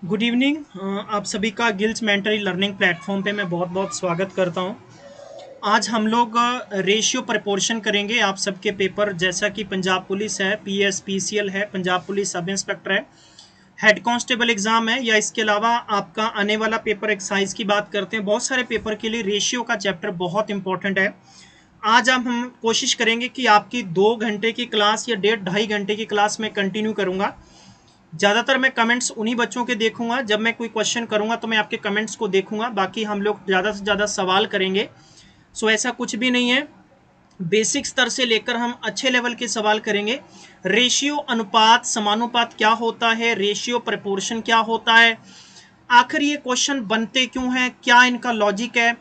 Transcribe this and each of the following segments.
Good evening. आप सभी का गिल्स मेंटरी लर्निंग प्लेटफॉर्म पे मैं बहुत बहुत स्वागत करता हूं। आज हम लोग रेशियो प्रपोर्शन करेंगे। आप सबके पेपर जैसा कि पंजाब पुलिस है, पीएस पीसीएल है, पंजाब पुलिस सब इंस्पेक्टर है, हेड कांस्टेबल एग्जाम है, या इसके अलावा आपका आने वाला पेपर एक्साइज की बात करते हैं। बहुत सारे पेपर के लिए रेशियो का चैप्टर बहुत इंपॉर्टेंट है। आज हम कोशिश करेंगे कि आपकी 2 घंटे की क्लास या 1.5-2.5 घंटे की क्लास में कंटिन्यू करूंगा। ज़्यादातर मैं कमेंट्स उन्हीं बच्चों के देखूंगा। जब मैं कोई क्वेश्चन करूंगा तो मैं आपके कमेंट्स को देखूंगा। बाकी हम लोग ज़्यादा से ज़्यादा सवाल करेंगे। सो ऐसा कुछ भी नहीं है। बेसिक स्तर से लेकर हम अच्छे लेवल के सवाल करेंगे। रेशियो अनुपात समानुपात क्या होता है, रेशियो प्रपोर्शन क्या होता है, आखिर ये क्वेश्चन बनते क्यों हैं, क्या इनका लॉजिक है।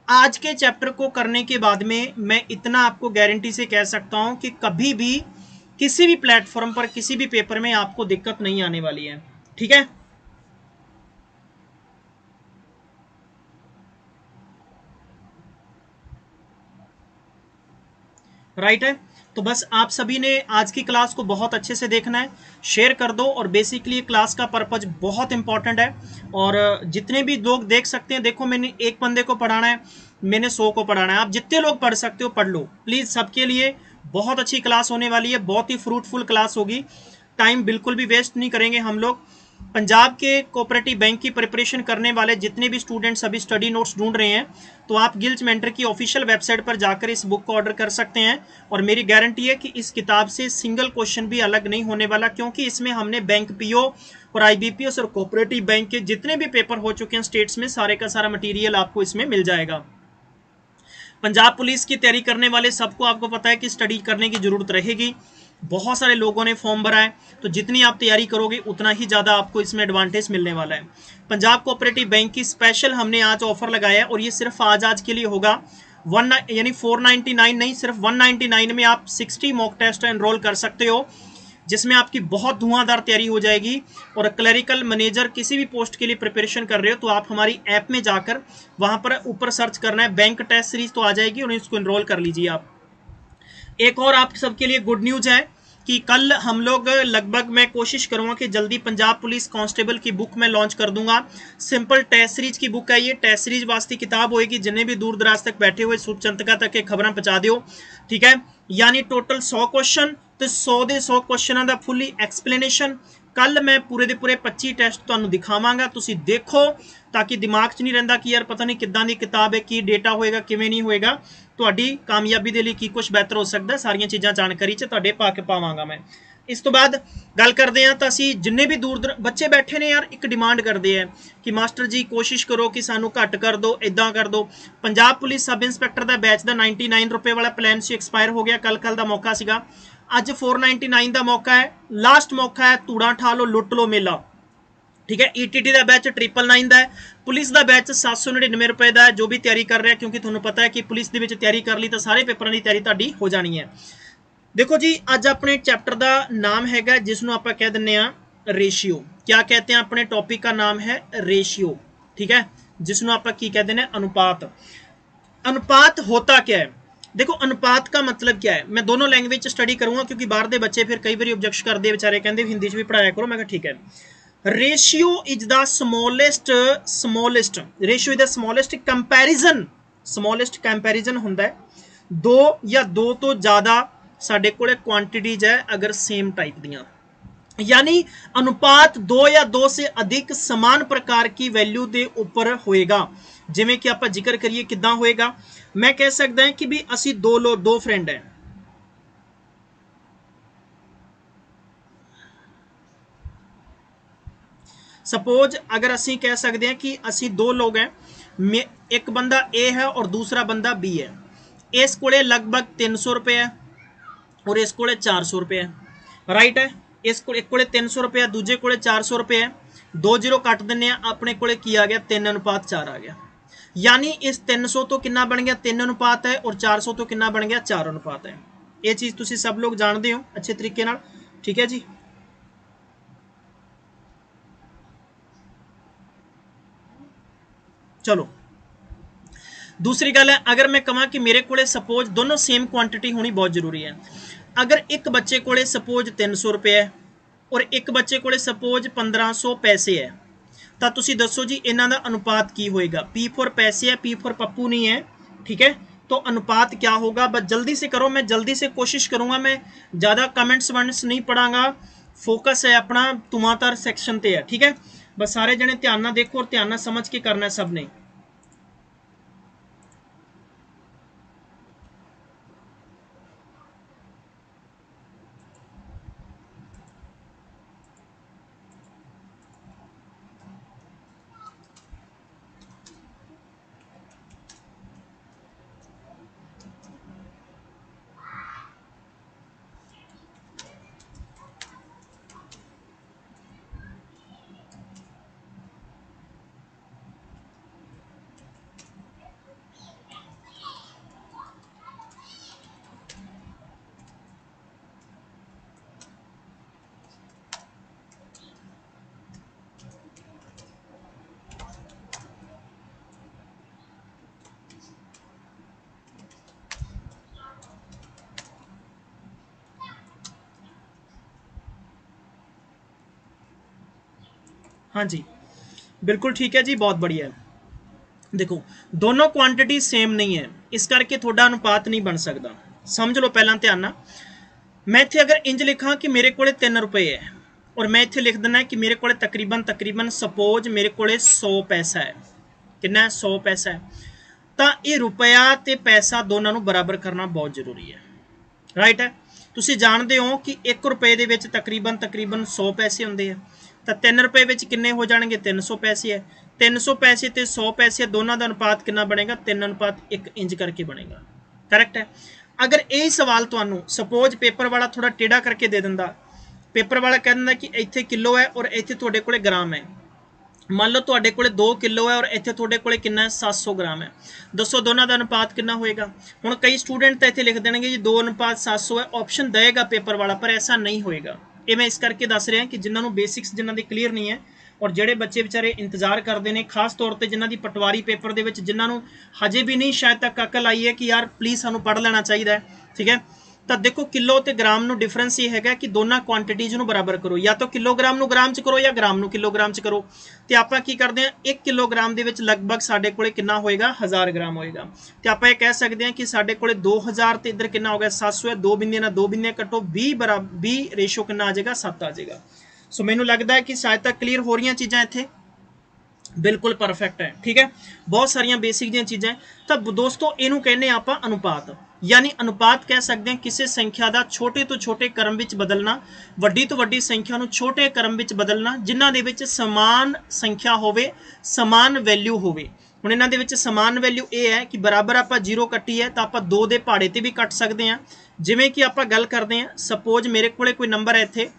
आज के चैप्टर को करने के बाद में मैं इतना आपको गारंटी से कह सकता हूं कि कभी भी किसी भी प्लेटफॉर्म पर किसी भी पेपर में आपको दिक्कत नहीं आने वाली है। ठीक है, राइट है। तो बस आप सभी ने आज की क्लास को बहुत अच्छे से देखना है, शेयर कर दो। और बेसिकली क्लास का पर्पज बहुत इंपॉर्टेंट है। और जितने भी लोग देख सकते हैं, देखो मैंने एक बंदे को पढ़ाना है, मैंने 100 को पढ़ाना है। आप जितने लोग पढ़ सकते हो पढ़ लो प्लीज। सबके लिए बहुत अच्छी क्लास होने वाली है, बहुत ही फ्रूटफुल क्लास होगी। टाइम बिल्कुल भी वेस्ट नहीं करेंगे हम लोग। पंजाब के कोऑपरेटिव बैंक की प्रिपरेशन करने वाले जितने भी स्टूडेंट्स अभी स्टडी नोट्स ढूंढ रहे हैं, तो आप गिल्स मेंटर की ऑफिशियल वेबसाइट पर जाकर इस बुक को ऑर्डर कर सकते हैं। और मेरी गारंटी है कि इस किताब से सिंगल क्वेश्चन भी अलग नहीं होने वाला, क्योंकि इसमें हमने बैंक पीओ और आईबीपीएस और कोऑपरेटिव बैंक के जितने भी पेपर हो चुके हैं स्टेट्स में, सारे का सारा मटेरियल आपको इसमें मिल जाएगा। पंजाब पुलिस की तैयारी करने वाले सबको आपको पता है कि स्टडी करने की जरूरत रहेगी। बहुत सारे लोगों ने फॉर्म भरा है, तो जितनी आप तैयारी करोगे उतना ही ज़्यादा आपको इसमें एडवांटेज मिलने वाला है। पंजाब कोऑपरेटिव बैंक की स्पेशल हमने आज ऑफर लगाया है, और ये सिर्फ आज के लिए होगा। वन यानी 499 नहीं, सिर्फ 199 में आप 60 मॉक टेस्ट एनरोल कर सकते हो, जिसमें आपकी बहुत धुआंधार तैयारी हो जाएगी। और क्लरिकल मैनेजर किसी भी पोस्ट के लिए प्रिपरेशन कर रहे हो तो आप हमारी ऐप में जाकर वहां पर ऊपर सर्च करना है, बैंक टेस्ट सीरीज तो आ जाएगी, और इसको एनरोल कर लीजिए आप। एक और आप सबके लिए गुड न्यूज है कि कल हम लोग लगभग, मैं कोशिश करूंगा कि जल्दी पंजाब पुलिस कांस्टेबल की बुक मैं लॉन्च कर दूंगा। सिंपल टेस्ट सीरीज की बुक है ये। टेस्ट सीरीज वास्ते किताब होगी, जिन्हें भी दूर दराज तक बैठे हुए सुचंतका तक के खबर पहुंचा दियो। ठीक है, यानी टोटल 100 क्वेश्चन, तो 100 ਦੇ 100 क्वेश्चनों का फुली एक्सप्लेनेशन। कल मैं पूरे ਦੇ पूरे 25 ਟੈਸਟ ਤੁਹਾਨੂੰ ਦਿਖਾਵਾਂਗਾ, ਤੁਸੀਂ ਦੇਖੋ, ताकि दिमाग 'ਚ नहीं रहिंदा कि यार पता नहीं किदां दी किताब है, की डेटा होएगा, किवें नहीं होएगा। ਤੁਹਾਡੀ कामयाबी ਦੇ ਲਈ ਕੀ ਕੁਝ ਬਿਹਤਰ ਹੋ ਸਕਦਾ, ਸਾਰੀਆਂ ਚੀਜ਼ਾਂ ਜਾਣਕਾਰੀ 'ਚ ਤੁਹਾਡੇ ਪਾ ਕੇ ਪਾਵਾਂਗਾ मैं। इस तो बाद गल करते हैं, तो असी जिन्ने भी दूर बच्चे बैठे ने यार, एक डिमांड करते हैं कि मास्टर जी कोशिश करो कि सानू घट कर दो, इदा कर दो। पंजाब पुलिस सब इंस्पैक्टर का बैच का 99 रुपए वाला प्लान से एक्सपायर हो गया, कल का मौका सीगा। अज 499 का मौका है, लास्ट मौका है, धूड़ा ठा लो, लुट लो मेला। ठीक है, ईटीटी का बैच 999 का है, पुलिस का बैच 799 रुपए का है। जो भी तैयारी कर रहा है, क्योंकि तुहानू पता है कि पुलिस के तैयारी कर ली तो सारे पेपरों की तैयारी तुहाडी हो जानी है। देखो जी, अज अपने चैप्टर का नाम है जिसनों आप कह दें रेशियो। क्या कहते हैं? अपने टॉपिक का नाम है रेशियो। ठीक है, जिसनों आप की कहते हैं अनुपात। अनुपात होता क्या है? देखो, अनुपात का मतलब क्या है, मैं दोनों लैंग्वेज स्टडी करूंगा, क्योंकि बाहर के बच्चे फिर कई बार ऑब्जेक्शन करते बेचारे, कहते हिंदी भी पढ़ाया करो। मैं कहा ठीक है। Ratio is the smallest ratio is the smallest comparison. Smallest comparison होंदा है दो या दो तो ज़्यादा साडे कोले क्वांटिटीज है अगर सेम टाइप दियां, यानी अनुपात दो या दो से अधिक समान प्रकार की वैल्यू के ऊपर होएगा। जिमें कि आप जिक्र करिए किदां होएगा, मैं कह सकता है कि भी असी दो फ्रेंड हैं। सपोज अगर असी कह सकते हैं कि असी दो लोग हैं, एक बंदा ए है और दूसरा बंदा बी है। इस कोले लगभग 300 रुपये है और इस कोले 400 रुपये है, राइट है। इस को एक कोले 300 रुपये, दूजे कोले 400 रुपये है। 2 जीरो कट देने, अपने कोले की आ गया 3:4 आ गया। यानी इस 300 तो कितना बन गया 3 अनुपात है, और 400 तो कितना बन गया 4 अनुपात है। ये चीज़ तुसी सब लोग जानते हो अच्छे तरीके नाल। ठीक है जी। चलो, दूसरी गल है, अगर मैं कहा कि मेरे को सपोज दोनों सेम क्वांटिटी होनी बहुत जरूरी है। अगर एक बच्चे को सपोज 300 रुपये है और एक बच्चे को सपोज 1500 पैसे है, तो तुसी दसो जी इन्हां दा अनुपात की होएगा। पी फॉर पैसे है, पी फॉर पप्पू नहीं है, ठीक है। तो अनुपात क्या होगा, बस जल्दी से करो, मैं जल्दी से कोशिश करूंगा, मैं ज़्यादा कमेंट्स वमेंट्स नहीं पढ़ांगा, फोकस है अपना तुमातर सैक्शन ते है, ठीक है। बस सारे जने ध्यान ना देखो और ध्यान ना समझ के करना है सब ने। हाँ जी, बिल्कुल ठीक है जी, बहुत बढ़िया है। देखो दोनों क्वांटिटी सेम नहीं है, इस करके थोड़ा अनुपात नहीं बन सकता। समझ लो पहला ध्यान ना, मैं इत्थे अगर इंज लिखा कि मेरे को 3 रुपए है और मैं इत्थे लिख देना कि मेरे को तकरीबन सपोज मेरे को 100 पैसा है, कितना 100 पैसा है, तो ये रुपया ते पैसा दोनों को बराबर करना बहुत जरूरी है, राइट है। तुसीं जानते हो कि 1 रुपए दे विच तकरीबन 100 पैसे होंगे है, तो 3 रुपए विच किन्ने हो जाएंगे, 300 पैसे है। 300 पैसे ते 100 पैसे दोनों का अनुपात कितना बनेगा, 3:1 इंच करके बनेगा, करैक्ट है। अगर यही सवाल तुहानूं सपोज पेपर वाला थोड़ा टेढ़ा करके दे दिंदा, पेपर वाला कह दिंदा कि इत्थे किलो है और इत्थे तुहाडे कोले ग्राम है, मान लो तुहाडे कोले 2 किलो है और इत्थे तुहाडे कोले कितना है 700 ग्राम है, दसो दोनों का अनुपात कितना होएगा। हुण कई स्टूडेंट तो इत्थे लिख देंगे जी 2:700 है, ऑप्शन देगा पेपर वाला, पर ऐसा नहीं होएगा। ये मैं इस करके दस रहा कि जिन्होंने बेसिक्स जिन्हों की क्लीयर नहीं है और जोड़े बच्चे बेचारे इंतजार करते हैं, खास तौर पर जिन्हों की पटवारी पेपर के जिन्होंने हजे भी नहीं शायद तक अकल आई है कि यार प्लीज़ सानू पढ़ लेना चाहिए, ठीक है। तो देखो किलो तो ग्राम में डिफरेंस ये है कि दोनों क्वांटिटीज़ को बराबर करो, या तो किलोग्राम को ग्राम च करो या ग्राम को किलोग्राम च करो। तो आप की करते हैं 1 किलोग्राम के लगभग साढ़े को कितना होएगा, 1000 ग्राम होएगा। तो आप ये कह सकते हैं कि साढ़े को 2000 तो इधर कितना हो गया 700 है, 2 बिंदियां ना 2 बिंदियां कटो 20 बराबर 20 रेशो कितना आ जाएगा 7 आ जाएगा। सो मैनू लगता है कि शायद तक क्लीयर हो रही चीज़ां इत्थे, बिल्कुल परफेक्ट है, ठीक है। बहुत सारिया बेसिक दी चीज़ां। तो दोस्तों इनू कहने आप अनुपात, यानी अनुपात कह सकते हैं किसी संख्या का छोटे तो छोटे क्रम में बदलना, वड्डी तो वड्डी संख्या को छोटे क्रम में बदलना, जिन्हां दे विच समान संख्या होवे, समान वैल्यू होवे। हुण इन्हां दे विच समान वैल्यू ये है कि बराबर आप 0 कट्टी है तो आप 2 के पहाड़े ते भी कट सकते हैं। जिमें कि आप गल करते हैं सपोज मेरे को कोई नंबर है इत्थे,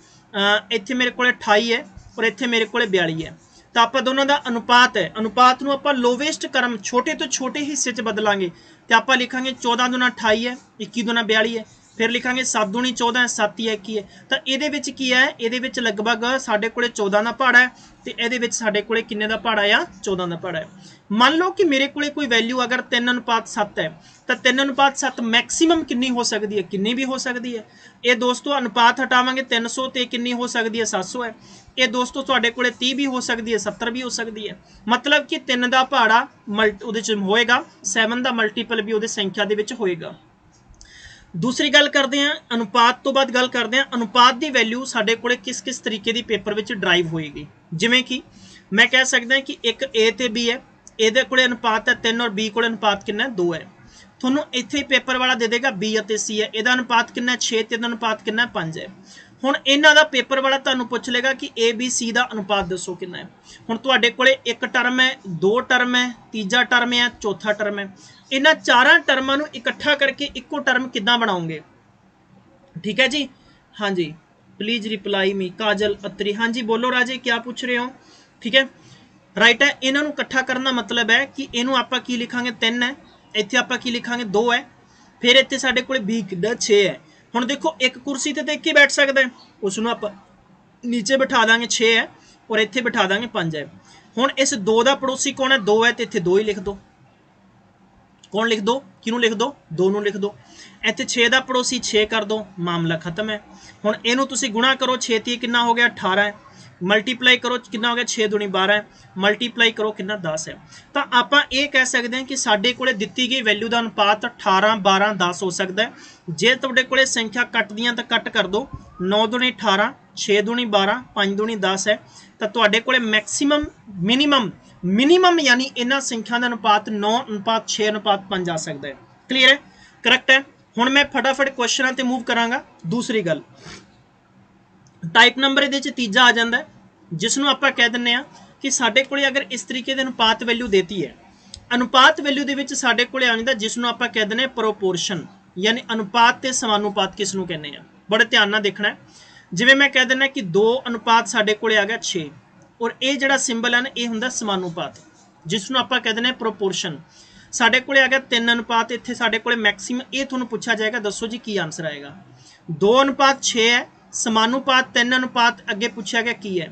इत्थे मेरे को 28 है और इत्थे मेरे को 42 है, तो आप दोनों का अनुपात है, अनुपात को आप लोवेस्ट क्रम छोटे तो छोटे हिस्से च बदलांगे। तो आप लिखांगे 14 दूना 28 है, 21 दूना 42 है, फिर लिखांगे 7 दूनी 14 है, 7 ही 21 है। तो ये की है, ये लगभग साढ़े को 14 का पहाड़ा है, तो ये साढ़े को किन्ने का पहाड़ा आ 14 का पहाड़ा है। मान लो कि मेरे को कोई वैल्यू अगर 3:7 है, तो 3:7 मैक्सीमम कितनी हो सकती है, कितनी भी हो सकती है। ये दोस्तों अनुपात हटावांगे 300 तो कितनी हो सकती है, 700 है। ये दोस्तों तुहाडे कोले 30 भी हो सकती है, 70 भी हो सकती है। मतलब कि 3 का पहाड़ा होएगा, 7 का मल्टीपल भी वो संख्या के होएगा। दूसरी गल करते हैं अनुपात तो बाद गल करते हैं अनुपात की वैल्यू साढ़े को किस किस तरीके की पेपर में ड्राइव होएगी। जिमें कि मैं कह सकता कि एक ए तो बी है, ये को अनुपात है 3 और बी को अनुपात कितना 2 है। थोनों इत्थे पेपर वाला दे देगा बी और सी है, यदा अनुपात कितना 6 तो अनुपात कितना 5 है। हुण इन्हां दा पेपर वाला तुहानूं पुछ लेगा कि ए बी सी का अनुपात दसो कितना है। हुण तुहाडे कोले एक टर्म है, 2 टर्म है, तीजा टर्म है, चौथा टर्म है। इन्हां चारां टर्मां नूं इकट्ठा करके इक्को टर्म किद्दां बनाओगे, ठीक है जी। हाँ जी, प्लीज़ रिप्लाई मी काजल अत्री। हाँ जी बोलो राजे क्या पूछ रहे हो, ठीक है राइट है। इन्हां नूं इकट्ठा करना मतलब है कि इनू आपां की लिखांगे 3 है, इत्थे आपां की लिखांगे 2 है, फिर इत्थे साडे कोल बी कितना 6 है। हुण देखो एक कुर्सी ते एक ही बैठ सकता है, उसनूं आपां नीचे बिठा देंगे 6 है और इत्थे बिठा देंगे 5 है। हुण इस 2 का पड़ोसी कौन है, 2 है तो इत्थे 2 ही लिख दो, कौन लिख दो, किनू लिख दो, 2 ਨੂੰ लिख दो। ਇੱਥੇ 6 ਦਾ ਪੜੋਸੀ 6 कर दो, मामला खत्म है। ਹੁਣ ਇਹਨੂੰ ਤੁਸੀਂ ਗੁਣਾ ਕਰੋ, 6 ਤੀ ਕਿੰਨਾ ਹੋ ਗਿਆ 18 है, ਮਲਟੀਪਲਾਈ ਕਰੋ ਕਿੰਨਾ ਹੋ ਗਿਆ 6 दूनी 12 है, ਮਲਟੀਪਲਾਈ ਕਰੋ ਕਿੰਨਾ 10 है। ਤਾਂ ਆਪਾਂ ਇਹ ਕਹਿ ਸਕਦੇ ਹਾਂ ਕਿ ਸਾਡੇ ਕੋਲੇ ਦਿੱਤੀ ਗਈ ਵੈਲਿਊ ਦਾ ਅਨੁਪਾਤ 18 12 10 ਹੋ ਸਕਦਾ ਹੈ। ਜੇ ਤੁਹਾਡੇ ਕੋਲੇ ਸੰਖਿਆ ਕੱਟਦੀਆਂ ਤਾਂ ਕੱਟ ਕਰ ਦਿਓ, 9 दूनी 18, 6 दूनी 12, 5 दूनी 10 है। ਤਾਂ ਤੁਹਾਡੇ ਕੋਲੇ ਮੈਕਸਿਮਮ ਮਿਨੀਮਮ यानी इन्हां संख्या का अनुपात 9 अनुपात 6 अनुपात 5 आ सकता है। क्लीयर है, करैक्ट है। हुण मैं फटाफट क्वेश्चन ते मूव करांगा। दूसरी गल टाइप नंबर ये तीजा आ जाता है, जिसनों आपां कह दिंदे आ कि साडे कोले अगर इस तरीके दे अनुपात वैल्यू देती है, अनुपात वैल्यू दे विच साडे कोले आ जांदा जिसनों आपां कह दिंदे प्रोपोर्शन, यानी अनुपात ते समानुपात किसनों कहने आ। बड़े ध्यान नाल देखना है। जिवें मैं कह दिंदा कि 2 अनुपात साडे कोले आ गया 6, और ये जिहड़ा सिंबल है ना ये हुंदा समानुपात, जिसनों आपां कह दिंदे प्रोपोर्शन। साडे कोले आ गया 3 अनुपात, इत्थे साडे कोले मैक्सिमम, ये तुहानूं पुछा जाएगा दसो जी की आंसर आएगा। 2 अनुपात 6 है, समानुपात 3 अनुपात अगे पूछा गया की है।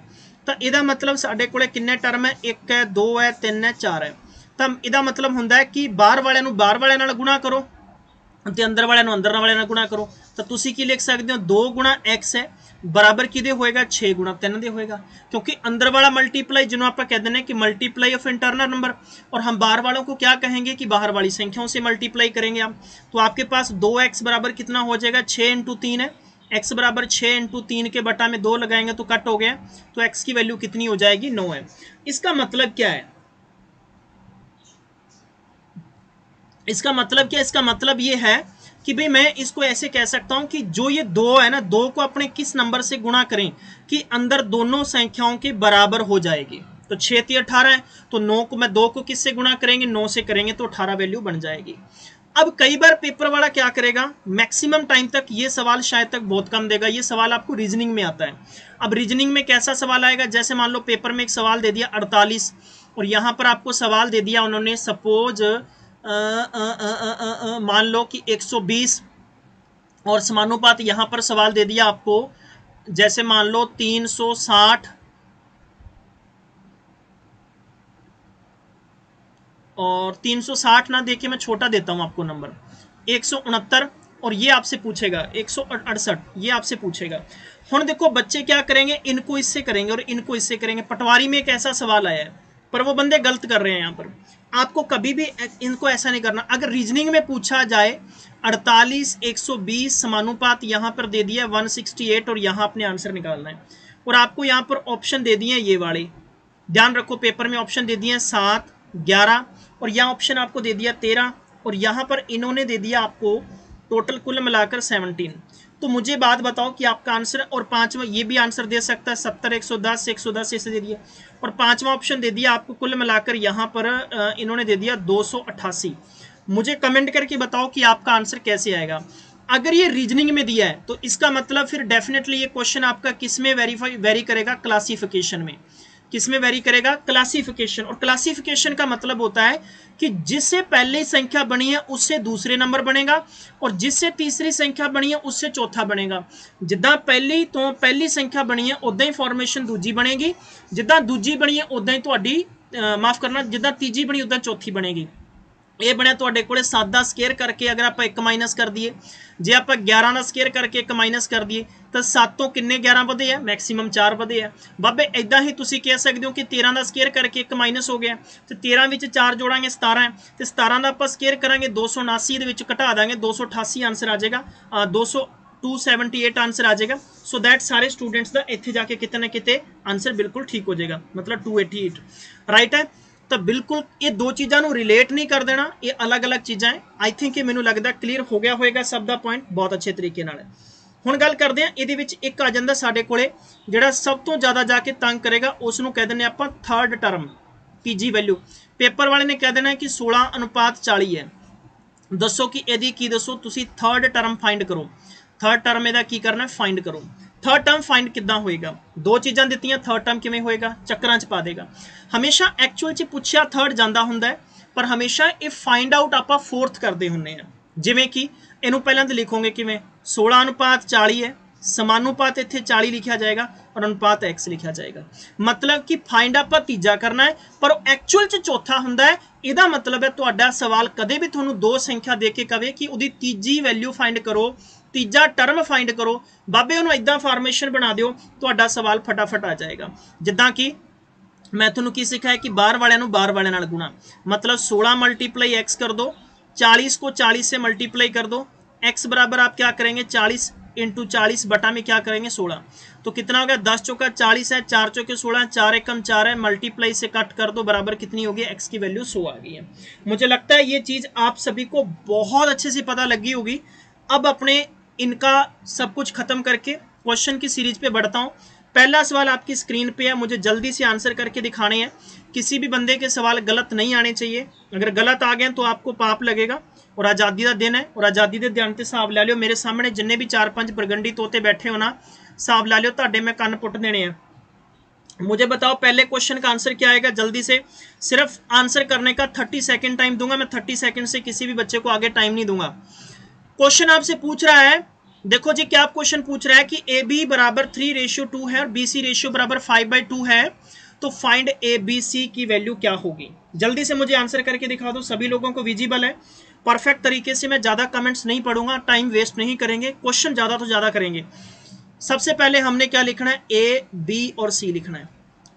तो इहदा मतलब साडे कोले किन्ने टर्म है, 1 है 2 है 3 है 4 है। तो इहदा मतलब हुंदा है कि बाहर वाले नूं बाहर वाले नाल गुणा करो ते अंदर वाले नूं अंदर वाले नाल गुणा करो। तो तुसीं की लिख सकते हो 2 गुणा x है बराबर किदे होएगा 6 गुणा 3 दे होएगा, क्योंकि अंदर वाला मल्टीप्लाई जिन्हों आप कहते हैं कि मल्टीप्लाई ऑफ इंटरनल नंबर, और हम बाहर वालों को क्या कहेंगे कि बाहर वाली संख्याओं से मल्टीप्लाई करेंगे आप। तो आपके पास 2x बराबर कितना हो जाएगा 6 × 3 है, x बराबर 6 × 3 के बटा में 2 लगाएंगे तो कट हो गया, तो x की वैल्यू कितनी हो जाएगी 9 है। इसका मतलब क्या है, इसका मतलब क्या, इसका मतलब ये है कि भाई मैं इसको ऐसे कह सकता हूं कि जो ये 2 है ना, 2 को अपने किस नंबर से गुणा करें कि अंदर दोनों संख्याओं के बराबर हो जाएगी। तो 6 × 18 है, तो 9 को मैं 2 को किससे गुणा करेंगे 9 से करेंगे तो 18 वैल्यू बन जाएगी। अब कई बार पेपर वाला क्या करेगा, मैक्सिमम टाइम तक ये सवाल शायद तक बहुत कम देगा। ये सवाल आपको रीजनिंग में आता है। अब रीजनिंग में कैसा सवाल आएगा, जैसे मान लो पेपर में एक सवाल दे दिया 48, और यहाँ पर आपको सवाल दे दिया उन्होंने सपोज मान लो कि 120, और समानुपात यहां पर सवाल दे दिया आपको जैसे मान लो 360 और 360 ना देके मैं छोटा देता हूं आपको नंबर 169, और ये आपसे पूछेगा 168, ये आपसे पूछेगा। हुण देखो बच्चे क्या करेंगे, इनको इससे करेंगे और इनको इससे करेंगे। पटवारी में एक ऐसा सवाल आया है, पर वो बंदे गलत कर रहे हैं। यहाँ पर आपको कभी भी इनको ऐसा नहीं करना। अगर रीजनिंग में पूछा जाए 48 120 समानुपात यहाँ पर दे दिया 168, और यहाँ अपने आंसर निकालना है, और आपको यहाँ पर ऑप्शन दे दिए ये वाले, ध्यान रखो पेपर में ऑप्शन दे दिए 7 11, और यहाँ ऑप्शन आपको दे दिया 13, और यहाँ पर इन्होंने दे दिया आपको टोटल कुल मिलाकर 17। तो मुझे बात बताओ कि आपका आंसर, और पांचवा ये भी आंसर दे सकता है 70 110 110 ऐसे दे दिया, और पांचवा ऑप्शन दे दिया आपको कुल मिलाकर यहाँ पर इन्होंने दे दिया 288। मुझे कमेंट करके बताओ कि आपका आंसर कैसे आएगा। अगर ये रीजनिंग में दिया है तो इसका मतलब फिर डेफिनेटली ये क्वेश्चन आपका किस में वेरी करेगा, क्लासिफिकेशन में। किस में वेरी करेगा, क्लासिफिकेशन। और क्लासिफिकेशन का मतलब होता है कि जिससे पहली संख्या बनी है उससे दूसरे नंबर बनेगा, और जिससे तीसरी संख्या बनी है उससे चौथा बनेगा। जिद्दां पहली तो पहली संख्या बनी है उदां ही फॉर्मेशन दूजी बनेगी, जिद्दां दूजी बनी है उदां ही तुहाडी माफ करना, जिद्दां तीजी बनी उदां चौथी बनेगी। ये बनया तुहाडे कोले 7 दा स्केयर करके अगर आप 1 माइनस कर दिए, जे आप 11 का स्केयर करके 1 माइनस कर दिए तो 7 तो किन्ने 11 वधे है, मैक्सीमम 4 वधे है। बाबे इदां ही तुसीं कह सकते हो कि 13 का स्केयर करके 1 माइनस हो गया, तो 13 विच 4 जोड़ांगे 17 है, तो 17 का आप स्केयर करांगे 279 दे विच घटा देंगे 288 आंसर आ जाएगा, 278 आंसर आ जाएगा। सो दैट सारे स्टूडेंट्स का इत्थे जाके किते ना किते आंसर बिल्कुल ठीक हो जाएगा, मतलब 288 राइट है। तो बिल्कुल ये दो चीज़ों रिलेट नहीं कर देना, ये अलग अलग चीज़ा है। आई थिंक ये मैनूं लगदा क्लीयर हो गया होएगा सब दा पॉइंट बहुत अच्छे तरीके नाल। हुण गल करदे हां इहदे विच एक आ जांदा साडे कोले जिहड़ा सब तो ज़्यादा जाके तंग करेगा, उसनूं कह दिंदे आपां third term PG value. Paper वाले ने कह देना कि 16:40 है, दसो कि इहदी की दसो तुसीं थर्ड टर्म फाइंड करो। थर्ड टर्म इहदा की करना फाइंड करो। थर्ड टर्म फाइंड किद्दां होएगा, दो चीज़ां दित्तियां, थर्ड टर्म किवें होएगा, चक्करां च पा देगा। हमेशा एक्चुअल च पुछया थर्ड जांदा हुंदा है, पर हमेशा ये फाइंड आउट आपां फोर्थ करदे हुंदे आ। जिवें कि इहनूं पहलां तो लिखोगे किवें 16:40 है, समानुपात इत्थे 40 लिखा जाएगा और अनुपात x लिखा जाएगा। मतलब कि फाइंड आपां तीजा करना है पर एक्चुअल च चौथा हुंदा है। इहदा मतलब है तुहाडा सवाल कदे भी तुहानू दो संख्या दे के कहे कि उहदी तीजी वैल्यू फाइंड करो, तीजा टर्म फाइंड करो, बाबे उहनू इदां फॉर्मेशन बना दिओ, तुहाडा सवाल फटाफट आ जाएगा। जिद्दां कि मैं तुहानू की सिखाया कि बाहर वालियां नू बाहर वालियां नाल गुणा, मतलब 16 मल्टीप्लाई x कर दो, 40 को 40 से मल्टीप्लाई कर दो, x बराबर आप क्या करेंगे 40 इंटू 40 बटा में क्या करेंगे 16, तो कितना हो गया 10 चौका 40 है, 4 चौके 16, 4 एकम 4 है, मल्टीप्लाई से कट कर दो, बराबर कितनी होगी x की वैल्यू 100 आ गई है। मुझे लगता है ये चीज आप सभी को बहुत अच्छे से पता लगी होगी। अब अपने इनका सब कुछ खत्म करके क्वेश्चन की सीरीज पे बढ़ता हूं। पहला सवाल आपकी स्क्रीन पे है, मुझे जल्दी से आंसर करके दिखाने हैं। किसी भी बंदे के सवाल गलत नहीं आने चाहिए, अगर गलत आ गए तो आपको पाप लगेगा। और आज़ादी का दिन है और आज़ादी के दिन से हिसाब लै लियो। मेरे सामने जिन्ने भी 4-5 बरगंडी तोते बैठे हो ना, हिसाब लै लियो, तुहाडे मैं कन्न पुट देने हैं। मुझे बताओ पहले क्वेश्चन का आंसर क्या आएगा जल्दी से। सिर्फ आंसर करने का 30 सेकेंड टाइम दूंगा मैं, 30 सेकेंड से किसी भी बच्चे को आगे टाइम नहीं दूंगा। क्वेश्चन आपसे पूछ रहा है, देखो जी क्या क्वेश्चन पूछ रहा है कि ए बी बराबर 3:2 है और बी सी रेशियो बराबर 5/2 है, तो फाइंड ए बी सी की वैल्यू क्या होगी। जल्दी से मुझे आंसर करके दिखा दो, सभी लोगों को विजिबल है परफेक्ट तरीके से। मैं ज्यादा कमेंट्स नहीं पढ़ूंगा, टाइम वेस्ट नहीं करेंगे, क्वेश्चन ज्यादा तो ज्यादा करेंगे। सबसे पहले हमने क्या लिखना है, ए बी और सी लिखना है।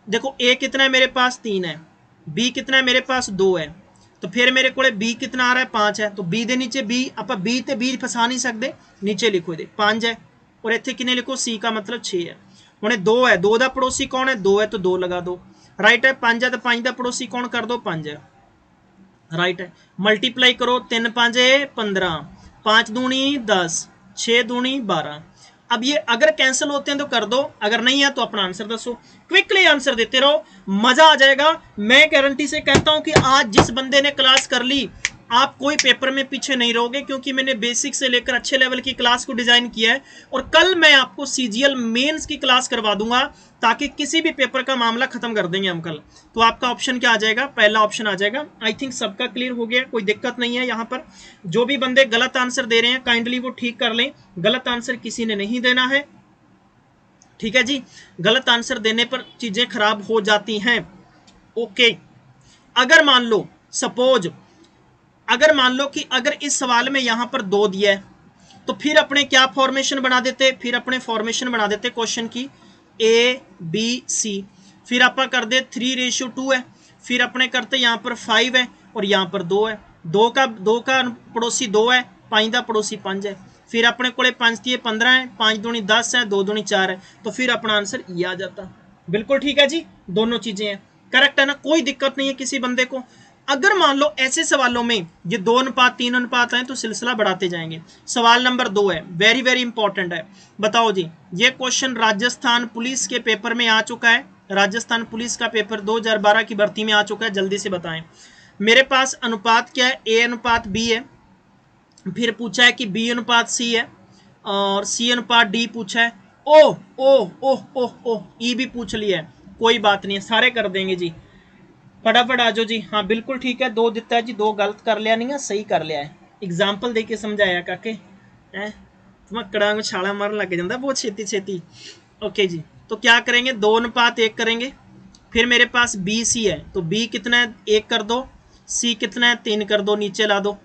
देखो ए कितना है मेरे पास 3 है, बी कितना है मेरे पास 2 है, तो फिर मेरे को बी कितना आ रहा है 5 है, तो बी दे नीचे बी आप बी ते बी फसा नहीं सकते, नीचे लिखो दे 5 है और इतने कितने लिखो सी का मतलब 6 है। हुणे 2 है, 2 का पड़ोसी कौन है 2 है, तो 2 लगा दो। राइट है 5 है तो 5 का पड़ोसी कौन कर दो 5 है। राइट है मल्टीप्लाई करो 3 5 15, 5 दूनी 10, 6 दूनी 12। अब ये अगर कैंसिल होते हैं तो कर दो, अगर नहीं है तो अपना आंसर दसो। क्विकली आंसर देते रहो, मजा आ जाएगा। मैं गारंटी से कहता हूं कि आज जिस बंदे ने क्लास कर ली आप कोई पेपर में पीछे नहीं रहोगे, क्योंकि मैंने बेसिक से लेकर अच्छे लेवल की क्लास को डिजाइन किया है। और कल मैं आपको सीजीएल मेंस की क्लास करवा दूंगा, ताकि किसी भी पेपर का मामला खत्म कर देंगे हम कल। तो आपका ऑप्शन क्या आ जाएगा, पहला ऑप्शन आ जाएगा। आई थिंक सबका क्लियर हो गया, कोई दिक्कत नहीं है। यहाँ पर जो भी बंदे गलत आंसर दे रहे हैं काइंडली वो ठीक कर लें, गलत आंसर किसी ने नहीं देना है, ठीक है जी। गलत आंसर देने पर चीजें खराब हो जाती हैं। ओके, अगर मान लो सपोज, अगर मान लो कि अगर इस सवाल में यहां पर 2 दिया है, तो फिर अपने क्या फॉर्मेशन बना देते, फिर अपने फॉर्मेशन बना देते क्वेश्चन की ए बी सी, फिर आप कर दे 3:2 है, फिर अपने करते यहां पर 5 है और यहां पर 2 है, 2 का पड़ोसी 2 है, 5 का पड़ोसी 5 है, फिर अपने को 5 दिए 15 है, 5 दूनी 10 है, 2 दूनी 4 है, तो फिर अपना आंसर ये आ जाता। बिल्कुल ठीक है जी, दोनों चीजें हैं करेक्ट है ना, कोई दिक्कत नहीं है किसी बंदे को। अगर मान लो ऐसे सवालों में ये 2 अनुपात 3 अनुपात है तो सिलसिला बढ़ाते जाएंगे। सवाल नंबर 2 है, वेरी वेरी इंपॉर्टेंट है। बताओ जी, ये क्वेश्चन राजस्थान पुलिस के पेपर में आ चुका है, राजस्थान पुलिस का पेपर 2012 की भर्ती में आ चुका है, जल्दी से बताएं। मेरे पास अनुपात क्या है, ए अनुपात बी है, फिर पूछा है कि बी अनुपात सी है और सी अनुपात डी पूछा है, ओ ओ ओ ओ ओ ई भी पूछ लिया है। कोई बात नहीं है, सारे कर देंगे जी, फटाफट आ जाओ जी। हाँ बिल्कुल ठीक है, 2 दिता है जी, 2 गलत कर लिया नहीं है, सही कर लिया है। एग्जाम्पल दे के समझाया काके है, मकड़ा में छाला मारन लग जाता बहुत छेती छेती। ओके जी, तो क्या करेंगे 2 अनुपात 1 करेंगे। फिर मेरे पास बी सी है, तो बी कितना है 1 कर दो, सी कितना है 3 कर दो, नीचे ला दो।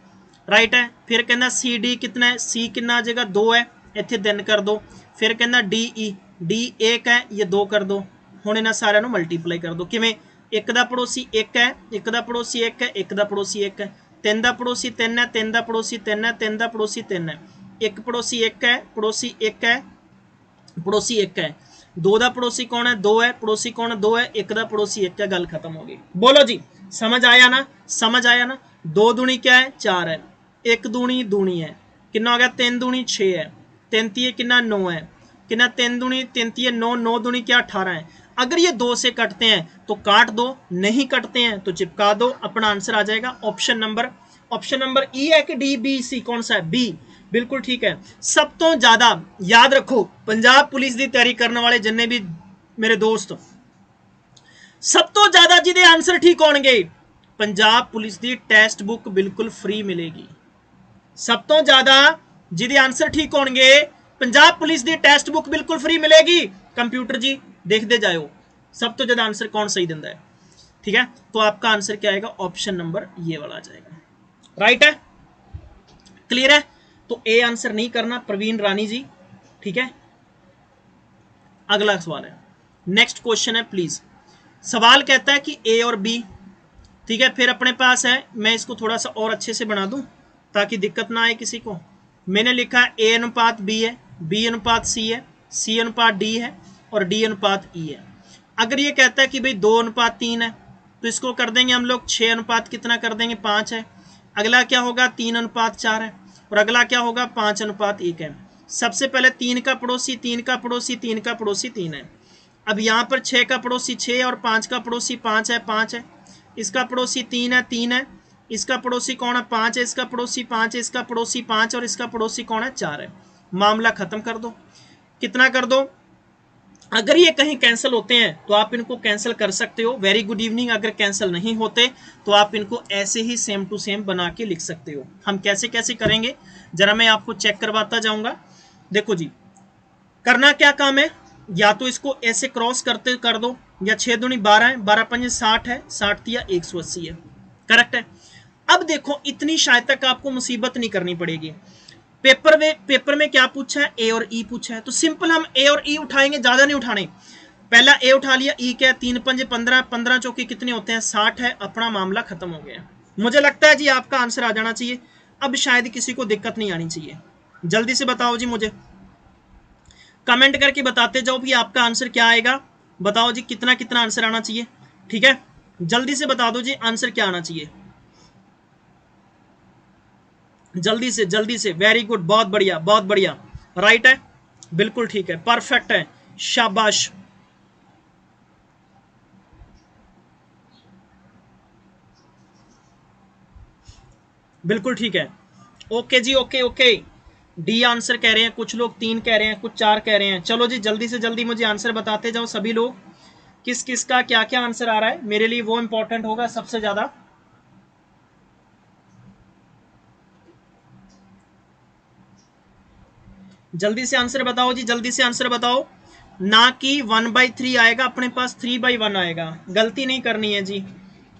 राइट है, फिर कहना सी डी कितना है, सी कितना आ जाएगा 2 है, इतने 3 कर दो। फिर कहना डी ई, डी 1 है, ये 2 कर दो। हुण इन्हां सारिਆਂ ਨੂੰ मल्टीप्लाई कर दो, किवें 1 ਦਾ पड़ोसी 1 है, 1 ਦਾ पड़ोसी 1 है, 1 ਦਾ पड़ोसी 1 है, 3 ਦਾ पड़ोसी 3 है, 3 ਦਾ पड़ोसी 3 है, 3 ਦਾ पड़ोसी 3 है, 1 पड़ोसी 1 है, पड़ोसी 1 है, पड़ोसी 1 है, 2 ਦਾ पड़ोसी कौन है 2 है, पड़ोसी कौन है 2 है, 1 ਦਾ पड़ोसी 1 है, गल खत्म हो गई। बोलो जी, समझ आया ना, समझ आया ना। 2 दूनी क्या है 4 है, 1 दूनी दूनी है, कितना हो गया 3 दूनी 6 है, 3 तीय कितना 9 है, कितना 3 दूनी 3 तीय 9, 9 दूनी क्या 18 है। अगर ये 2 से कटते हैं तो काट दो, नहीं कटते हैं तो चिपका दो, अपना आंसर आ जाएगा ऑप्शन नंबर ई है कि डी बी सी, कौन सा है बी, बिल्कुल ठीक है। सब तो ज्यादा याद रखो, पंजाब पुलिस की तैयारी करने वाले जिन्ने भी मेरे दोस्त, सब तो ज्यादा जिहदे आंसर ठीक होणगे, पंजाब पुलिस की टेस्ट बुक बिल्कुल फ्री मिलेगी। सब तो ज्यादा जिहदे आंसर ठीक होणगे पंजाब पुलिस दी टेस्ट बुक बिल्कुल फ्री मिलेगी। कंप्यूटर जी देखते जाओ सब तो ज्यादा आंसर कौन सही दिंदा है। ठीक है, तो आपका आंसर क्या आएगा, ऑप्शन नंबर ये वाला आ जाएगा। राइट है, क्लियर है। तो ए आंसर नहीं करना प्रवीण रानी जी। ठीक है, अगला सवाल है, नेक्स्ट क्वेश्चन है प्लीज। सवाल कहता है कि ए और बी, ठीक है, फिर अपने पास है, मैं इसको थोड़ा सा और अच्छे से बना दूं ताकि दिक्कत ना आए किसी को। मैंने लिखा है ए अनुपात बी है, बी अनुपात सी है, सी अनुपात डी है और डी अनुपात ई है। अगर ये कहता है कि भाई 2 अनुपात 3 है तो इसको कर देंगे हम लोग 6 अनुपात कितना कर देंगे 5 है। अगला क्या होगा 3 अनुपात 4 है और अगला क्या होगा 5 अनुपात 1 है। सबसे पहले 3 का पड़ोसी 3 का पड़ोसी 3 का पड़ोसी 3 है। अब यहाँ पर 6 का पड़ोसी 6 और 5 का पड़ोसी 5 है, 5 है। इसका पड़ोसी 3 है, 3 है। इसका पड़ोसी कौन है 5 है, इसका पड़ोसी 5 है, इसका पड़ोसी 5 और इसका पड़ोसी कौन है 4 है। मामला खत्म कर दो। कितना कर दो, अगर ये कहीं कैंसिल होते हैं तो आप इनको कैंसिल कर सकते हो, वेरी गुड इवनिंग। अगर कैंसिल नहीं होते तो आप इनको ऐसे ही सेम टू सेम बना के लिख सकते हो। हम कैसे कैसे करेंगे जरा मैं आपको चेक करवाता जाऊंगा। देखो जी, करना क्या काम है, या तो इसको ऐसे क्रॉस करते कर दो, या 6 दूनी 12 है, 12 पंजे 60 है, 60 दिया 180 है, करेक्ट है। अब देखो इतनी शायद तक आपको मुसीबत नहीं करनी पड़ेगी। पेपर में क्या पूछा है, ए और ई पूछा है, तो सिंपल हम ए और ई उठाएंगे, ज्यादा नहीं उठाने। पहला ए उठा लिया, ई क्या है 3 पंजे 15, 15 चौके कितने होते हैं 60 है, अपना मामला खत्म हो गया। मुझे लगता है जी आपका आंसर आ जाना चाहिए, अब शायद किसी को दिक्कत नहीं आनी चाहिए। जल्दी से बताओ जी, मुझे कमेंट करके बताते जाओ भी आपका आंसर क्या आएगा। बताओ जी कितना कितना आंसर आना चाहिए। ठीक है, जल्दी से बता दो जी आंसर क्या आना चाहिए, जल्दी से। वेरी गुड, बहुत बढ़िया बहुत बढ़िया, राइट है, बिल्कुल ठीक है, परफेक्ट है, शाबाश। बिल्कुल ठीक है, ओके जी, ओके ओके। डी आंसर कह रहे हैं कुछ लोग, 3 कह रहे हैं कुछ, 4 कह रहे हैं। चलो जी जल्दी से जल्दी मुझे आंसर बताते जाओ सभी लोग, किस किस का क्या क्या आंसर आ रहा है, मेरे लिए वो इंपॉर्टेंट होगा सबसे ज्यादा। जल्दी से आंसर बताओ जी, जल्दी से आंसर बताओ। ना कि 1/3 आएगा, अपने पास 3/1 आएगा, गलती नहीं करनी है जी।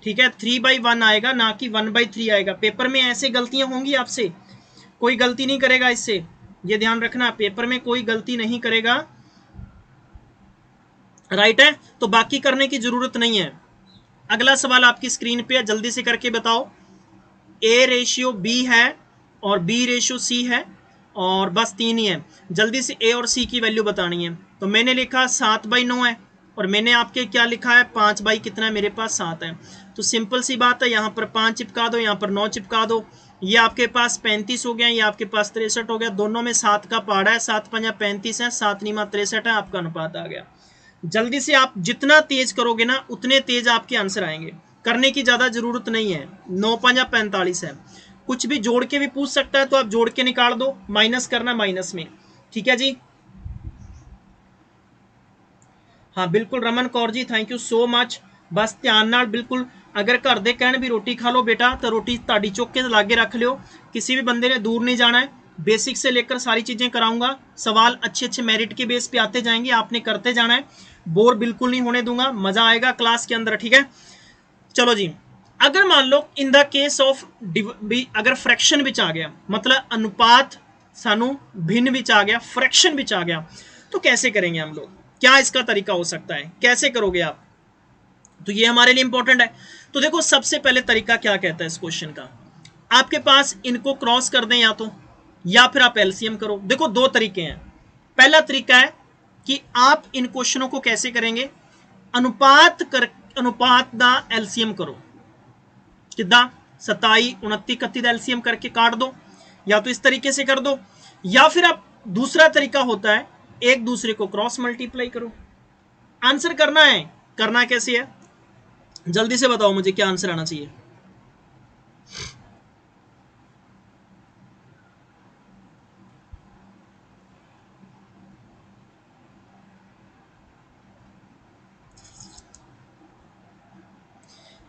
ठीक है, 3/1 आएगा, ना कि 1/3 आएगा। पेपर में ऐसे गलतियां होंगी आपसे, कोई गलती नहीं करेगा इससे, ये ध्यान रखना, पेपर में कोई गलती नहीं करेगा, राइट है। तो बाकी करने की जरूरत नहीं है। अगला सवाल आपकी स्क्रीन पे है, जल्दी से करके बताओ। ए रेशियो बी है और बी रेशियो सी है और बस 3 ही है। जल्दी से ए और सी की वैल्यू बतानी है। तो मैंने लिखा 7/9 है और मैंने आपके क्या लिखा है 5 बाई कितना है, मेरे पास 7 है। तो सिंपल सी बात है, यहाँ पर 5 चिपका दो, यहाँ पर 9 चिपका दो। ये आपके पास 35 हो गया, ये आपके पास 63 हो गया। दोनों में 7 का पहाड़ा है, 7 पंजा 35 है, 7 नीमा 63 है, आपका अनुपात आ गया। जल्दी से आप जितना तेज करोगे ना उतने तेज आपके आंसर आएंगे, करने की ज्यादा जरूरत नहीं है। 9 पंजा 45 है, कुछ भी जोड़ के भी पूछ सकता है तो आप जोड़ के निकाल दो, माइनस करना माइनस में। ठीक है जी, हाँ बिल्कुल Raman Kaur ji, thank you so much. बस ध्यान नाल बिल्कुल, अगर घर दे कहण भी रोटी खा लो बेटा तो रोटी ताड़ी चुक के लागे रख लियो, किसी भी बंदे ने दूर नहीं जाना है। बेसिक से लेकर सारी चीजें कराऊंगा, सवाल अच्छे अच्छे मेरिट के बेस पे आते जाएंगे, आपने करते जाना है, बोर बिल्कुल नहीं होने दूंगा, मजा आएगा क्लास के अंदर। ठीक है, चलो जी, अगर मान लो इन द केस ऑफ अगर फ्रैक्शन विच आ गया, मतलब अनुपात सानू भिन्न विच आ गया, फ्रैक्शन विच आ गया, तो कैसे करेंगे हम लोग, क्या इसका तरीका हो सकता है, कैसे करोगे आप, तो ये हमारे लिए इंपॉर्टेंट है। तो देखो सबसे पहले तरीका क्या कहता है इस क्वेश्चन का, आपके पास इनको क्रॉस कर दें या फिर आप एलसीएम करो। देखो 2 तरीके हैं। पहला तरीका है कि आप इन क्वेश्चनों को कैसे करेंगे, अनुपात दा एलसीएम करो, किदा 27 29 31 का एलसीएम करके काट दो, या तो इस तरीके से कर दो, या फिर आप दूसरा तरीका होता है एक दूसरे को क्रॉस मल्टीप्लाई करो। आंसर करना है, करना कैसे है, जल्दी से बताओ मुझे क्या आंसर आना चाहिए।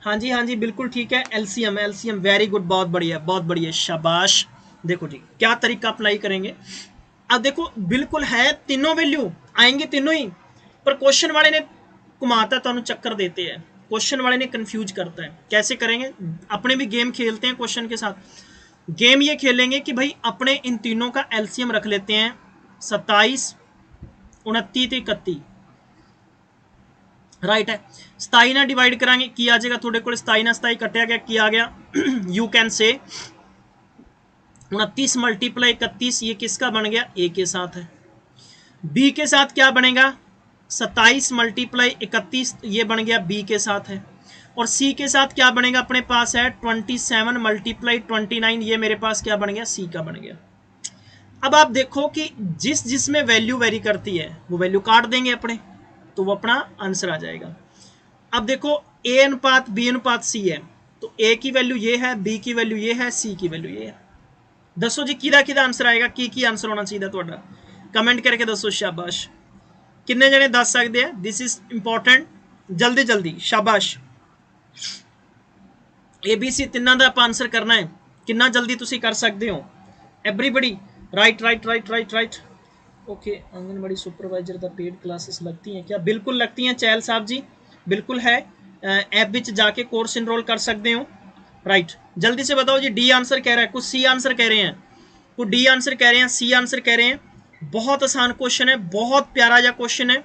हाँ जी बिल्कुल ठीक है, एलसीएम एलसीएम, वेरी गुड, बहुत बढ़िया शाबाश। देखो जी क्या तरीका अप्लाई करेंगे, अब देखो बिल्कुल है, तीनों वैल्यू आएंगे तीनों ही, पर क्वेश्चन वाले ने घुमाता तो चक्कर देते हैं, क्वेश्चन वाले ने कंफ्यूज करता है। कैसे करेंगे, अपने भी गेम खेलते हैं क्वेश्चन के साथ। गेम ये खेलेंगे कि भाई अपने इन तीनों का एलसीएम रख लेते हैं, 27 29 ਤੇ 31 राइट है। 27 ਨਾਲ डिवाइड करांगे की आ जाएगा थोड़े को, 27 ਨਾਲ 27 कटिया गया की आ गया यू कैन से 29 मल्टीप्लाई 31, ये किसका बन गया, ए के साथ है। बी के साथ क्या बनेगा, 27 मल्टीप्लाई 31, ये बन गया बी के साथ है। और सी के साथ क्या बनेगा, अपने पास है 27 मल्टीप्लाई 29, ये मेरे पास क्या बन गया, सी का बन गया। अब आप देखो कि जिस जिसमें वैल्यू वेरी करती है वो वैल्यू काट देंगे अपने, तो वो अपना आंसर आ जाएगा। अब देखो ए अनुपात बी अनुपात सी है, तो ए की वैल्यू ये है, बी की वैल्यू ये है, सी की वैल्यू ये है। दसो जी किदा आंसर आएगा, की आंसर होना चाहिए थोड़ा, कमेंट करके दसो। शाबाश, किन्ने जने दस सकते हैं, दिस इज इंपॉर्टेंट, जल्दी जल्दी शाबाश। ABC तिना का आप आंसर करना है, कितना जल्दी तुसी कर सकते हो everybody, right right right right right. Okay, anganwadi supervisor the paid classes लगती हैं क्या, बिल्कुल लगती हैं चैल साहब जी, बिल्कुल है, ऐप विच जाके कोर्स इनरोल कर सकते हो। राइट, जल्दी से बताओ जी, डी आंसर कह रहा है, कुछ सी आंसर कह रहे हैं, कुछ डी आंसर कह रहे हैं, सी आंसर कह रहे हैं। बहुत आसान क्वेश्चन है, बहुत प्यारा जा क्वेश्चन है,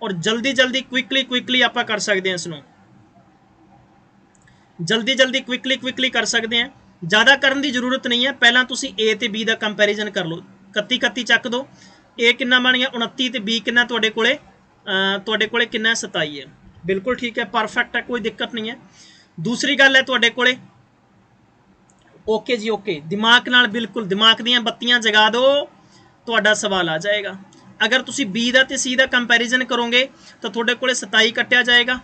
और जल्दी जल्दी क्विकली आप कर सकते हैं इसनों, जल्दी जल्दी क्विकली कर सकते हैं, ज़्यादा करने की जरूरत नहीं है। पहला तुसी ए ते बी का कंपैरिजन कर लो, 31 चक दो, ए कितना बन गया 29 ते बी कितना तुहाडे कोले कितना 27 है, बिल्कुल ठीक है, परफेक्ट है, कोई दिक्कत नहीं है। दूसरी गल है तुहाडे कोले, ओके जी ओके, दिमाग नाल बिल्कुल दिमाग दीयां बत्तियां जगा दो, तुहाडा सवाल आ जाएगा। अगर तुसी बी दा ते सी दा कंपैरिजन करोगे तो तुहाडे कोले 27 कट्टिया जाएगा,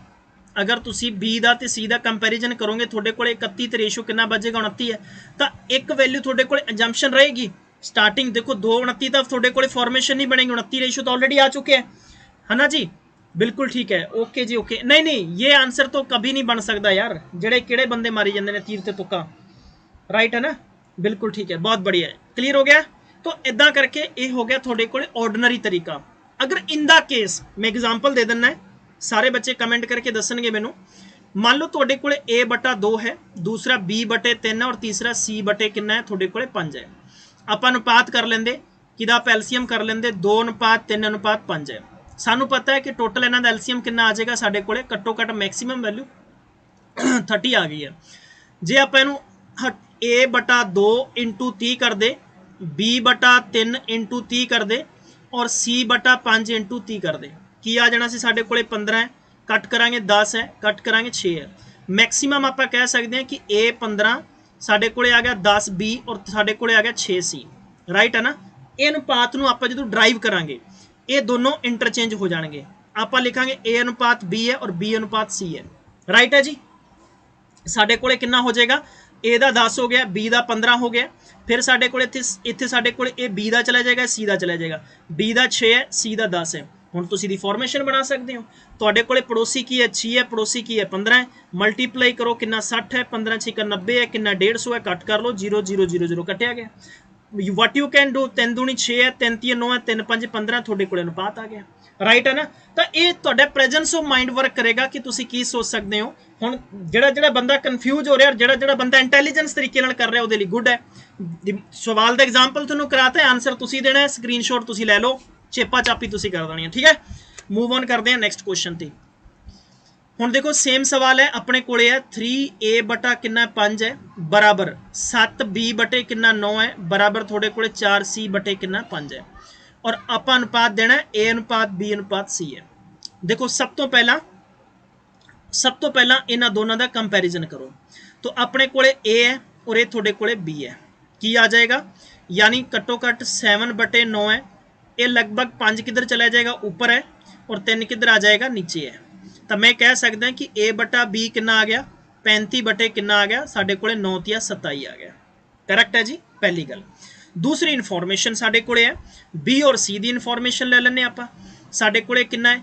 अगर तुसी बी दा ते सी दा कंपैरिजन करोगे तुहाडे कोले 31 ते रेशो कितना बचेगा 29 है, तो एक वैल्यू तुहाडे कोले एजम्पशन रहेगी स्टार्टिंग, देखो 2 29 तक तुहाडे कोले फॉर्मेशन नहीं बनेगी, 29 रेशो तो ऑलरेडी आ चुके हैं, है ना जी, बिल्कुल ठीक है, ओके जी ओके। नहीं नहीं, ये आंसर तो कभी नहीं बन सकता यार, जेड़े किहड़े बंदे मारी जाते हैं तीर ते तुक्का, राइट है ना, बिल्कुल ठीक है, बहुत बढ़िया है, क्लीयर हो गया। तो इदा करके ये हो गया थोड़े को ऑर्डनरी तरीका। अगर इन द केस मैं एग्जाम्पल दे देना है, सारे बच्चे कमेंट करके दसणगे मैनू, मान लो थोड़े को A/2 है, दूसरा B/3 है, और तीसरा C/ कितना है, थोड़े को 5 है। आप अनुपात कर लेंगे, किदा आप एलसीएम कर लेंगे, 2:3:5 है। सानू पता है कि टोटल इन्हां दा एलसीएम कितना आ जाएगा, साडे कोले घट्टो घट्ट मैक्सीमम वैल्यू 30 आ गई है। जे आप इनू A/2 × 30 कर दे, B/3 × 30 कर दे, और C/5 × 30 कर दे, की आ जाना सी साडे कोले 15 है, कट करांगे 10 है, कट करांगे 6 है। मैक्सीमम आप कह सकते हैं कि A15 साडे कोले आ गया 10B, और साडे कोले आ गया 6C, राइट है ना। ये अनुपात नूं आपां जदों ड्राइव करांगे ये दोनों इंटरचेंज हो जाएंगे, आप लिखांगे A अनुपात B है और B अनुपात C है, राइट है जी। साडे कोले कितना हो जाएगा, ए दा 10 हो गया, बी दा 15 हो गया, फिर साडे कोले इत्थे साडे कोले ए बी दा चला जाएगा, सी दा चला जाएगा, बी दा 6 है, सी दा 10 है। हुण तुसीं दी फॉर्मेशन बना सकते हो, तुहाडे कोले पड़ोसी की है 6 है, पड़ोसी की है 15 है, मल्टीप्लाई करो कितना 60 है, 15 6 90 है, कितना 150 है, कट कर लो 0 0 0 0 कटिया गया। वट यू कैन डू, 3 दूनी 6 है, 3 3 9 है, 3 5 15, थोड़े कोले अनुपात आ गया, राइट है ना। तो ये तुहाडा प्रेजेंस ऑफ माइंड वर्क करेगा कि तुसीं की सोच सकते हो। हुण जिहड़ा बंदा कन्फ्यूज हो रहा, जिहड़ा बंदा इंटैलीजेंस तरीके नाल कर रहा, उहदे लई गुड है। सवाल का एग्जाम्पल तुहानूं कराता है, आंसर तुसीं देना है, स्क्रीनशॉट तुसीं लै लो, चेपा चापी तुसीं कर देनी है, ठीक है। मूव ऑन करते हैं नेक्स्ट क्वेश्चन ते। हुण देखो सेम सवाल है, अपने कोले है 3A/ कितना 5 है, बराबर 7B/ कितना 9 है, बराबर थोड़े कोले 4C/ कितना 5 है, और आप अनुपात देना है A अनुपात B अनुपात C है। देखो सब तो पहला इन्हां दोनों का कंपैरिजन करो, तो अपने कोले A है और ये थोड़े कोले B है, की आ जाएगा, यानी घट्टो घट्ट 7/9 है, ये लगभग 5 किधर चला जाएगा, ऊपर है, और 3 किधर आ जाएगा, नीचे है। तो मैं कह सकता कि A/B कितना आ गया, 35 कितना आ गया, साढ़े कोले 9 या 27 आ गया, करैक्ट है जी, पहली गल। दूसरी इनफॉर्मेशन साढ़े कोले है B और C की इनफॉर्मेशन ले लेने आप, साढ़े कोले कितना है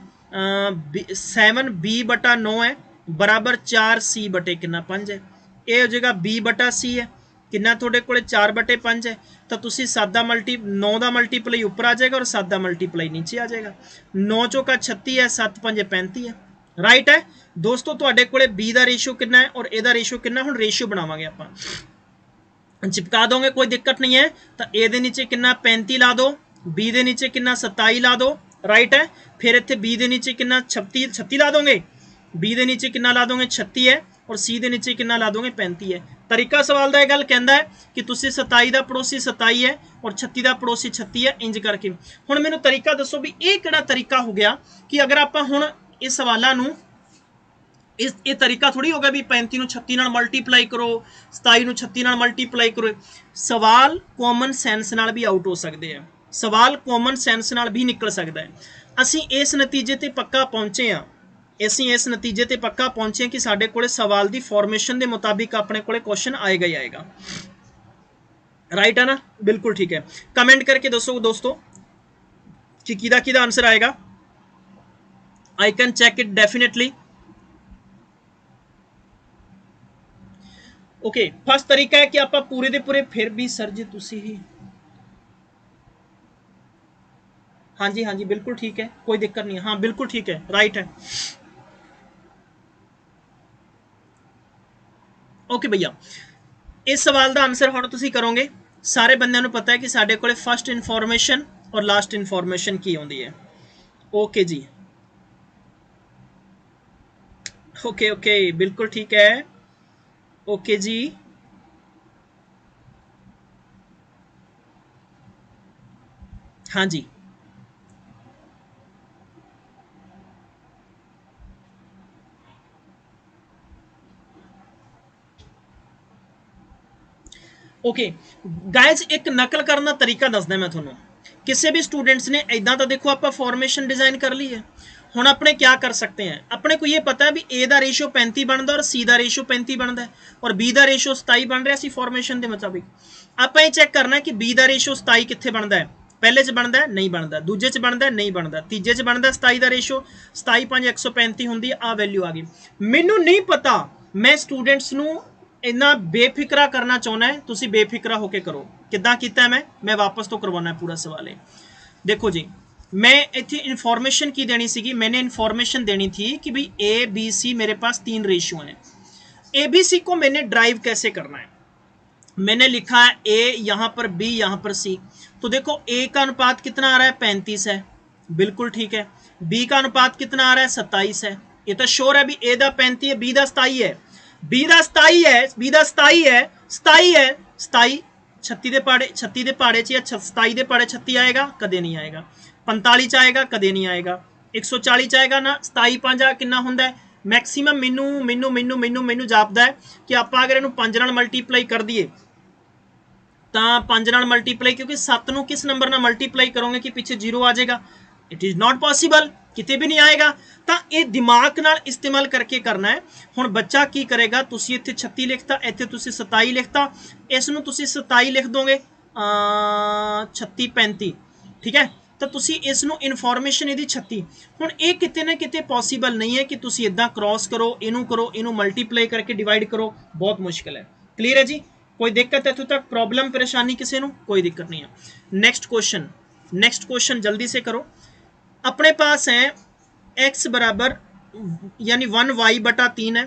7B/9 है, बराबर 4C/ कितना 5 है, ये हो जाएगा B/C है, कितना थोड़े को 4/5 है, तो तुसी 7 का 9 का मल्टीप्लाई उपर आ जाएगा और 7 का मल्टीप्लाई नीचे आ जाएगा। 9 चौका 36 है, 7 5 35 है। राइट है दोस्तों, तुहाडे कोले बी का रेशियो कितना है और एदा रेशियो कितना, हुण रेशियो बनावांगे आपां, चिपका दोगे कोई दिक्कत नहीं है। तो ए दे नीचे कितना 35 ला दो, बी दे नीचे कितना 27 ला दो। राइट है, फिर इत्थे बी दे नीचे कितना 36 ला दोगे, बी दे नीचे कितना ला दोगे 36 है, और सी दे नीचे कितना ला दोगे 35 है। तरीका सवाल का यह गल कहता है कि तुसी 27 का पड़ोसी 27 है और 36 का पड़ोसी 36 है, इंज करके। हुण मैनूं तरीका दसो भी ये किहड़ा तरीका हो गया कि अगर आपां हुण इस सवालों नूं ये तरीका थोड़ी होगा भी 35 ਨੂੰ 36 ਨਾਲ मल्टीप्लाई करो, 27 ਨੂੰ 36 ਨਾਲ मल्टीप्लाई करो। सवाल कॉमन सेंस ਨਾਲ भी आउट हो सकते हैं, सवाल कॉमन सेंस ਨਾਲ भी निकल सकता है। ਅਸੀਂ इस नतीजे ते पक्का पहुंचे हाँ, ਅਸੀਂ इस नतीजे ते पक्का पहुंचे कि साडे कोले सवाल की फॉर्मेशन के मुताबिक अपने कोले क्वेश्चन आएगा ही आएगा। राइट है ना, बिल्कुल ठीक है। कमेंट करके दसो दोस्तों कि किहदा आंसर आएगा। I can check it definitely. Okay, first तरीका है कि आप पूरे दे पूरे, फिर भी सर जी तुसी ही, हाँ जी हाँ जी बिल्कुल ठीक है, कोई दिक्कत नहीं है, हाँ बिल्कुल ठीक है, राइट है। ओके भैया, इस सवाल का आंसर हुण तुसी करोगे। सारे बंदे नूं पता है कि साडे कोले फर्स्ट इनफॉर्मेशन और लास्ट इनफॉर्मेशन की आउंदी है। ओके जी, ओके ओके बिल्कुल ठीक है। ओके जी, हाँ जी ओके गाइज, एक नकल करना तरीका दसदा मैं थोनों। किसी भी स्टूडेंट्स ने इदा तो देखो आप फॉर्मेशन डिजाइन कर ली है, हुण अपने क्या कर सकते हैं, अपने को ये पता है भी ए का रेशियो 35 बनता और सी का रेशियो 35 बनता है और बी का रेशियो 27 बन रहा सी फॉर्मेशन के मुताबिक। आप ये चेक करना है कि बी का रेशियो 27 कित्थे बनता है, पहले च बनता है नहीं बनता, दूजे च बनता है नहीं बनता, तीजे च बनता 27 का रेशियो 27 5 135 होंगी, आ वैल्यू आ गई। मैनू नहीं पता, मैं स्टूडेंट्स नूं इन्ना बेफिक्रा करना चाहना है, तुसी बेफिक्रा होकर करो। किद्दां कीता है मैं वापस तो करवाना है पूरा सवाल है। देखो जी, मैं इतनी इन्फॉर्मेशन की देनी सी, मैंने इन्फॉर्मेशन देनी थी कि भाई ए बी सी मेरे पास 3 रेशियो हैं, ए बी सी को मैंने ड्राइव कैसे करना है। मैंने लिखा है ए यहाँ पर, बी यहाँ पर, सी। तो देखो ए का अनुपात कितना आ रहा है 35 है, बिल्कुल ठीक है। बी का अनुपात कितना आ रहा है 27 है, ये तो श्योर है भी ए का 35 है, बी का 27 है, बी का 27 है, बी का 27 है, 27 है, 27 36 के पहाड़े, 36 के पहाड़े च या 27 के पहाड़े 36 आएगा, कदे नहीं आएगा। 45 आएगा, कदे नहीं आएगा। 140 आएगा ना, 27 5 कितना होंदा है मैक्सीमम। मैनू मैनू मैनू मैनू मैनू जापदा है कि आप अगर इन्हू 5 नाल मल्टीप्लाई कर दिए तो 5 नाल मल्टीप्लाई, क्योंकि 7 नू किस नंबर नाल मल्टीप्लाई करोगे कि पीछे 0 आ जाएगा, इट इज़ नॉट पॉसीबल, किते भी नहीं आएगा। तो ये दिमाग नाल इस्तेमाल करके करना है। हुण बच्चा की करेगा, तुसी इत्थे 36 लिखता, इत्थे तुसी 27 लिखता, इस नूं तुसी 27 लिख दोगे 36 35, ठीक है। तो तुसी इस नूं इन्फॉर्मेशन इहदी 36, हुण ये किते ना किते पॉसीबल नहीं है कि तुसी इदां क्रॉस करो, इनू मल्टीप्लाई करके डिवाइड करो, बहुत मुश्किल है। क्लीयर है जी, कोई दिक्कत है इत्थों तक, प्रॉब्लम परेशानी किसी नूं, कोई दिक्कत नहीं है। नेक्स्ट क्वेश्चन जल्दी से करो। अपने पास है x बराबर यानी 1y/3 है,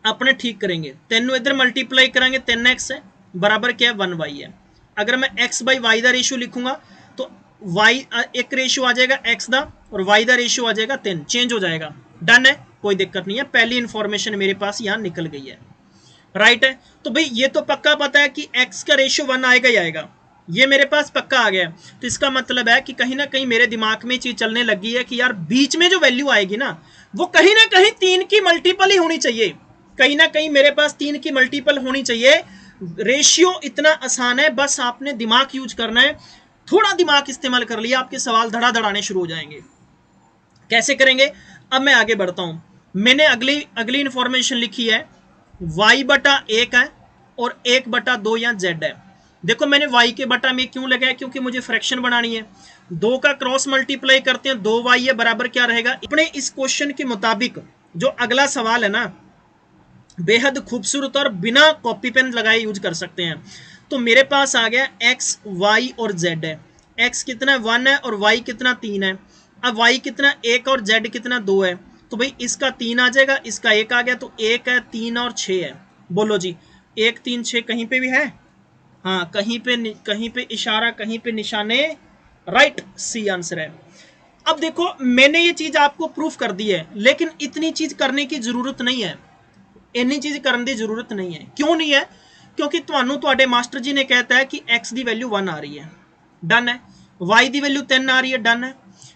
अपने ठीक करेंगे, 3 इधर मल्टीप्लाई करेंगे, 3x है बराबर क्या है 1y है। अगर मैं x/y का रेशियो लिखूंगा तो y एक रेशियो आ जाएगा x का और y का रेशियो आ जाएगा 3, चेंज हो जाएगा। डन है, कोई दिक्कत नहीं है, पहली इंफॉर्मेशन मेरे पास यहाँ निकल गई है। राइट है, तो भाई ये तो पक्का पता है कि x का रेशियो 1 आएगा ही आएगा, ये मेरे पास पक्का आ गया। तो इसका मतलब है कि कहीं ना कहीं मेरे दिमाग में चीज चलने लगी है कि यार बीच में जो वैल्यू आएगी ना वो कहीं ना कहीं 3 की मल्टीपल ही होनी चाहिए, कहीं ना कहीं मेरे पास 3 की मल्टीपल होनी चाहिए। रेशियो इतना आसान है, बस आपने दिमाग यूज करना है, थोड़ा दिमाग इस्तेमाल कर लिया, आपके सवाल धड़ाधड़ाने शुरू हो जाएंगे। कैसे करेंगे, अब मैं आगे बढ़ता हूं। मैंने अगली इंफॉर्मेशन लिखी है y/1 है और 1/2 या z है। देखो मैंने y के बटा में क्यों लगाया, क्योंकि मुझे फ्रैक्शन बनानी है। 2 का क्रॉस मल्टीप्लाई करते हैं, 2y है बराबर क्या रहेगा। अपने इस क्वेश्चन के मुताबिक जो अगला सवाल है ना, बेहद खूबसूरत और बिना कॉपी पेन लगाए यूज कर सकते हैं। तो मेरे पास आ गया एक्स वाई और जेड है। एक्स कितना 1 है और वाई कितना 3 है। अब वाई कितना 1 और जेड कितना 2 है। तो भाई इसका 3 आ जाएगा, इसका 1 आ गया, तो 1 है 3 और 6 है। बोलो जी 1 3 6 कहीं पे भी है? हाँ कहीं पे इशारा, कहीं पे निशाने, राइट सी आंसर है। अब देखो मैंने ये चीज आपको प्रूफ कर दी है, लेकिन इतनी चीज करने की जरूरत नहीं है। इन्नी चीज करने की जरूरत नहीं है। क्यों नहीं है? क्योंकि ਤੁਹਾਨੂੰ ਤੁਹਾਡੇ ਮਾਸਟਰ ਜੀ ਨੇ कहता है कि x ਦੀ वैल्यू 1 आ रही है, डन है। y ਦੀ वैल्यू 3 आ रही है, डन है।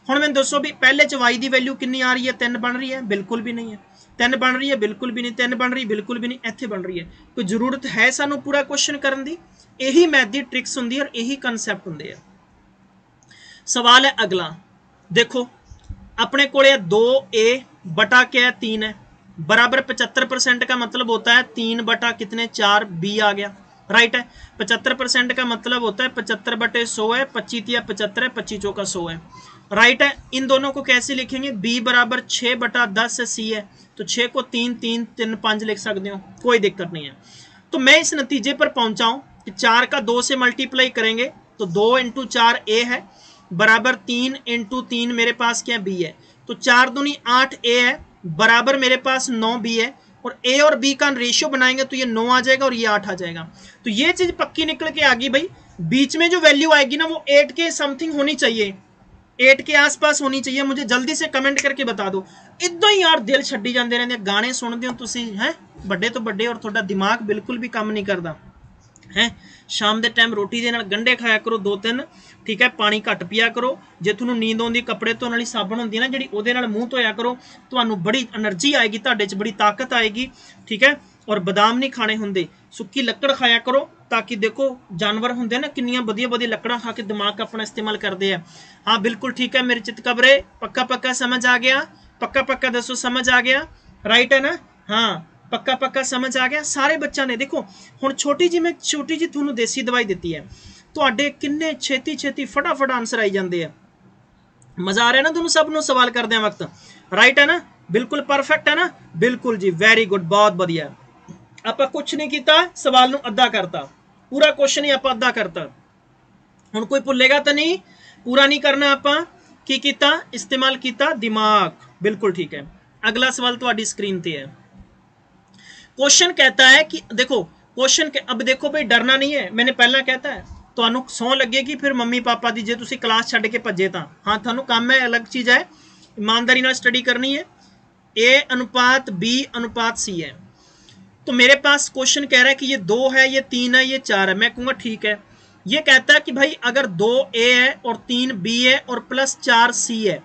ਹੁਣ ਮੈਨੂੰ ਦੱਸੋ ਵੀ ਪਹਿਲੇ ਚ y ਦੀ वैल्यू ਕਿੰਨੀ ਆ ਰਹੀ ਹੈ? 3 ਬਣ ਰਹੀ ਹੈ? ਬਿਲਕੁਲ ਵੀ ਨਹੀਂ ਹੈ। 3 ਬਣ ਰਹੀ ਹੈ? ਬਿਲਕੁਲ ਵੀ ਨਹੀਂ। 3 ਬਣ ਰਹੀ ਬਿਲकुल भी नहीं, ਇੱਥੇ ਬਣ ਰਹੀ ਹੈ। ਕੋਈ ਜ਼ਰੂਰਤ ਹੈ ਸਾਨੂੰ ਪੂਰਾ ਕੁਐਸਚਨ ਕਰਨ ਦੀ? ਇਹੀ ਮੈਥ ਦੀ ਟ੍ਰਿਕਸ ਹੁੰਦੀ ਹੈ ਔਰ ਇਹੀ ਕਨਸੈਪਟ ਹੁੰਦੇ ਆ। सवाल है अगला, देखो अपने को 2a बटा क्या है 3 है, बराबर 75% का मतलब होता है 3 बटा कितने 4 b आ गया, राइट है। 75% का मतलब होता है 75 बटे 100 है, 25 या 75 है, 25 चौका 100 है, राइट है। इन दोनों को कैसे लिखेंगे? b बराबर 6 बटा 10 है, c है, तो 6 को 3 3 3 5 लिख सकते हो, कोई दिक्कत नहीं है। तो मैं इस नतीजे पर पहुंचा हूं कि 4 का 2 से मल्टीप्लाई करेंगे तो 2 × 4 a है, बराबर 3 × 3 मेरे पास क्या b है, तो 4 दूनी 8 a है, बराबर मेरे पास 9 b है, और a और b का रेशियो बनाएंगे तो ये 9 आ जाएगा और ये 8 आ जाएगा। तो ये चीज पक्की निकल के आ गई भाई। बीच में जो वैल्यू आएगी ना वो 8 के समथिंग होनी चाहिए, 8 के आसपास होनी चाहिए। मुझे जल्दी से कमेंट करके बता दो। इदा ही यार दिल छड्डी जाते रहते, गाने सुनते हो तुसी हैं बड़े तो बड़े और थोड़ा दिमाग बिल्कुल भी काम नहीं करता है। शाम के टाइम रोटी के नाल गंढे खाया करो 2-3, ठीक है। पानी घट पिया करो, जे तुहानूं नींद आउंदी कपड़े धोने वाली साबण हुंदी है ना जिहड़ी, उहदे नाल मूँह धोया करो, तुहानूं बड़ी एनर्जी आएगी, तुहाडे च बड़ी ताकत आएगी, ठीक है। और बादाम नहीं खाने हुंदे, सुक्की लकड़ खाया करो, ताकि देखो जानवर हुंदे ना किन्नियां वधिया वधिया लकड़ां खा के दिमाग अपना इस्तेमाल करते हैं। हाँ बिल्कुल ठीक है मेरे चित कबरे, पक्का पक्का समझ आ गया? पक्का पक्का दसो समझ आ गया? राइट है ना? हाँ पक्का पक्का समझ आ गया सारे बच्चों ने। देखो हुण छोटी जी तुहानूं देसी दवाई दी है, तुहाडे किन्ने छेती छेती फटाफट आंसर आई जाते हैं। मजा आ रहा है ना तुहानूं सब नूं सवाल करदे वक्त? राइट है ना? बिल्कुल परफेक्ट है ना? बिल्कुल जी, वेरी गुड, बहुत बढ़िया। आपां कुछ नहीं किया, सवाल नूं अद्धा करता, पूरा क्वेश्चन ही आपां अद्धा करता। हुण कोई भुलेगा तो नहीं? पूरा नहीं करना। आपां की कीता? इस्तेमाल किया दिमाग, बिल्कुल ठीक है। अगला सवाल तुहाडी स्क्रीन ते है। क्वेश्चन कहता है कि देखो क्वेश्चन के, अब देखो भाई डरना नहीं है, मैंने पहला कहता है ਤੁਹਾਨੂੰ ਸੌ ਲੱਗੇਗੀ ਫਿਰ ਮੰਮੀ ਪਾਪਾ ਦੀ ਜੇ ਤੁਸੀਂ ਕਲਾਸ ਛੱਡ ਕੇ ਭੱਜੇ ਤਾਂ। ਹਾਂ ਤੁਹਾਨੂੰ ਕੰਮ ਹੈ, ਅਲੱਗ ਚੀਜ਼ ਹੈ, ईमानदारी ਨਾਲ स्टडी करनी है। a अनुपात b अनुपात c है। तो मेरे पास क्वेश्चन कह रहा है कि ये 2 है, ये 3 है, ये 4 है। मैं कहूँगा ठीक है। ये कहता है कि भाई अगर 2a है और 3b है और प्लस 4c है,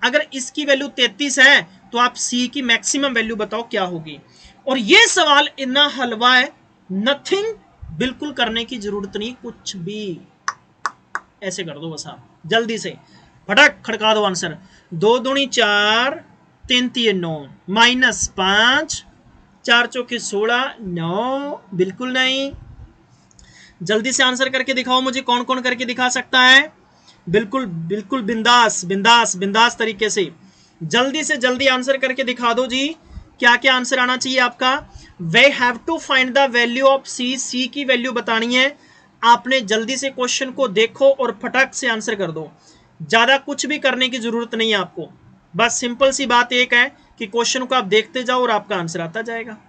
अगर इसकी वैल्यू 33 है तो आप c की मैक्सिमम वैल्यू बताओ क्या होगी। और ये सवाल इतना हलवा है, नथिंग बिल्कुल करने की जरूरत नहीं, कुछ भी ऐसे कर दो बस आप जल्दी से फटाक खड़का दो आंसर। 2 दूनी 4, 3 3 9, -5, 4 चौके 16, 9, बिल्कुल नहीं। जल्दी से आंसर करके दिखाओ मुझे, कौन कौन करके दिखा सकता है? बिल्कुल बिल्कुल बिंदास बिंदास बिंदास तरीके से जल्दी से जल्दी आंसर करके दिखा दो जी। क्या क्या आंसर आना चाहिए आपका? We have to find the value of C, C की वैल्यू बतानी है आपने। जल्दी से क्वेश्चन को देखो और फटाक से आंसर कर दो, ज्यादा कुछ भी करने की जरूरत नहीं है आपको। बस सिंपल सी बात एक है कि क्वेश्चन को आप देखते जाओ और आपका आंसर आता जाएगा।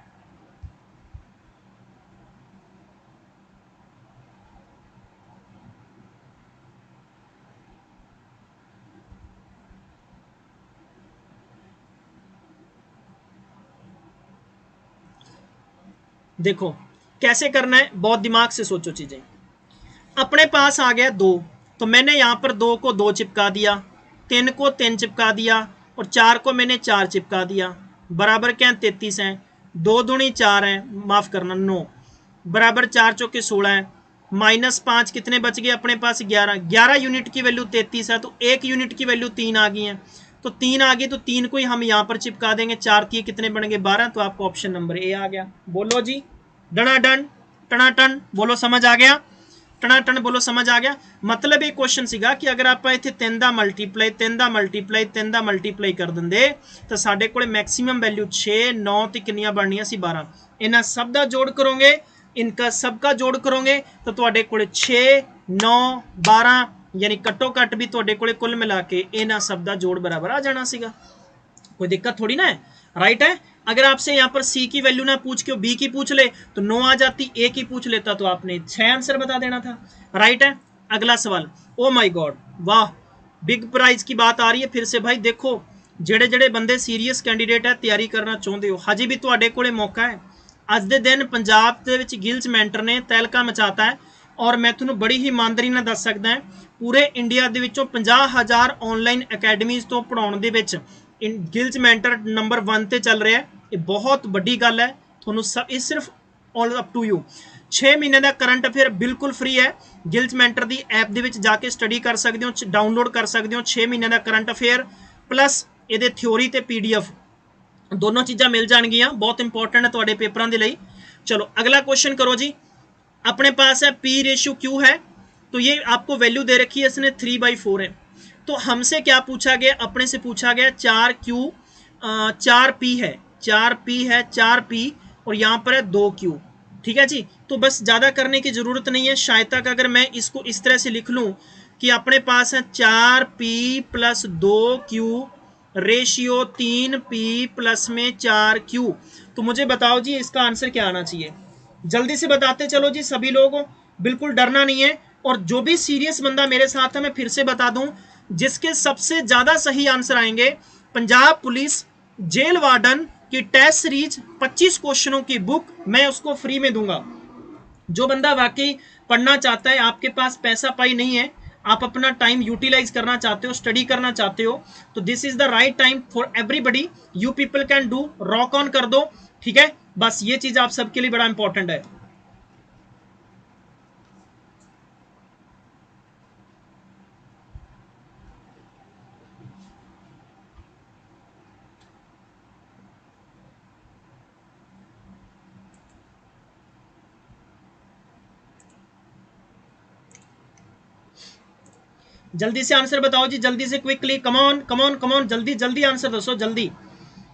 देखो कैसे करना है, बहुत दिमाग से सोचो चीजें। अपने पास आ गया 2, तो मैंने यहां पर 2 को 2 चिपका दिया, 3 को 3 चिपका दिया और 4 को मैंने 4 चिपका दिया, बराबर क्या 33 है। 2 दूनी 4 है, माफ करना 9, बराबर 4 चौके 16 है, -5 कितने बच गए अपने पास? 11। 11 यूनिट की वैल्यू 33 है, तो 1 यूनिट की वैल्यू 3 आ गई है, तो 3 आ गई, तो 3 को ही हम यहाँ पर चिपका देंगे। 4 3 कितने बनेंगे? 12, तो आपको ऑप्शन नंबर ए आ गया। बोलो जी डनाडन टनाटन, बोलो समझ आ गया? टनाटन बोलो, समझ आ गया। मतलब ये क्वेश्चन सीगा कि अगर आप इत्थे 3 ਦਾ ਮਲਟੀਪਲਾਈ कर ਦਿੰਦੇ तो साडे कोले मैक्सिमम वैल्यू 6 9 ਤੇ ਕਿੰਨੀਆਂ ਬਣਨੀਆਂ ਸੀ 12। ਇਹਨਾਂ सब ਦਾ जोड़ करोगे, इनका सबका जोड़ करोगे तो ਤੁਹਾਡੇ ਕੋਲੇ 6 9 12 यानी घट्टो घट भी ਤੁਹਾਡੇ ਕੋਲੇ कुल मिला के ਇਹਨਾਂ सब ਦਾ जोड़ बराबर आ जाना सीगा। कोई दिक्कत थोड़ी ना है, राइट है। अगर आपसे यहाँ पर सी की वैल्यू ना पूछ के बी की पूछ ले तो 9 आ जाती, ए की पूछ लेता तो आपने 6 आंसर बता देना था, राइट है। अगला सवाल, ओ माय गॉड, वाह, बिग प्राइज की बात आ रही है फिर से भाई। देखो जेड़े जेड़े बंदे सीरीयस कैंडीडेट है, तैयारी करना चाहते हो, हजे भी तुहाडे कोले मौका है। अज दे दिन पंजाब दे विच गिल्स मैंटर ने तहलका मचाता है और मैं तुहानूं बड़ी ही ईमानदारी नाल दस सकदा है, पूरे इंडिया दे विचों 50,000 ऑनलाइन अकैडमीज़ तो पढ़ाउण दे विच गिल्स मैंटर नंबर 1 ते चल रहा है। ये बहुत बड़ी गल है, थोनों सब ये सिर्फ ऑल अप टू यू। 6 महीने का करंट अफेयर बिल्कुल फ्री है, गिल्स मैंटर की ऐप दे विच जाके स्टडी कर सकते हो, डाउनलोड कर सकते हो। 6 महीने का करंट अफेयर प्लस ये थ्योरी ते PDF दोनों चीज़ां मिल जाएगियां, बहुत इंपॉर्टेंट है तुहाडे पेपरां दे लई। चलो अगला क्वेश्चन करो जी। अपने पास है P/Q है, तो ये आपको वैल्यू दे रखी है, इसने 3/4 है। तो हमसे क्या पूछा गया, अपने से पूछा गया 4Q 4P है, 4P है, 4P और यहाँ पर है 2Q, ठीक है जी। तो बस ज़्यादा करने की ज़रूरत नहीं है। शायद तक अगर मैं इसको इस तरह से लिख लूँ कि अपने पास है 4P + 2Q ratio 3P plus में 4Q, तो मुझे बताओ जी इसका आंसर क्या आना चाहिए। जल्दी से बताते चलो जी सभी लोग, बिल्कुल डरना नहीं है। और जो भी सीरियस बंदा मेरे साथ है, मैं फिर से बता दूं, जिसके सबसे ज़्यादा सही आंसर आएंगे, पंजाब पुलिस जेल वार्डन की टेस्ट सीरीज 25 क्वेश्चनों की बुक मैं उसको फ्री में दूंगा। जो बंदा वाकई पढ़ना चाहता है, आपके पास पैसा पाई नहीं है, आप अपना टाइम यूटिलाइज करना चाहते हो, स्टडी करना चाहते हो, तो this is the right time for everybody. You people can do, rock on कर दो, ठीक है। बस ये चीज आप सबके लिए बड़ा इंपॉर्टेंट है। जल्दी से आंसर बताओ जी, जल्दी से, क्विकली, कमॉन कमॉन कमॉन, जल्दी जल्दी आंसर दसो, जल्दी।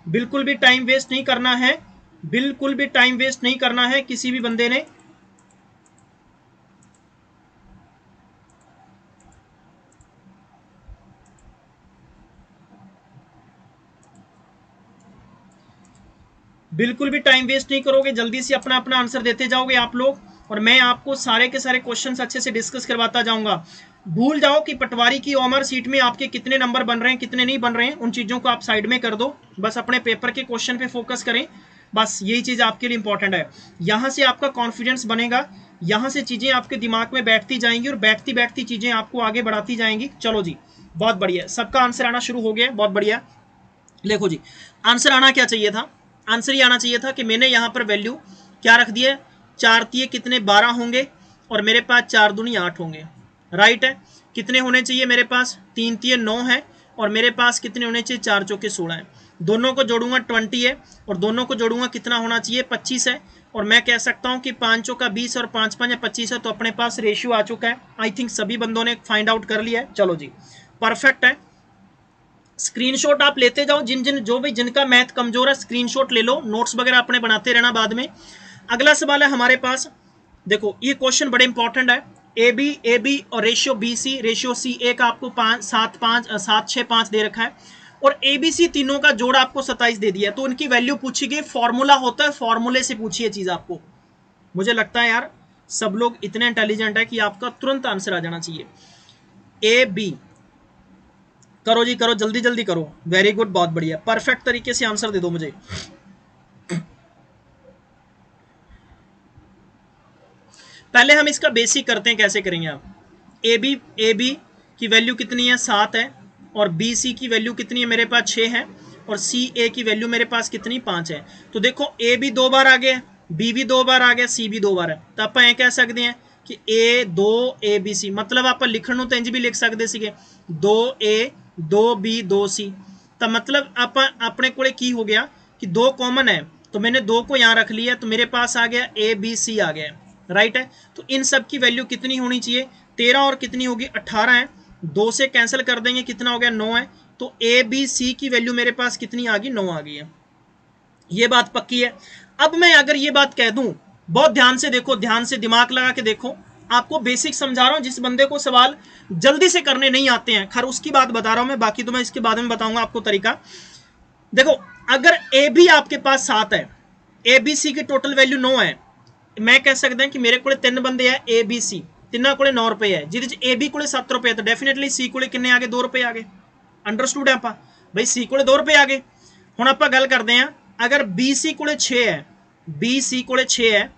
बिल्कुल भी टाइम वेस्ट नहीं करना है, बिल्कुल भी टाइम वेस्ट नहीं करना है किसी भी बंदे ने। बिल्कुल भी टाइम वेस्ट नहीं करोगे, जल्दी से अपना अपना आंसर देते जाओगे आप लोग, और मैं आपको सारे के सारे क्वेश्चंस अच्छे से डिस्कस करवाता जाऊंगा। भूल जाओ कि पटवारी की ओमर सीट में आपके कितने नंबर बन रहे हैं, कितने नहीं बन रहे हैं, उन चीज़ों को आप साइड में कर दो, बस अपने पेपर के क्वेश्चन पे फोकस करें। बस यही चीज़ आपके लिए इंपॉर्टेंट है। यहाँ से आपका कॉन्फिडेंस बनेगा, यहाँ से चीज़ें आपके दिमाग में बैठती जाएंगी और बैठती बैठती चीज़ें आपको आगे बढ़ाती जाएंगी। चलो जी, बहुत बढ़िया, सबका आंसर आना शुरू हो गया, बहुत बढ़िया। देखो जी, आंसर आना क्या चाहिए था, आंसर ये आना चाहिए था कि मैंने यहाँ पर वैल्यू क्या रख दी है, 4 तिये कितने 12 होंगे और मेरे पास 4 दूनी 8 होंगे, राइट है। कितने होने चाहिए मेरे पास, 3 तिये 9 है और मेरे पास कितने होने चाहिए, 4 चौके 16 है। दोनों को जोड़ूंगा 20 है और दोनों को जोड़ूंगा कितना होना चाहिए, 25 है। और मैं कह सकता हूँ कि 5 चौका 20 और 5 5 25 है, तो अपने पास रेशियो आ चुका है। आई थिंक सभी बंदों ने फाइंड आउट कर लिया है। चलो जी, परफेक्ट है। स्क्रीनशॉट आप लेते जाओ, जो भी जिनका मैथ कमजोर है स्क्रीनशॉट ले लो, नोट्स वगैरह अपने बनाते रहना बाद में। अगला सवाल है हमारे पास, देखो ये क्वेश्चन बड़े इंपॉर्टेंट है। ए बी और रेशियो रेशियो सी ए का आपको 7 6 5 दे रखा है और ABC तीनों का जोड़ आपको 27 दे दिया है, तो उनकी वैल्यू पूछी गई। फॉर्मूला होता है, फॉर्मूले से पूछिए चीज आपको। मुझे लगता है यार सब लोग इतने इंटेलिजेंट है कि आपका तुरंत आंसर आ जाना चाहिए। AB करो जी, करो जल्दी जल्दी करो, वेरी गुड, बहुत बढ़िया, परफेक्ट तरीके से आंसर दे दो मुझे। पहले हम इसका बेसिक करते हैं, कैसे करेंगे आप। ए बी की वैल्यू कितनी है, 7 है, और BC की वैल्यू कितनी है, मेरे पास 6 है, और CA की वैल्यू मेरे पास कितनी, 5 है। तो देखो A भी 2 बार आ गया, B भी 2 बार आ गया, C भी 2 बार है, तो आप ये कह सकते हैं कि A 2 ABC, मतलब आप लिखण तो इंज भी लिख सकते थे 2A 2B 2C। तो मतलब आप अपने को की हो गया कि 2 कॉमन है, तो मैंने 2 को यहाँ रख लिया, तो मेरे पास आ गया ABC आ गया, राइट है। तो इन सब की वैल्यू कितनी होनी चाहिए, 13 और कितनी होगी 18 है, 2 से कैंसिल कर देंगे, कितना हो गया 9 है। तो ए बी सी की वैल्यू मेरे पास कितनी आ गई, 9 आ गई है। ये बात पक्की है। अब मैं अगर ये बात कह दूं, बहुत ध्यान से देखो, ध्यान से दिमाग लगा के देखो, आपको बेसिक समझा रहा हूं। जिस बंदे को सवाल जल्दी से करने नहीं आते हैं, खैर उसकी बात बता रहा हूं मैं, बाकी तो मैं इसके बाद में बताऊंगा आपको तरीका। देखो अगर ए बी आपके पास 7 है, ए बी सी की टोटल वैल्यू 9 है, मैं कह सकता हूं कि मेरे को 3 बंदे है ए बी सी, तिना को 9 रुपए है, जिद ए बी को 7 रुपए, तो डेफिनेटली सी को किन्ने आ गए 2 रुपए आ गए। अंडरस्टूड है ਆਪਾਂ भाई, सी को 2 रुपए आ गए। ਹੁਣ ਆਪਾਂ ਗੱਲ ਕਰਦੇ हैं, अगर बी सी को 6 है, बी सी को 6 है,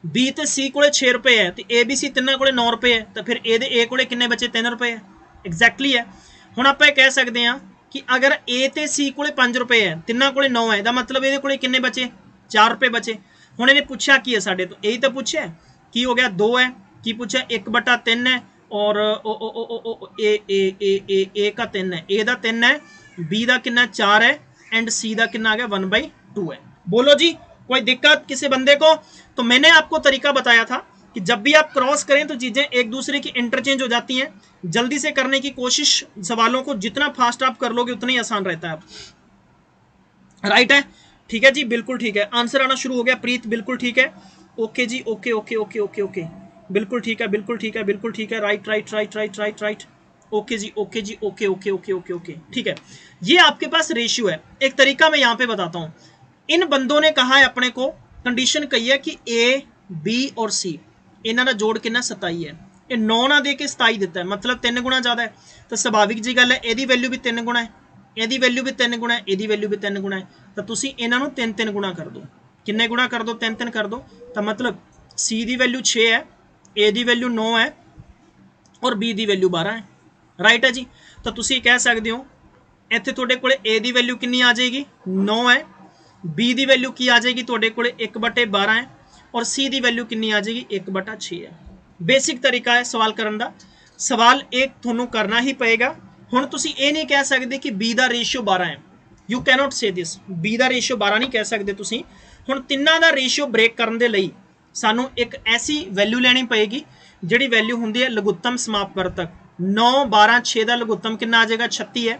बी तो सी को 6 रुपए है, तो ए बी सी तिना को 9 रुपए है, तो फिर ए को किन्ने बचे 3 रुपए है। एग्जैक्टली है। ਹੁਣ ਆਪਾਂ कह सकते हैं कि अगर ए तो सी को 5 रुपए है, तिना को 9 है, मतलब ये किन्ने बचे 4 रुपए बचे। ਹੁਣ ਇਹਨੇ ਪੁੱਛਿਆ ਕੀ ਹੈ ਸਾਡੇ ਤੋਂ, यही तो पूछा की हो गया 2 है, की पूछा 1/3 है, और ए का 3 है, ए का 3 है, बी का कितना 4 है, एंड सी का कितना आ गया 1/2 है। बोलो जी कोई दिक्कत किसी बंदे को। तो मैंने आपको तरीका बताया था कि जब भी आप क्रॉस करें तो चीजें एक दूसरे की इंटरचेंज हो जाती हैं। जल्दी से करने की कोशिश, सवालों को जितना फास्ट आप कर लोगे उतना ही आसान रहता है। राइट है, ठीक है जी, बिल्कुल ठीक है। आंसर आना शुरू हो गया प्रीत, बिल्कुल ठीक है। ओके जी, okay okay okay okay okay, बिल्कुल ठीक है, बिल्कुल ठीक है, बिल्कुल ठीक है। Right right right right right right, okay जी, ओके जी, okay okay okay okay okay, ठीक है। ये आपके पास रेशियो है। एक तरीका मैं यहाँ पे बताता हूँ। इन बंदों ने कहा है अपने को, कंडीशन कही है कि ए बी और सी इन्हों का जोड़ कितना 27 है। ये 9 ना दे के 27 दिता है, मतलब 3 गुणा ज़्यादा है। तो स्वाभाविक जी गल है, यदी वैल्यू भी 3 गुणा है, यदी वैल्यू भी 3 गुणा है, यदी वैल्यू भी 3 गुणा है। तो तुम इन्हों 3 गुणा कर दो, किन्ने गुणा कर दो 3 कर दो। तो मतलब सी की वैल्यू 6 है, ए की वैल्यू 9 है, और बी की वैल्यू 12 है। राइट है जी। तो तुम कह सकते हो इत्थे तुहाडे कोले ए की वैल्यू कितनी आ जाएगी 9 है, बी की वैल्यू की आ जाएगी तुहाडे कोले 1/12 है, और सी की वैल्यू कितनी आ जाएगी 1/6 है। बेसिक तरीका है सवाल करने का। सवाल एक तुहानू करना ही पएगा। हुण तुसीं ये नहीं कह सकते कि बी का रेशियो 12 है, you cannot say this, B का रेशियो 12 नहीं कह सकते तुसीं। हुण तिन्नां दा रेशियो ब्रेक करने दे लई सानू एक ऐसी वैल्यू लैनी पएगी जिहड़ी वैल्यू हुंदी है लघुत्तम समापवर्तक। 9 12 6 का लघुत्तम कितना आ जाएगा 36 है।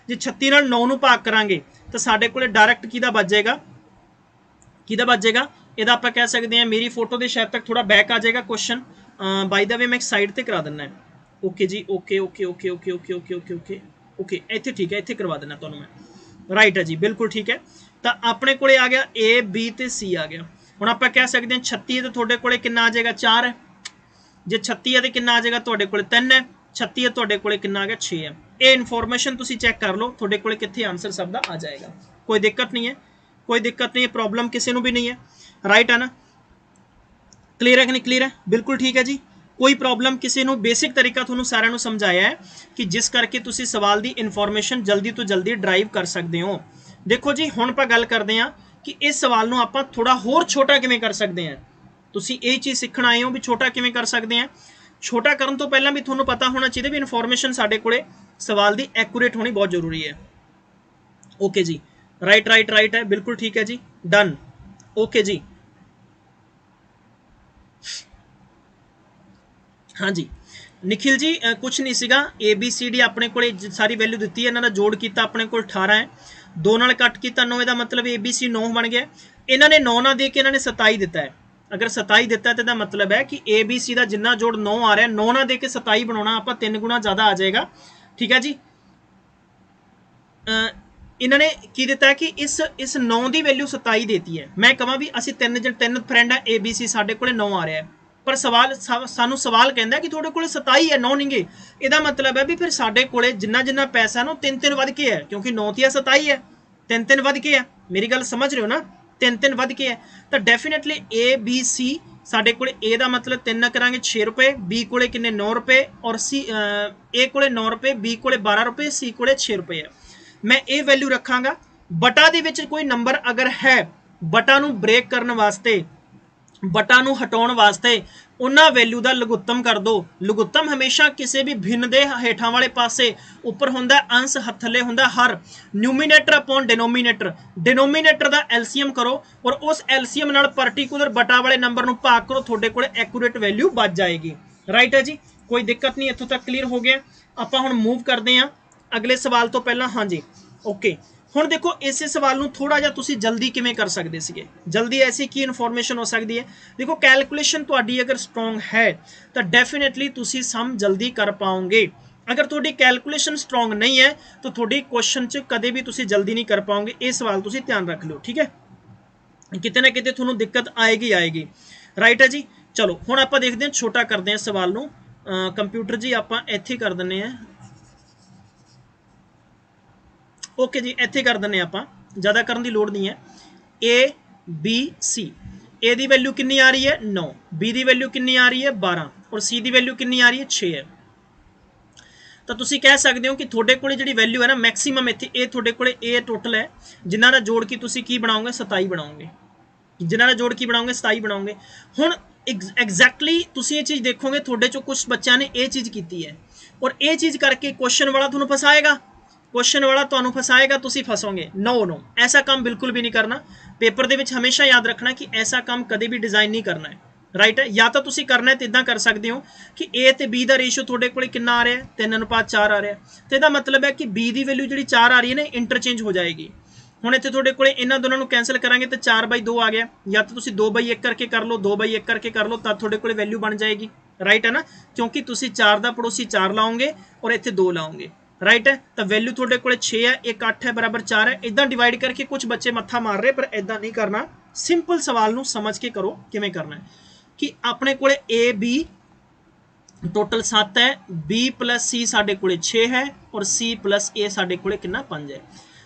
जे 36 नाल 9 नूं भाग करांगे तो साडे कोले डायरैक्ट किहदा बच जाएगा, किहदा बच जाएगा, इहदा आपां कह सकते हैं। मेरी फोटो के शायद तक थोड़ा बैक आ जाएगा क्वेश्चन, बाय द वे मैं एक साइड पर करा दिना है। ओके जी, okay okay okay okay okay okay okay okay okay, इत्थे ठीक है, इत्थे करवा देना तुहानूं मैं। राइट है जी, बिल्कुल ठीक है। तो अपने कोले आ गया ए बी ते सी आ गया। हुण आपां कह सकते हैं 36 तो तुहाडे कोले कितना आ जाएगा 4 है, जे 36 है तो कितना आ जाएगा तुहाडे कोले 3 है, 36 है तुहाडे कोले कितना आ गया 6 है। ये इन्फॉर्मेशन तुसीं चैक कर लो, तुहाडे कोले कित्थे आंसर सब दा आ जाएगा। कोई दिक्कत नहीं है, कोई दिक्कत नहीं है, प्रॉब्लम किसी को भी नहीं है। राइट है ना, क्लीयर है कि नहीं क्लीयर है, बिल्कुल ठीक है जी। कोई प्रॉब्लम किसी को, बेसिक तरीका तुहानूं सारिआं नूं समझाया है कि जिस करके तुसीं सवाल की इन्फॉर्मेशन जल्दी तो जल्दी ड्राइव कर सकते हो। देखो जी हुण आपां गल करते हैं कि इस सवाल नूं आपां थोड़ा होर छोटा किवें कर सकते हैं। तुसीं ये चीज़ सीखण आए हो भी छोटा किवें कर सकते हैं। छोटा करन तो पहला भी तुहानूं पता होना चाहिए भी इन्फॉर्मेशन साडे कोले सवाल की एक्यूरेट होनी बहुत जरूरी है। ओके जी, राइट राइट राइट है, बिल्कुल ठीक है जी, डन। ओके जी, हाँ जी निखिल जी, कुछ नहीं सीगा, ए बी सी डी अपने को सारी वैल्यू दी है, इन्हों का जोड़ किया अपने को 18 है, 2 नाल कट किया 9, का मतलब ए बी सी 9 बन गया। इन्होंने 9 ना दे के इन्होंने 27 दिता है। अगर 27 दिता है तो मतलब है कि ए बी सी का जिन्ना जोड़ 9 आ रहा है, 9 ना दे के 27 बनाना, आप 3 गुणा ज़्यादा आ जाएगा। ठीक है जी। इन्होंने की दिता है कि इस 9 की वैल्यू 27 देती है। मैं कहा भी असी 3 फ्रेंड है, ए बी सी साढ़े को 9 आ रहा है, पर सवाल सानू सवाल कहता है कि थोड़े को 27 है, 9 नहीं गे। यदा मतलब है भी फिर साढ़े को जिन्ना जिन्ना पैसा ना 3 वध के है, क्योंकि 9 तो 27 है, 3 वध के है। मेरी गल समझ रहे हो ना, 3 वध के है। तो डेफिनेटली ए बी सी साढ़े को ए का मतलब 3 करांगे 6 रुपए, बी को किन्ने 9 रुपए, और सी ए को 9 रुपए, बी को 12 रुपए, सी को 6 रुपए है। मैं ये वैल्यू रखांगा। बटा दे विच कोई नंबर अगर है, बटा नूं ब्रेक करने वास्ते ਬਟਾ ਨੂੰ ਹਟਾਉਣ ਵਾਸਤੇ ਉਹਨਾਂ ਵੈਲਿਊ ਦਾ ਲਘੁੱਤਮ ਕਰ ਦੋ। ਲਘੁੱਤਮ ਹਮੇਸ਼ਾ ਕਿਸੇ ਵੀ ਭਿੰਨ ਦੇ ਹੇਠਾਂ ਵਾਲੇ ਪਾਸੇ ਉੱਪਰ ਹੁੰਦਾ, ਅੰਸ਼ ਥੱਲੇ ਹੁੰਦਾ ਹਰ। ਨਿਊਮੀਨੇਟਰ ਅਪੋਨ ਡਿਨੋਮੀਨੇਟਰ, ਡਿਨੋਮੀਨੇਟਰ ਦਾ ਐਲਸੀਐਮ ਕਰੋ ਔਰ ਉਸ ਐਲਸੀਐਮ ਨਾਲ ਪਾਰਟੀਕੂਲਰ ਬਟਾ ਵਾਲੇ ਨੰਬਰ ਨੂੰ ਭਾਗ ਕਰੋ, ਤੁਹਾਡੇ ਕੋਲ ਐਕੂਰੇਟ ਵੈਲਿਊ ਬਚ ਜਾਏਗੀ। ਰਾਈਟ ਹੈ ਜੀ, ਕੋਈ ਦਿੱਕਤ ਨਹੀਂ, ਇੱਥੋਂ ਤੱਕ ਕਲੀਅਰ ਹੋ ਗਿਆ। ਆਪਾਂ ਹੁਣ ਮੂਵ ਕਰਦੇ ਹਾਂ ਅਗਲੇ ਸਵਾਲ ਤੋਂ ਪਹਿਲਾਂ। ਹਾਂਜੀ ਓਕੇ, ਹੁਣ ਦੇਖੋ ਇਸੇ ਸਵਾਲ ਨੂੰ ਥੋੜਾ ਜਿਹਾ ਤੁਸੀਂ ਜਲਦੀ ਕਿਵੇਂ ਕਰ ਸਕਦੇ ਸੀਗੇ। ਜਲਦੀ ਐਸੀ ਕੀ ਇਨਫੋਰਮੇਸ਼ਨ ਹੋ ਸਕਦੀ ਹੈ, ਦੇਖੋ ਕੈਲਕੂਲੇਸ਼ਨ ਤੁਹਾਡੀ ਅਗਰ ਸਟਰੋਂਗ ਹੈ ਤਾਂ ਡੈਫੀਨੇਟਲੀ ਤੁਸੀਂ ਸਮ ਜਲਦੀ ਕਰ ਪਾਓਗੇ। ਅਗਰ ਤੁਹਾਡੀ ਕੈਲਕੂਲੇਸ਼ਨ ਸਟਰੋਂਗ ਨਹੀਂ ਹੈ ਤਾਂ ਤੁਹਾਡੀ ਕੁਐਸਚਨ 'ਚ ਕਦੇ ਵੀ ਤੁਸੀਂ ਜਲਦੀ ਨਹੀਂ ਕਰ ਪਾਓਗੇ। ਇਹ ਸਵਾਲ ਤੁਸੀਂ ਧਿਆਨ ਰੱਖ ਲਿਓ, ਠੀਕ ਹੈ। ਕਿਤੇ ਨਾ ਕਿਤੇ ਤੁਹਾਨੂੰ ਦਿੱਕਤ ਆਏਗੀ ਆਏਗੀ। ਰਾਈਟ ਹੈ ਜੀ, ਚਲੋ ਹੁਣ ਆਪਾਂ ਦੇਖਦੇ ਹਾਂ, ਛੋਟਾ ਕਰਦੇ ਹਾਂ ਸਵਾਲ ਨੂੰ। ਕੰਪਿਊਟਰ ਜੀ ਆਪਾਂ ਇੱਥੇ ਕਰ ਦਿੰਦੇ ਹਾਂ। ਓਕੇ ਜੀ, ਇੱਥੇ ਕਰ ਦਿੰਦੇ ਆਪਾਂ, ਜ਼ਿਆਦਾ ਕਰਨ ਦੀ ਲੋੜ ਨਹੀਂ ਹੈ। A B C, A the value ਕਿੰਨੀ ਆ ਰਹੀ ਹੈ 9, B ਦੀ ਵੈਲਿਊ ਕਿੰਨੀ ਆ ਰਹੀ ਹੈ 12 ਔਰ C ਦੀ ਵੈਲਿਊ ਕਿੰਨੀ ਆ ਰਹੀ ਹੈ 6 ਹੈ। ਤਾਂ ਤੁਸੀਂ ਕਹਿ ਸਕਦੇ ਹੋ ਕਿ ਤੁਹਾਡੇ ਕੋਲੇ ਜਿਹੜੀ ਵੈਲਿਊ ਹੈ ਨਾ ਮੈਕਸਿਮਮ ਇੱਥੇ ਇਹ ਤੁਹਾਡੇ ਕੋਲੇ ਇਹ ਟੋਟਲ ਹੈ, ਜਿਨ੍ਹਾਂ ਦਾ ਜੋੜ ਕੇ ਤੁਸੀਂ ਕੀ ਬਣਾਓਗੇ 27 ਬਣਾਓਗੇ, ਜਿਨ੍ਹਾਂ ਦਾ ਜੋੜ ਕੀ ਬਣਾਓਗੇ 27 ਬਣਾਓਗੇ। ਹੁਣ ਐਗਜ਼ੈਕਟਲੀ ਤੁਸੀਂ ਇਹ ਚੀਜ਼ ਦੇਖੋਗੇ, ਤੁਹਾਡੇ ਚੋਂ ਕੁਝ ਬੱਚਿਆਂ ਨੇ ਇਹ ਚੀਜ਼ ਕੀਤੀ ਹੈ ਔਰ ਇਹ ਚੀਜ਼ ਕਰਕੇ ਕੁਐਸਚਨ ਵਾਲਾ ਤੁਹਾਨੂੰ ਫਸਾਏਗਾ, क्वेश्चन वाला ਤੁਹਾਨੂੰ ਫਸਾਏਗਾ, ਤੁਸੀਂ ਫਸੋਗੇ। नो ऐसा काम बिल्कुल भी नहीं करना। पेपर ਦੇ ਵਿੱਚ ਹਮੇਸ਼ਾ ਯਾਦ ਰੱਖਣਾ ਕਿ ऐसा काम ਕਦੇ ਵੀ ਡਿਜ਼ਾਈਨ ਨਹੀਂ ਕਰਨਾ ਹੈ। ਰਾਈਟ ਹੈ, ਜਾਂ ਤਾਂ ਤੁਸੀਂ ਕਰਨਾ ਹੈ ਤੇ ਇਦਾਂ ਕਰ ਸਕਦੇ ਹੋ ਕਿ A ਤੇ B ਦਾ ਰੇਸ਼ੀਓ ਤੁਹਾਡੇ ਕੋਲੇ ਕਿੰਨਾ ਆ ਰਿਹਾ 3:4 ਆ ਰਿਹਾ, ਤੇ ਇਹਦਾ ਮਤਲਬ ਹੈ ਕਿ B ਦੀ ਵੈਲਿਊ ਜਿਹੜੀ 4 ਆ ਰਹੀ ਹੈ ਨਾ ਇੰਟਰਚੇਂਜ ਹੋ ਜਾਏਗੀ। ਹੁਣ ਇੱਥੇ ਤੁਹਾਡੇ ਕੋਲੇ ਇਹਨਾਂ ਦੋਨਾਂ ਨੂੰ ਕੈਂਸਲ ਕਰਾਂਗੇ ਤਾਂ 4/2 ਆ ਗਿਆ, ਜਾਂ ਤਾਂ ਤੁਸੀਂ 2/1 ਕਰਕੇ ਕਰ ਲਓ, 2/1 ਕਰਕੇ ਕਰ ਲਓ, ਤਾਂ ਤੁਹਾਡੇ ਕੋਲੇ ਵੈਲਿਊ ਬਣ ਜਾਏਗੀ। ਰਾਈਟ ਹੈ ਨਾ, ਕਿਉਂਕਿ ਤੁਸੀਂ 4 ਦਾ ਪੜੋਸੀ 4 ਲਾਓਗੇ ਔਰ ਇੱਥੇ 2 ਲਾਓਗੇ। ਰਾਈਟ ਹੈ, ਤਾਂ ਵੈਲਿਊ ਤੁਹਾਡੇ ਕੋਲੇ 6 ਹੈ, 1 8 ਹੈ ਬਰਾबर 4 ਹੈ। ਇਦਾਂ ਡਿਵਾਈਡ ਕਰਕੇ ਕੁਝ ਬੱਚੇ ਮੱਥਾ ਮਾਰ ਰਹੇ, ਪਰ ਇਦਾਂ ਨਹੀਂ ਕਰਨਾ। ਸਿੰਪਲ ਸਵਾਲ ਨੂੰ ਸਮਝ ਕੇ ਕਰੋ ਕਿਵੇਂ ਕਰਨਾ ਹੈ। ਕਿ ਆਪਣੇ ਕੋਲੇ A B ਟੋਟਲ 7 ਹੈ, B + C ਸਾਡੇ ਕੋਲੇ 6 ਹੈ ਔਰ C + A ਸਾਡੇ ਕੋਲੇ ਕਿੰਨਾ 5 ਹੈ।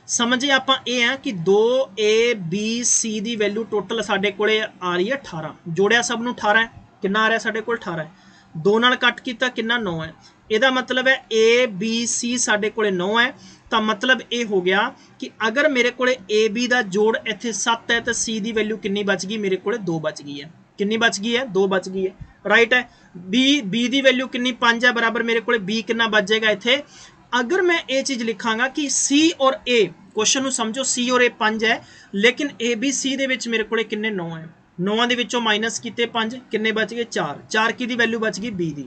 ਸਮਝੇ ਆਪਾਂ ਇਹ ਹੈ ਕਿ 2A B C ਦੀ ਵੈਲਿਊ ਟੋਟਲ ਸਾਡੇ ਕੋਲੇ ਆ ਰਹੀ ਹੈ 18, ਜੋੜਿਆ ਸਭ ਨੂੰ 18 ਹੈ, ਕਿੰਨਾ ਆ ਰਿਹਾ ਸਾਡੇ ਕੋਲ 18 ਹੈ। 2 ਨਾਲ ਕੱਟ ਕੀਤਾ ਕਿੰਨਾ 9 ਹੈ। ਇਹਦਾ ਮਤਲਬ ਹੈ A B C ਸਾਡੇ ਕੋਲੇ 9 ਹੈ, ਤਾਂ ਮਤਲਬ ਇਹ ਹੋ ਗਿਆ ਕਿ ਅਗਰ ਮੇਰੇ ਕੋਲੇ A B ਦਾ ਜੋੜ ਇੱਥੇ 7 ਹੈ ਤਾਂ C ਦੀ ਵੈਲਿਊ ਕਿੰਨੀ ਬਚ ਗਈ, ਮੇਰੇ ਕੋਲੇ 2 ਬਚ ਗਈ ਹੈ। ਕਿੰਨੀ ਬਚ ਗਈ ਹੈ 2 ਬਚ ਗਈ ਹੈ। ਰਾਈਟ ਹੈ, B ਦੀ ਵੈਲਿਊ ਕਿੰਨੀ 5 ਹੈ, ਬਰਾबर ਮੇਰੇ ਕੋਲੇ B ਕਿੰਨਾ ਬਚ ਜਾਏਗਾ ਇੱਥੇ। अगर मैं ये चीज लिखांगा कि C और A, क्वेश्चन समझो C और A 5 है, लेकिन A B C ਦੇ ਵਿੱਚ ਮੇਰੇ ਕੋਲੇ ਕਿੰਨੇ 9 ਹੈ। 9 ਦੇ ਵਿੱਚੋਂ ਮਾਈਨਸ ਕੀਤੇ 5, ਕਿੰਨੇ ਬਚ ਗਏ 4। 4 ਕੀ ਦੀ ਵੈਲਿਊ ਬਚ ਗਈ B ਦੀ।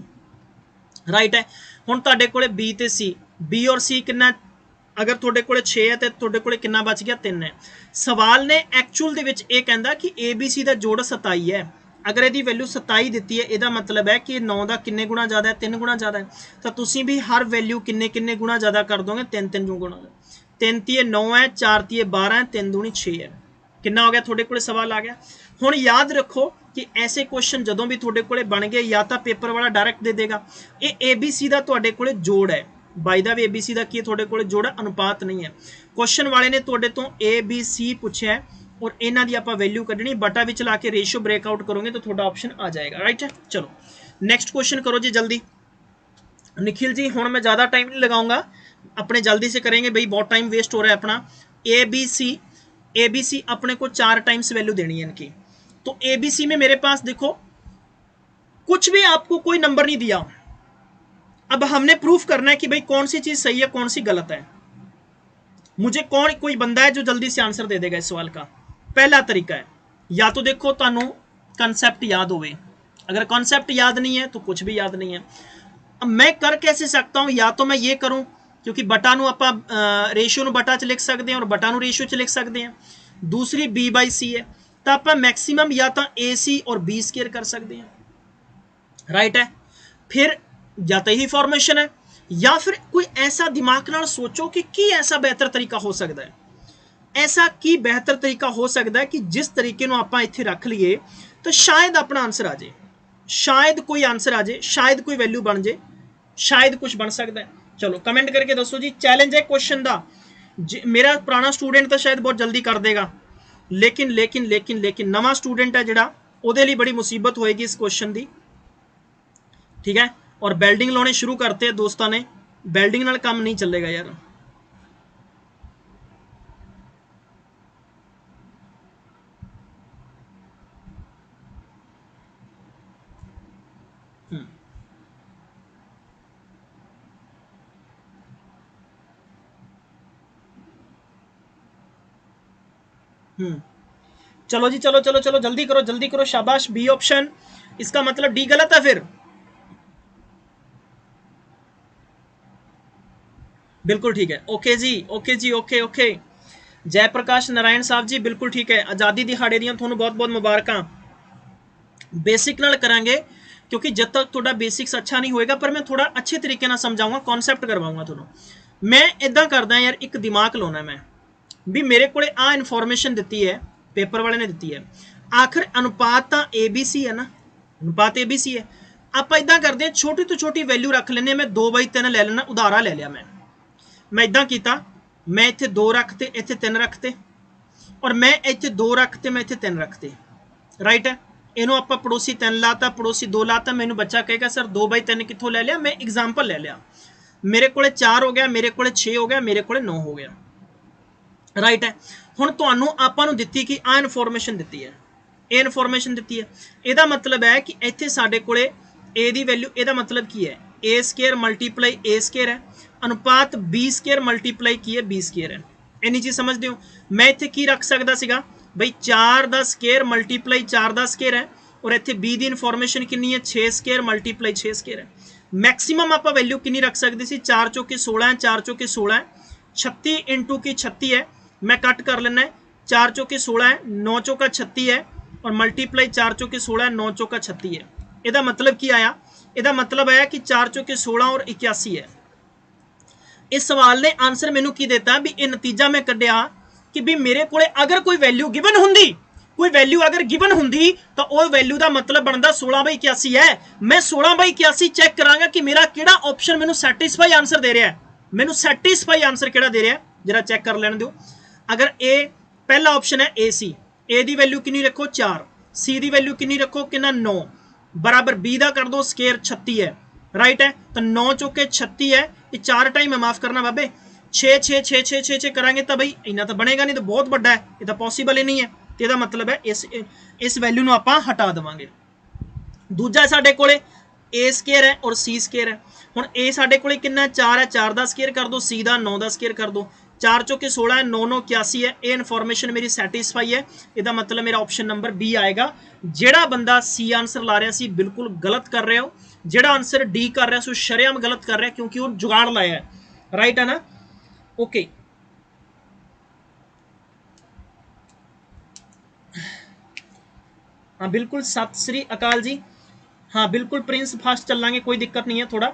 ਰਾਈਟ ਹੈ, ਹੁਣ ਤੁਹਾਡੇ ਕੋਲੇ B ਤੇ C, B और C ਕਿੰਨਾ, ਅਗਰ ਤੁਹਾਡੇ ਕੋਲੇ 6 ਹੈ ਤੇ ਤੁਹਾਡੇ ਕੋਲੇ ਕਿੰਨਾ ਬਚ ਗਿਆ 3 ਹੈ। ਸਵਾਲ ਨੇ ਐਕਚੁਅਲ ਦੇ ਵਿੱਚ ਇਹ ਕਹਿੰਦਾ ਕਿ A B C ਦਾ ਜੋੜ 27 ਹੈ। ਅਗਰ ਇਹਦੀ ਵੈਲਿਊ 27 ਦਿੱਤੀ ਹੈ, ਇਹਦਾ ਮਤਲਬ ਹੈ ਕਿ 9 ਦਾ ਕਿੰਨੇ ਗੁਣਾ ਜ਼ਿਆਦਾ ਹੈ 3 ਗੁਣਾ ਜ਼ਿਆਦਾ ਹੈ। ਤਾਂ ਤੁਸੀਂ ਵੀ ਹਰ ਵੈਲਿਊ ਕਿੰਨੇ ਗੁਣਾ ਜ਼ਿਆਦਾ ਕਰ ਦੋਗੇ 3 ਗੁਣਾ। 3 ਤੀਏ 9 ਹੈ, 4 ਤੀਏ 12 ਹੈ, 3 ਦੂਣੀ 6 ਹੈ। ਕਿੰਨਾ ਹੋ ਗਿਆ ਤੁਹਾਡੇ ਕੋਲੇ ਸਵਾਲ ਆ ਗਿਆ। ਹੁਣ ਯਾਦ ਰੱਖੋ ਕਿ ਐਸੇ ਕੁਐਸਚਨ ਜਦੋਂ ਵੀ ਤੁਹਾਡੇ ਕੋਲੇ ਬਣ ਗਏ ਜਾਂ ਤਾਂ ਪੇਪਰ ਵਾਲਾ ਡਾਇਰੈਕਟ ਦੇ ਦੇਗਾ ਇਹ ABC ਦਾ ਤੁਹਾਡੇ ਕੋਲੇ ਜੋੜ ਹੈ। ਬਾਈ ਦਾ ਵੀ ABC ਦਾ ਕੀ ਤੁਹਾਡੇ ਕੋਲੇ ਜੋੜ ਹੈ, ਅਨੁਪਾਤ ਨਹੀਂ ਹੈ। ਕੁਐਸਚਨ ਵਾਲੇ ਨੇ ਤੁਹਾਡੇ ਤੋਂ ABC ਪੁੱਛਿਆ और इन्हों की आप वैल्यू कढ़नी, बटा भी ला के रेशियो ब्रेकआउट करोगे तो थोड़ा ऑप्शन आ जाएगा। राइट है, चलो नेक्स्ट क्वेश्चन करो जी जल्दी। निखिल जी हुण मैं ज़्यादा टाइम नहीं लगाऊंगा, अपने जल्दी से करेंगे भाई, बहुत टाइम वेस्ट हो रहा है अपना। ए बी सी अपने को 4 टाइम्स वैल्यू देनी है इनकी। तो ए बी सी में मेरे पास देखो कुछ भी आपको कोई नंबर नहीं दिया, अब हमने प्रूफ करना है कि भाई कौन सी चीज़ सही है कौन सी गलत है। मुझे कोई बंदा है जो जल्दी से आंसर दे देगा इस सवाल का। पहला तरीका है या तो देखो तुहानू कंसैप्ट याद होवे, अगर कंसैप्ट याद नहीं है तो कुछ भी याद नहीं है। अब मैं कर कैसे सकता हूँ, या तो मैं ये करूँ क्योंकि बटा नू आपां रेशियो नू बटा च लिख सकते हैं और बटा नू रेशियो च लिख सकते हैं। दूसरी B/C है तो आप मैक्सीमम या तो AC और B² कर सकते हैं। राइट है, फिर या तो यही फॉर्मेशन है या फिर कोई ऐसा दिमाग नाल सोचो कि ऐसा बेहतर तरीका हो सकता है। ऐसा की बेहतर तरीका हो सकता है कि जिस तरीके आप इत्थे रख लीए तो शायद अपना आंसर आ जाए, शायद कोई आंसर आ जाए, शायद कोई वैल्यू बन जाए, शायद कुछ बन सकता है। चलो कमेंट करके दसो जी। चैलेंज है क्वेश्चन का, मेरा पुराना स्टूडेंट तो शायद बहुत जल्दी कर देगा, लेकिन लेकिन लेकिन लेकिन नवा स्टूडेंट है जिहड़ा उहदे लई बड़ी मुसीबत होएगी इस क्वेश्चन की। ठीक है, और बेल्डिंग लाने शुरू करते हैं दोस्तों ने, बेल्डिंग नाल काम नहीं चलेगा यार। चलो जी, चलो चलो चलो, जल्दी करो जल्दी करो, शाबाश, बी ऑप्शन। इसका मतलब डी गलत है फिर? बिल्कुल ठीक है, ओके जी, ओके जी, ओके ओके। जयप्रकाश नारायण साहब जी बिल्कुल ठीक है। आज़ादी दिहाड़े ਦੀਆਂ ਤੁਹਾਨੂੰ बहुत बहुत मुबारकां। बेसिक नाल करांगे, क्योंकि जब तक थोड़ा बेसिक्स अच्छा नहीं होएगा, पर मैं थोड़ा अच्छे तरीके ਨਾਲ समझाऊंगा, कॉन्सैप्ट करवाऊंगा ਤੁਹਾਨੂੰ। मैं इदा करदा यार, एक दिमाग लाਉਣਾ मैं भी मेरे को आ इन्फॉर्मेशन दी है, पेपर वाले ने दी है, आखिर अनुपात तो ए बी सी है ना, अनुपात ए बी सी है। आप इदा करते हैं, छोटी तो छोटी वैल्यू रख लें, मैं 2/3 ले लेना, उधारा ले लिया मैं इदा किया, मैं इतने 2 रखते, इतने 3 रखते, और मैं इतने 2 रखते, मैं इतने 3 रखते, राइट है। इनू आप पड़ोसी 3 लाता, पड़ोसी 2 लाता, मैनू बच्चा कहेगा सर 2/3 कितों ले लिया, मैं एग्जाम्पल ले लिया, मेरे को 4 हो गया, मेरे को 6 हो गया, मेरे को 9 हो गया, राइट है। हुण तुहानूं आपां नूं दित्ती कि आ इन्फॉर्मेशन दित्ती है, ये इन्फॉर्मेशन दित्ती है, ਇਹਦਾ मतलब है कि इत्थे साडे कोले ए दी वैल्यू, ਇਹਦਾ मतलब की है ए स्केयर मल्टीप्लाई ए स्केयर है, अनुपात बी स्केयर मल्टीप्लाई की है बी स्केयर है। इन्नी चीज़ समझते हो? मैं इत्थे की रख सकदा सीगा बई 4 दा स्केयर मल्टीप्लाई 4 दा स्केयर है, और इत्थे बी दी इन्फॉर्मेशन कितनी है 6 स्केयर मल्टीप्लाई 6 स्केयर है। मैक्सीमम आप वैल्यू कितनी रख सकते सी, 4 चौके 16 है, 4 चौके 16 है, 36 इंटू की 36 है, मैं कट कर लेना है, 4 चौके 16 है, 9 चौका 36 है, और मल्टीप्लाई 4 चौके 16 है, 9 चौका 36 है। ਇਹਦਾ मतलब की आया, ਇਹਦਾ मतलब आया कि 4 चौके 16 और 81 है। इस सवाल ने आंसर मैनू की देता भी, ये नतीजा मैं कढ़िया कि भी मेरे को अगर कोई वैल्यू गिवन होंगी, कोई वैल्यू अगर गिवन होंगी, तो वह वैल्यू का मतलब बनता 16/81 है। मैं 16/81 चैक करांगा कि मेरा किहड़ा ऑप्शन मैनू सैटिस्फाई आंसर दे रहा है, मैनू सैटिस्फाई आंसर किहड़ा दे रहा है, जरा चैक कर लेने दो। अगर ए पहला ऑप्शन है ए सी, ए की वैल्यू कितनी रखो 4, सी की वैल्यू कितनी रखो कितना 9, बराबर बी का कर दो स्केयर 36 है, राइट है। तो 9 चौके 36 है, ये 4 टाइम है, माफ करना बाबे, 6 6 6 6 6 6 करांगे तो भाई इन्ना तो बनेगा नहीं, तो बहुत बड़ा है, ये तो पॉसीबल ही नहीं है। तो इसका मतलब है इस वैल्यू को आप हटा देवांगे। दूजा साडे कोले ए स्केयर है और सी स्केयर है। हुण ए साडे कोले कितना 4 है, 4 का स्केयर कर दो, सी का 9 का स्केयर कर दो, 4 चौके 16 है, 9 9 81 है, ये इन्फॉर्मेशन मेरी सैटिस्फाई है। इसका मतलब मेरा ऑप्शन नंबर बी आएगा। जेड़ा बंदा सी आंसर ला रहा सी बिल्कुल गलत कर रहे हो, जेड़ा आंसर डी कर रहा सो शरेआम गलत कर रहा है, क्योंकि वो जुगाड़ लाया है, राइट है ना, ओके। हाँ बिल्कुल, सत श्री अकाल जी। हाँ बिल्कुल प्रिंस, फास्ट चल लांगे, कोई दिक्कत नहीं है थोड़ा,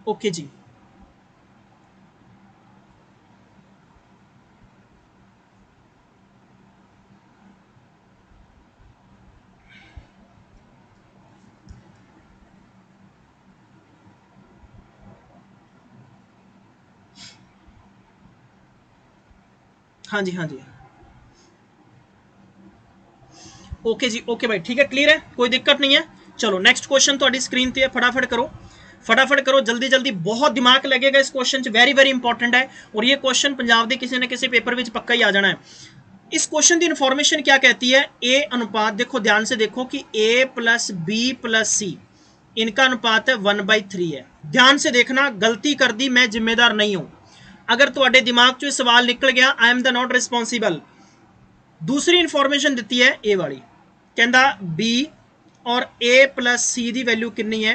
ओके जी। हाँ जी, हाँ जी, ओके जी, ओके भाई, ठीक है, क्लियर है, कोई दिक्कत नहीं है। चलो नेक्स्ट क्वेश्चन थोड़ी स्क्रीन पे है, फटाफट करो, फटाफट करो, जल्दी जल्दी, बहुत दिमाग लगेगा इस क्वेश्चन च, वेरी वेरी इंपॉर्टेंट है, और ये क्वेश्चन पंजाब के किसी न किसी पेपर में पक्का ही आ जाना है। इस क्वेश्चन की इन्फॉर्मेशन क्या कहती है, ए अनुपात, देखो ध्यान से देखो कि ए प्लस बी प्लस सी, इनका अनुपात है 1/3 है। ध्यान से देखना, गलती कर दी मैं जिम्मेदार नहीं हूं, अगर तुम्हारे दिमाग चो सवाल निकल गया, I am the not responsible. दूसरी इंफॉर्मेशन दी है ए वाली, कहता बी और ए प्लस सी की वैल्यू कितनी है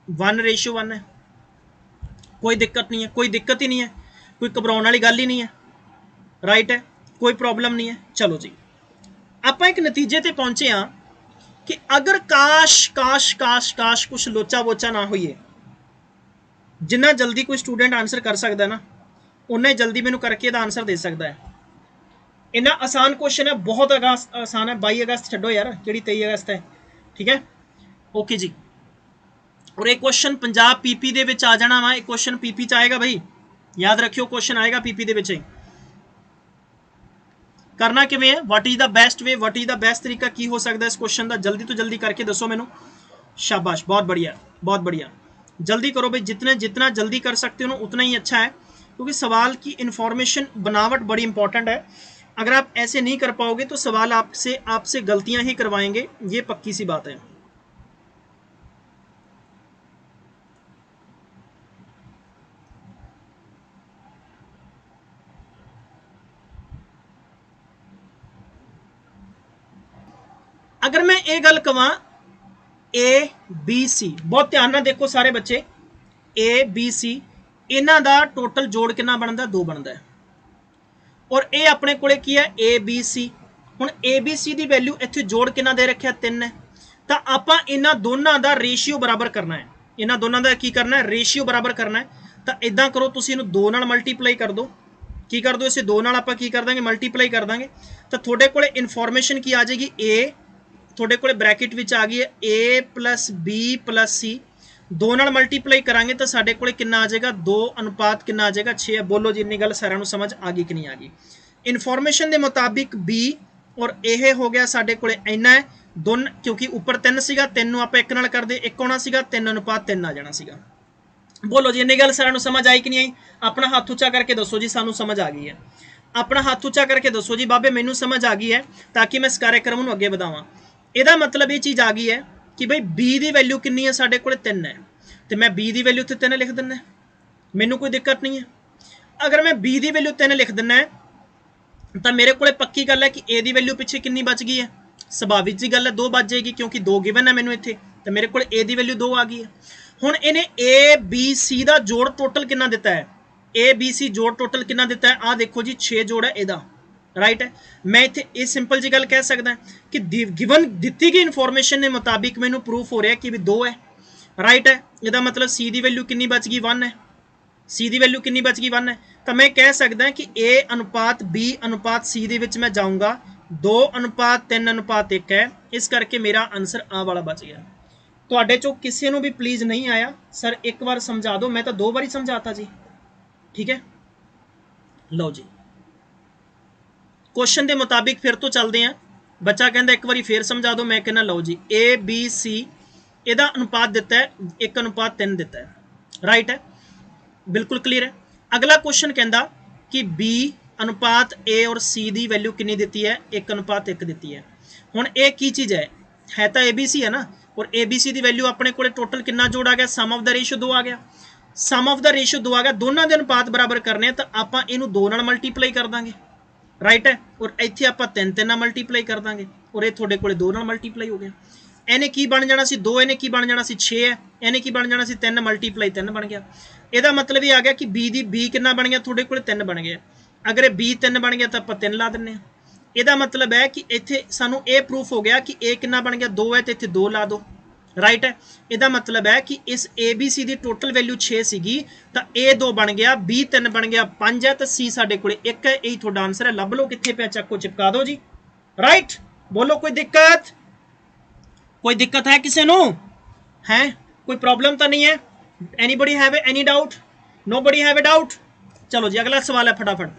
1:1 है, कोई दिक्कत नहीं है, कोई दिक्कत ही नहीं है, कोई घबराने वाली गल ही नहीं है, राइट है, कोई प्रॉब्लम नहीं है। चलो जी, आप एक नतीजे ते पहुंचे हाँ कि अगर काश काश काश काश कुछ लोचा वोचा ना होइए, जिन्ना जल्दी कोई स्टूडेंट आंसर कर सकता है ना, उन्ना जल्दी मैनू करके आंसर दे सकता है। इन्ना आसान क्वेश्चन है, बहुत आसान है। 22 अगस्त छो यार, कि 23 अगस्त है, ठीक है, ओके जी। और एक क्वेश्चन पंजाब पीपी दे विच आ जाना वा, एक क्वेश्चन पीपी च आएगा भाई, याद रखियो, क्वेश्चन आएगा पीपी दे विच। करना किवें है, what is the best way, what is the best तरीका की हो सकता है इस क्वेश्चन का, जल्दी तो जल्दी करके दसो मैनू, शाबाश, बहुत बढ़िया, बहुत बढ़िया, जल्दी करो भाई, जितने जितना जल्दी कर सकते हो उतना ही अच्छा है, क्योंकि सवाल की इन्फॉर्मेशन बनावट बड़ी इंपॉर्टेंट है। अगर आप ऐसे नहीं कर पाओगे तो सवाल आपसे आपसे गलतियां ही करवाएंगे, ये पक्की सी बात है। अगर मैं ये गल कवां ए बी सी, बहुत ध्यान नाल देखो सारे बच्चे, ए बी सी इन्हां दा टोटल जोड़ कितना बनता? 2 बनता है। और ये अपने कोले की है ए बी सी। हुण ए बी सी की वैल्यू इत्थे जोड़ कितना दे रखा? 3 है। तो आपां इन्हां दोनों का रेशियो बराबर करना है। इन्हां दोनों का की करना है? रेशियो बराबर करना है। तो इदां करो, तुसीं इहनूं 2 नाल मल्टीप्लाई कर दो। की कर दो? इसे 2 नाल आपां की कर देंगे? मल्टीप्लाई कर देंगे। तो थोड़े कोले इनफॉर्मेशन की आ जाएगी? ए थोड़े कोले ब्रैकेट विच आ गई है ए प्लस बी प्लस सी। 2 नाल मल्टीप्लाई करांगे तो साडे कोले कितना आ जाएगा? 2 अनुपात कितना आ जाएगा? 6। बोलो जी, इन्नी गल सारिआं नूं समझ आ गई कि नहीं आ गई? इनफॉर्मेशन के मुताबिक बी और यह हो गया साडे कोले इन्ना है दोनों, क्योंकि ऊपर 3 सीगा, 3 नूं आपां 1 नाल कर दे 1 होना सीगा, 3 अनुपात 3 आ जाना सीगा। बोलो जी, इन्नी गल सारिआं नूं समझ आई कि नहीं आई? अपना हाथ उच्चा करके दसो जी सानूं समझ आ गई है। अपना हाथ उच्चा करके दसो जी बाबे मैनूं समझ आ गई है, ताकि मैं इस कार्यक्रम नूं अगे वधावां। ਇਹਦਾ मतलब ये चीज़ आ गई है कि भाई बी की वैल्यू कितनी है? साढ़े को 3 है। तो मैं बी की वैल्यू 3 लिख दिना, मैनू कोई दिक्कत नहीं है। अगर मैं बी की वैल्यू 3 लिख दिना तो मेरे को पक्की गल है कि ए की वैल्यू पिछे कितनी बच गई है? सुभाविक जी गल है 2 बच जाएगी, क्योंकि 2 गिवन है मैनू इत्थे, तो मेरे को ए की वैल्यू 2 आ गई है। हुण इन्हें ए बी सी का जोड़ टोटल कितना दिता है? ए बी सी जोड़ टोटल कितना दिता है? आ देखो जी 6 जोड़ है इहदा, राइट है। मैं इत्थे ये सिंपल जी गल कह सकदा कि गिवन दी गई इनफॉर्मेशन के मुताबिक मैनू प्रूफ हो रहा है कि भी 2 है, राइट है। इसका मतलब सी की वैल्यू कितनी बच गई? 1 है। सी की वैल्यू कितनी बच गई? 1 है। तो मैं कह सकदा कि ए अनुपात बी अनुपात सी दे विच मैं जाऊँगा 2 अनुपात 3 अनुपात 1 है, इस करके मेरा आंसर आ वाला बच गया। तुहाडे चों किसी नूं भी प्लीज़ नहीं आया सर एक बार समझा दो, मैं तो 2 बारी समझाता जी, ठीक है। लो जी, क्वेश्चन के मुताबिक फिर तो चलते हैं। बच्चा कहता एक बार फिर समझा दो, मैं कहना लो जी ए बी सी ਇਹਦਾ अनुपात दिता है 1 अनुपात 3 दिता है, राइट है, बिल्कुल क्लीयर है। अगला क्वेश्चन कहता कि बी अनुपात ए और सी की वैल्यू कितनी दी है? 1 अनुपात 1 दी है। हुण ये की चीज़ है तो ए बी सी है ना, और ए बी सी की वैल्यू अपने को टोटल कितना जोड़ आ गया? सम ऑफ द रेशियो 2 आ गया। सम ऑफ द रेशियो 2 आ गया, दोनों के अनुपात बराबर करने तो आप इनू 2 नाल मल्टीप्लाई कर देंगे, राइट है। और इत्थे आप 3 मल्टीप्लाई कर देंगे, और ये थोड़े को 2 मल्टीप्लाई हो गया। इन्हें की बन जाना सी 2, इन्हें की बन जाना सी 6 है, इन्हें की बन जाना सी 3 मल्टीप्लाई 3 बन गया। यदा मतलब ये आ गया कि बी कितना बन गया? थोड़े को 3 बन गया। अगर बी 3 बन गया तो आप 3 ला दें। यदा मतलब है कि इत्थे सानू ये प्रूफ हो गया कि ए कितना बन गया? 2 है, तो इत्थे 2 ला दो, राइट है। यदा मतलब है कि इस ए बी सी की टोटल वैल्यू 6 सीगी, तो ए 2 बन गया, बी 3 बन गया, 5 है, तो सी साडे कोले 1 है। यही थोड़ा आंसर है। लभ लो कित्थे पिया, चक्को चिपका दो जी, राइट। बोलो कोई दिक्कत? कोई दिक्कत है किसी नू? है कोई प्रॉब्लम तो नहीं है? Anybody have any doubt? Nobody have a doubt? चलो जी अगला सवाल है फटाफट।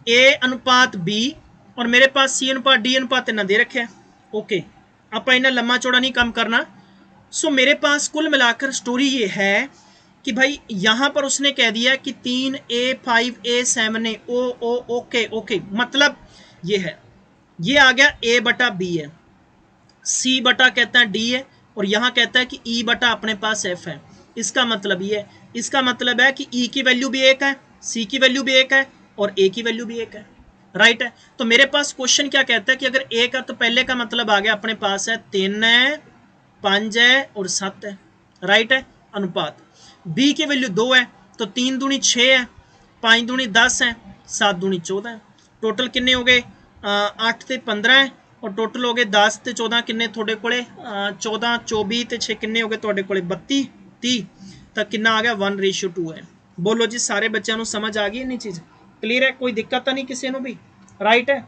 ए अनुपात बी और मेरे पास सी अनुपात डी अनुपात इन्ना दे रखे, ओके। आप इन्ना लम्मा चौड़ा नहीं काम करना। सो मेरे पास कुल मिलाकर स्टोरी ये है कि भाई यहाँ पर उसने कह दिया कि 3A5A7A ओ ओके ओके, मतलब ये है, ये आ गया A बटा B है, C बटा कहता है D है, और यहाँ कहता है कि E बटा अपने पास F है। इसका मतलब ये है, इसका मतलब है कि E की वैल्यू भी 1 है, C की वैल्यू भी 1 है, और A की वैल्यू भी 1 है, राइट है। तो मेरे पास क्वेश्चन क्या कहता है कि अगर 1 है तो पहले का मतलब आ गया अपने पास है 3 है, 5 है और 7 है, राइट है। अनुपात B की वैल्यू 2 है, तो 3 दूनी 6 है, 5 दूनी 10 है, 7 दूनी 14 है। टोटल किन्ने हो गए? 8 ते 15 है, और टोटल हो गए 10 ते 14 किन्ने थोड़े कोले? 14 24 ते 6 किन्ने हो गए थोड़े कोले? 32 30, तो किन्ना आ गया? 1:2 है। बोलो जी सारे बच्चों को समझ आ गई इन्नी चीज़? क्लीयर है? कोई दिक्कत तो नहीं किसी को भी, राइट है।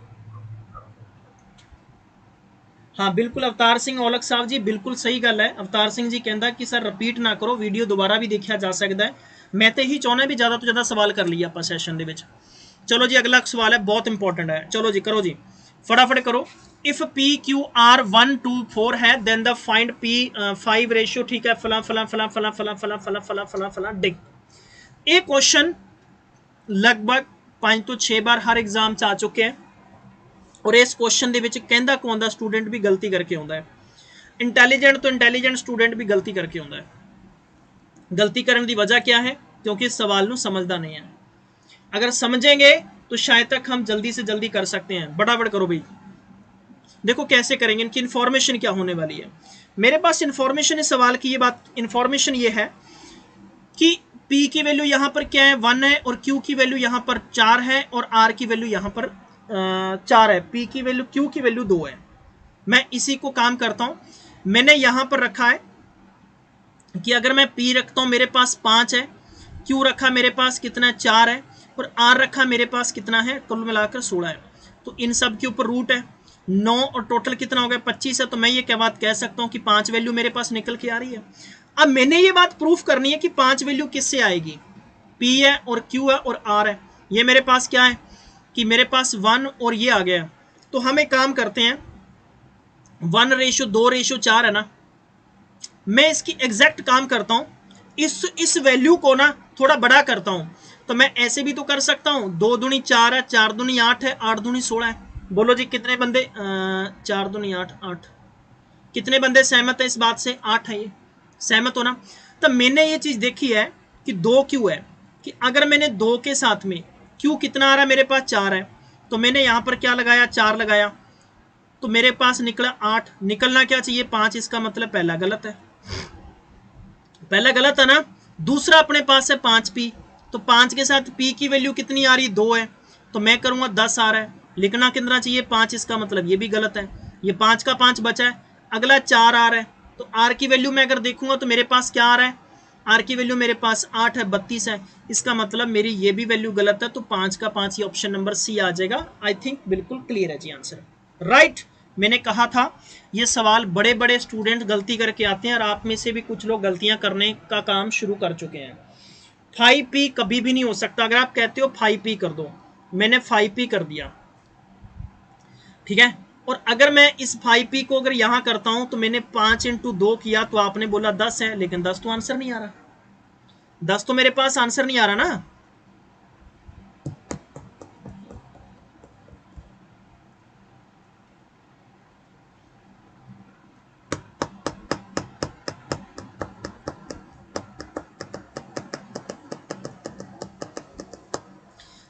हाँ बिल्कुल अवतार सिंह औलख साहब जी, बिल्कुल सही गल है। अवतार सिंह जी कहता कि सर रिपीट ना करो, वीडियो दोबारा भी देखा जा सकता है। मैं तो यही चाहना भी ज़्यादा तो ज़्यादा सवाल कर लिए आप सैशन के। चलो जी अगला सवाल है, बहुत इंपॉर्टेंट है। चलो जी करो जी फटाफट करो। इफ PQR 1 2 4 है then the find P5 ratio, ठीक है, फला फला फला फला फला फला फला फला फला फला डिग। ये क्वेश्चन लगभग 5 तो 6 बार हर एग्जाम च आ चुके हैं, और इस क्वेश्चन के कहता कौन दा स्टूडेंट भी गलती करके आता है। इंटैलीजेंट तो इंटैलीजेंट स्टूडेंट भी गलती करके आता है। गलती करने की वजह क्या है? क्योंकि इस सवाल को समझता नहीं है। अगर समझेंगे तो शायद तक हम जल्दी से जल्दी कर सकते हैं। फटाफट करो भाई। देखो कैसे करेंगे, इनकी इन्फॉर्मेशन क्या होने वाली है। मेरे पास इन्फॉर्मेशन इस सवाल की, ये बात इन्फॉर्मेशन ये है कि P की वैल्यू यहां पर क्या है 1 है, और Q की वैल्यू यहां पर 4 है, और R की वैल्यू यहां पर 4 है। P की वैल्यू, Q की वैल्यू 2 है। मैं इसी को काम करता हूं, मैंने यहां पर रखा है कि अगर मैं P रखता हूं मेरे पास 5 है, Q रखा मेरे पास कितना है 4 है, और R रखा मेरे पास कितना है कुल मिलाकर 16 है। तो इन सब के ऊपर रूट है 9, और टोटल कितना हो गया 25 है। तो मैं ये क्या बात कह सकता हूं कि 5 वैल्यू मेरे पास निकल के आ रही है। अब मैंने ये बात प्रूफ करनी है कि 5 वैल्यू किससे आएगी, P है और Q है और R है। ये मेरे पास क्या है कि मेरे पास 1 और ये आ गया। तो हम एक काम करते हैं, 1:2:4 है ना, मैं इसकी एग्जैक्ट काम करता हूं, इस वैल्यू को ना थोड़ा बड़ा करता हूं। तो मैं ऐसे भी तो कर सकता हूं, 2 दूनी 4 है, 4 दूनी 8 है, 8 दूनी 16 है। बोलो जी कितने बंदे, 4 दूनी 8, 8, कितने बंदे सहमत है इस बात से, 8 है, ये सहमत हो ना। तब मैंने ये चीज देखी है कि 2 क्यू है, कि अगर मैंने 2 के साथ में क्यू कितना आ रहा है मेरे पास 4 है, तो मैंने यहां पर क्या लगाया 4 लगाया, तो मेरे पास निकला 8। निकलना क्या चाहिए 5, इसका मतलब पहला गलत है, पहला गलत है ना। दूसरा अपने पास है 5P, तो 5 के साथ P की वैल्यू कितनी आ रही 2 है, तो मैं करूंगा 10 आ रहा है। लिखना कितना चाहिए 5, इसका मतलब ये भी गलत है, ये 5 का 5 बचा है। अगला 4 आ रहा है, तो R की वैल्यू मैं अगर देखूंगा तो मेरे पास क्या आ रहा है, R की वैल्यू मेरे पास 8 है, 32 है। इसका मतलब मेरी ये भी वैल्यू गलत है, तो 5 का 5 ये ऑप्शन नंबर सी आ जाएगा। आई थिंक बिल्कुल क्लियर है जी आंसर, राइट। मैंने कहा था ये सवाल बड़े बड़े स्टूडेंट गलती करके आते हैं, और आप में से भी कुछ लोग गलतियां करने का काम शुरू कर चुके हैं। 5P कभी भी नहीं हो सकता। अगर आप कहते हो 5P कर दो, मैंने 5P कर दिया, ठीक है। और अगर मैं इस 5P को अगर यहां करता हूं, तो मैंने 5 × 2 किया, तो आपने बोला 10 है, लेकिन 10 तो आंसर नहीं आ रहा, 10 तो मेरे पास आंसर नहीं आ रहा ना।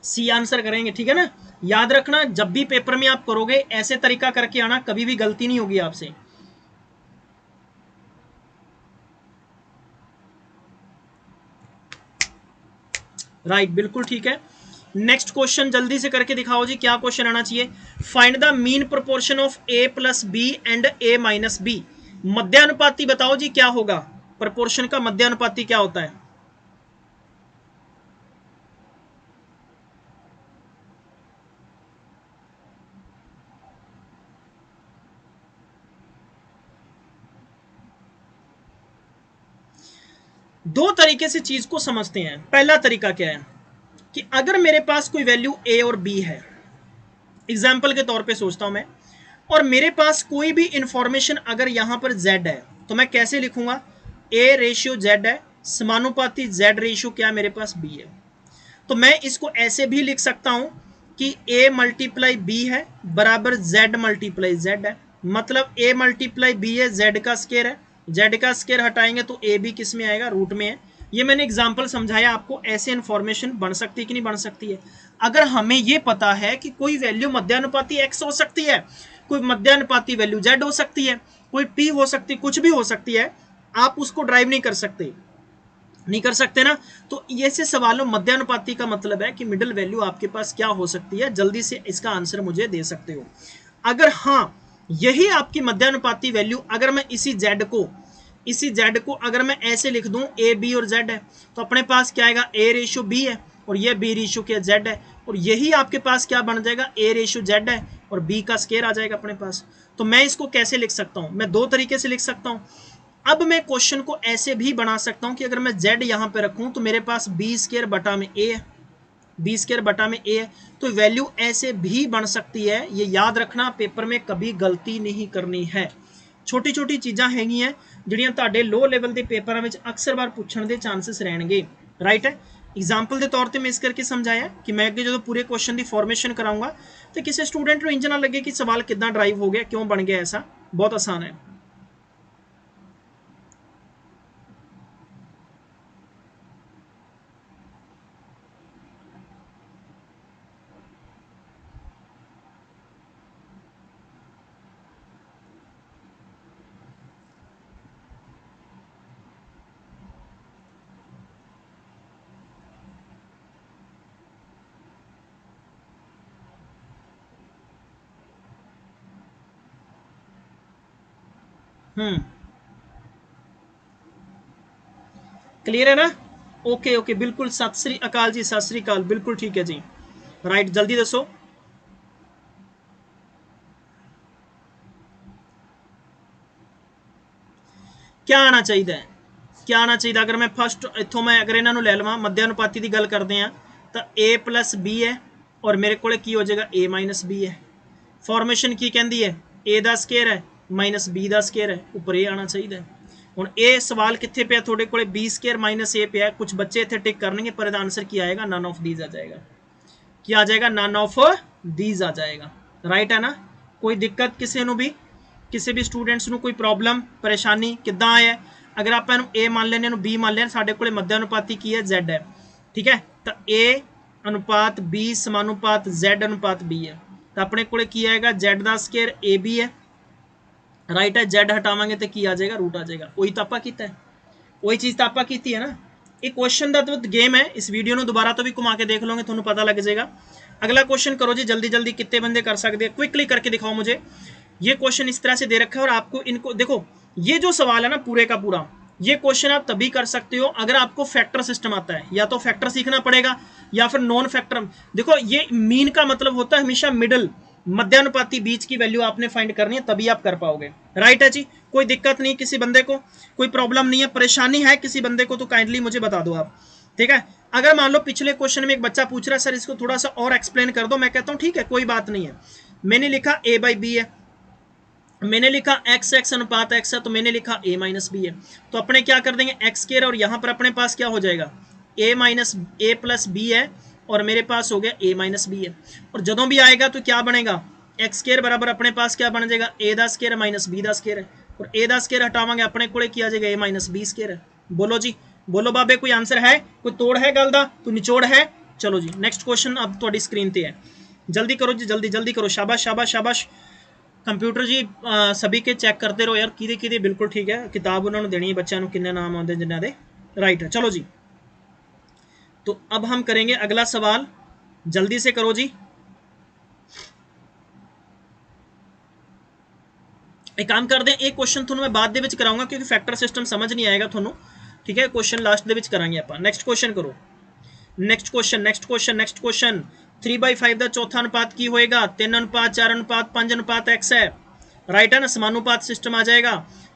सी आंसर करेंगे, ठीक है ना। याद रखना जब भी पेपर में आप करोगे ऐसे तरीका करके आना, कभी भी गलती नहीं होगी आपसे। राइट, बिल्कुल ठीक है। नेक्स्ट क्वेश्चन जल्दी से करके दिखाओ जी, क्या क्वेश्चन आना चाहिए। Find the mean proportion of A + B and A - B। मध्यानुपाती बताओ जी क्या होगा, प्रोपोर्शन का मध्यानुपाती क्या होता है। दो तरीके से चीज को समझते हैं। पहला तरीका क्या है कि अगर मेरे पास कोई वैल्यू A और B है, एग्जाम्पल के तौर पे सोचता हूं मैं, और मेरे पास कोई भी इंफॉर्मेशन अगर यहां पर Z है, तो मैं कैसे लिखूंगा, A/Z है, समानुपाती Z रेशियो क्या है मेरे पास B है। तो मैं इसको ऐसे भी लिख सकता हूं कि A × B है बराबर Z × Z है। मतलब A × B है, Z का स्केयर है, Z का स्केयर हटाएंगे तो A भी किस में आएगा, रूट में है। ये मैंने एग्जांपल समझाया आपको, ऐसे इंफॉर्मेशन बन सकती है कि नहीं बन सकती है। अगर हमें ये पता है कि कोई वैल्यू मध्यानुपाती X हो सकती है, कोई मध्यानुपाती वैल्यू Z हो सकती है, कोई P हो सकती है, कुछ भी हो सकती है, आप उसको ड्राइव नहीं कर सकते, नहीं कर सकते ना। तो ये से सवालों मध्यानुपाती का मतलब है कि मिडिल वैल्यू आपके पास क्या हो सकती है, जल्दी से इसका आंसर मुझे दे सकते हो। अगर हाँ यही आपकी मध्यानुपाती वैल्यू, अगर मैं इसी जेड को अगर मैं ऐसे लिख दूं ए बी और जेड है, तो अपने पास क्या आएगा A/B है, और ये B/क्या जेड है, और यही आपके पास क्या बन जाएगा A/Z है, और B का स्केयर आ जाएगा अपने पास। तो मैं इसको कैसे लिख सकता हूं, मैं दो तरीके से लिख सकता हूं। अब मैं क्वेश्चन को ऐसे भी बना सकता हूं कि अगर मैं Z यहां पे रखूं तो मेरे पास B² बटा में A है, B² बटा में A है, तो वैल्यू ऐसे भी बन सकती है। ये याद रखना, पेपर में कभी गलती नहीं करनी है। छोटी छोटी चीज़ां हैगियां ਜਿਹੜੀਆਂ ਤੁਹਾਡੇ लो लेवल के पेपर में अक्सर बार पूछण के चांसेस रहणगे, राइट है। एग्जाम्पल के तौर पर मैं इस करके समझाया कि मैं अगे जो पूरे क्वेश्चन की फॉर्मेशन कराऊंगा तो किसी स्टूडेंट को इंज ना लगे कि सवाल कितना ड्राइव हो गया, क्यों बन गया ऐसा, बहुत आसान है। क्लियर है ना? ओके ओके, बिल्कुल। सत श्री अकाल जी, सत श्री अकाल, बिल्कुल ठीक है जी। राइट, जल्दी दसो। क्या आना चाहिए, क्या आना चाहिए? अगर मैं फस्ट इतों मैं अगर इन्हों लै लवां, मध्यानुपाती की गल करते हैं तो ए प्लस बी है और मेरे को की हो जाएगा ए माइनस बी है। फॉर्मेशन की कहती है, ए का स्केयर है माइनस बी का स्केयर है, उपर ए आना चाहिए। हुण ये सवाल कित्थे पिया थोड़े को, बी स्केयर माइनस ए पिया। कुछ बच्चे इत्थे टिक करनगे पर इसदा आंसर की आएगा, नन ऑफ दीज आ जाएगा। क्या आ जाएगा? नन ऑफ दीज आ जाएगा। राइट है ना? कोई दिक्कत किसी भी, किसी भी स्टूडेंट्स को कोई प्रॉब्लम परेशानी किद्दां आया? अगर आप ए मान लेने, बी मान लें, साढ़े को मध्यानुपाती की है Z है, ठीक है? तो ए अनुपात बी समानुपात Z अनुपात बी है, तो अपने को की आएगा Z का स्केयर ए बी है। राइट है, Z हटावांगे तो की आ जाएगा? रूट आ जाएगा। वही तो आपा कीता है, वही चीज़ तो आपा की है ना। एक क्वेश्चन का तो गेम है, इस वीडियो को दोबारा तो भी घुमा के देख लोगे, थोड़ा पता लग जाएगा। अगला क्वेश्चन करो जी, जल्दी जल्दी। कितने बंदे कर सकते हैं? क्विकली करके दिखाओ मुझे। ये क्वेश्चन इस तरह से दे रखा है और आपको इनको देखो, ये जो सवाल है ना पूरे का पूरा, ये क्वेश्चन आप तभी कर सकते हो अगर आपको फैक्टर सिस्टम आता है। या तो फैक्टर सीखना पड़ेगा या फिर नॉन फैक्टर। देखो, ये मीन का मतलब होता है हमेशा मिडल, मध्यानुपाती, बीच की वैल्यू आपने फाइंड करनी है, तभी आप कर पाओगे। राइट है जी, कोई दिक्कत नहीं, किसी बंदे को कोई प्रॉब्लम नहीं है, परेशानी है किसी बंदे को तो काइंडली मुझे बता दो आप, ठीक है? अगर मान लो पिछले क्वेश्चन में एक बच्चा पूछ रहा है सर इसको थोड़ा सा और एक्सप्लेन कर दो, मैं कहता हूँ ठीक है कोई बात नहीं है। मैंने लिखा ए बाई बी है, मैंने लिखा एक्स एक्स अनुपात एक्स है, तो मैंने लिखा ए माइनस बी है, तो अपने क्या कर देंगे एक्स स्क्वायर, और यहाँ पर अपने पास क्या हो जाएगा? ए माइनस ए प्लस बी है और मेरे पास हो गया ए माइनस बी है। और जदों भी आएगा तो क्या बनेगा? एक्स स्क्वायर बराबर अपने पास क्या बन जाएगा? ए दा स्क्वायर माइनस बी दा स्क्वायर है, और ए दा स्क्वायर हटावांगे अपने को क्या आ जाएगा? ए माइनस बी स्क्वायर है। बोलो जी, बोलो बाबे, कोई आंसर है? कोई तोड़ है गल दा? कोई निचोड़ है? चलो जी, नेक्स्ट क्वेश्चन अब तुहाडी स्क्रीन पर है। जल्दी करो जी, जल्दी जल्दी करो। शाबाश शाबाश शाबाश। कंप्यूटर जी सभी के चेक करते रहो यार, किदे किदे बिल्कुल ठीक है। किताब उन्होंने देनी है बच्चों को, किन्ने नाम आते जिन्हों के। राइट है, चलो जी। तो अब हम करेंगे अगला सवाल, जल्दी से करो जी। एक काम कर दें, एक क्वेश्चन थोड़ा मैं बाद में कराऊंगा क्योंकि फैक्टर सिस्टम समझ नहीं आएगा थोनों, ठीक है? क्वेश्चन लास्ट के करांगे आप। नेक्स्ट क्वेश्चन करो, next question next question next question. 3/5 का चौथा अनुपात की होएगा? 3 अनुपात 4 अनुपात 5 अनुपात x है। राइट है ना? समानुपात सिस्टम आ जाएगा।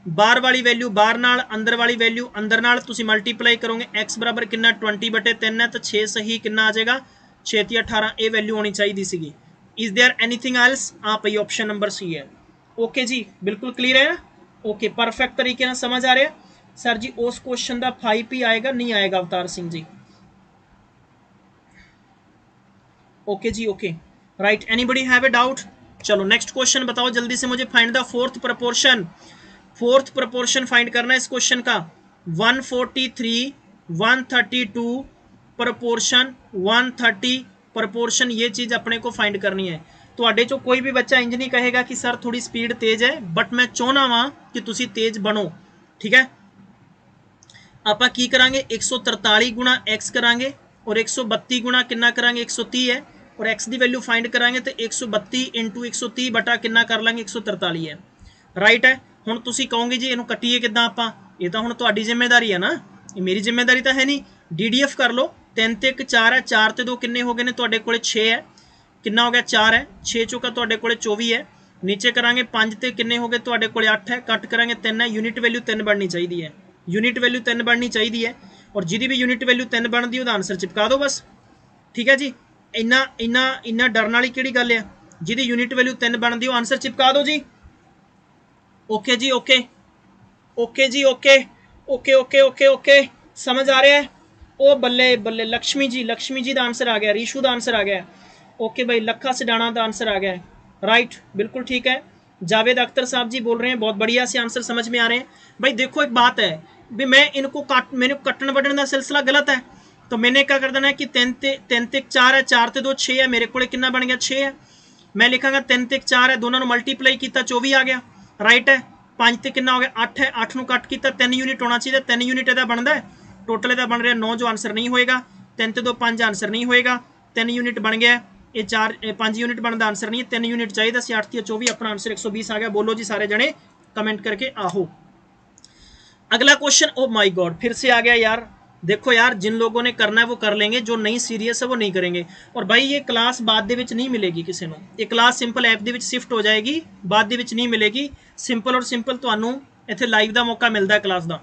बाहर वाली वैल्यू बाहर नाल, अंदर वाली वैल्यू अंदर नाल, तुसी मल्टीप्लाई करोगे। x बराबर कितना? 20/3 है, तो 6 सही कितना आ जाएगा? 6 × 18। ये वैल्यू होनी चाहिए C. Is there anything else? हाँ भाई, ऑप्शन नंबर सी है। ओके जी, बिल्कुल क्लियर है ना? ओके, परफेक्ट तरीके से समझ आ रहा है सर जी। उस क्वेश्चन का 5 ही आएगा, नहीं आएगा अवतार सिंह जी? ओके जी, okay. Right, anybody have a doubt? चलो नेक्स्ट क्वेश्चन बताओ जल्दी से मुझे। Find the fourth proportion. Fourth proportion find करना है इस क्वेश्चन का। 143 132 प्रपोर्शन 130 प्रपोर्शन, ये चीज़ अपने को फाइंड करनी है। तो चो कोई भी बच्चा इंज नहीं कहेगा कि सर थोड़ी स्पीड तेज है, बट मैं चाहना वा कि तुसी तेज बनो, ठीक है? आप की करांगे 143 गुणा एक्स करांगे और 132 गुणा कितना करांगे? 130 है, और x की वैल्यू फाइंड करांगे तो 132 × 130 बटा कितना कर लांगे? 143 है। राइट है। हुण तुसी कहोगे जी इनू कट्टीए किद्दां आपां? ये तो हुण तुहाडी जिम्मेदारी है ना, ये मेरी जिम्मेदारी तो है नहीं। DDF कर लो। 3 ते 1 4 है, 4 ते 2 किन्ने हो गए ने? तुहाडे कोले 6 है, कितना हो गया? 4 है, 6 चौका तुहाडे कोले 24 है। नीचे करांगे 5 ते किन्ने हो गए? तुहाडे कोले 8 है, कट करांगे 3 है। यूनिट वैल्यू 3 बननी चाहिए है, यूनिट वैल्यू 3 बननी चाहिए है, और जिहदी भी यूनिट वैल्यू 3 बनती है आंसर चिपका दो बस, ठीक है जी। इन्ना इन्ना इन्ना डरन वाली किहड़ी गल है? जिहदी यूनिट वैल्यू 3 बनती है आंसर चिपका दो जी। ओके जी, ओके ओके जी, okay okay okay okay okay, समझ आ रहा है? ओ बल्ले बल्ले, लक्ष्मी जी का आंसर आ गया, रीशू का आंसर आ गया। ओके भाई, लखा सिडाना का आंसर आ गया। राइट, बिल्कुल ठीक है। जावेद अख्तर साहब जी बोल रहे हैं, बहुत बढ़िया से आंसर समझ में आ रहे हैं। भाई देखो एक बात है भी, मैं इनको मैंने कट्टन वड्डन का सिलसिला गलत है, तो मैंने क्या कर देना है कि 3 ते 4 है, 4 ते 2 6 है, मेरे को कितना बन गया? 6 है। मैं लिखांगा 3 ते 4 है, दोनों मल्टीप्लाई किया 24 आ गया। राइट है। 5 ते कितना हो गया? 8 है, 8 को कट किया 3 यूनिट होना चाहिए, 3 यूनिट यदा बनता है। टोटल यदा बन रहा 9, जो आंसर नहीं होएगा। 3 ते 2 5 आंसर नहीं होएगा, 3 यूनिट बन गया। ये 4 5 यूनिट बनता आंसर नहीं है, 3 यूनिट चाहिए सी। 8 ते 24 अपना आंसर 120 आ गया। बोलो जी सारे जने कमेंट करके आहो। अगला क्वेश्चन, ओ माय गॉड फिर से आ गया यार। देखो यार, जिन लोगों ने करना है वो कर लेंगे, जो नहीं सीरीयस है वो नहीं करेंगे। और भाई ये क्लास बाद ਦੇ ਵਿੱਚ नहीं मिलेगी किसी ਨੂੰ, ये क्लास सिंपल ऐप ਦੇ ਵਿੱਚ शिफ्ट हो जाएगी, बाद ਦੇ ਵਿੱਚ नहीं मिलेगी। सिंपल और सिंपल ਤੁਹਾਨੂੰ ਇੱਥੇ लाइव ਦਾ मौका मिलता है क्लास ਦਾ।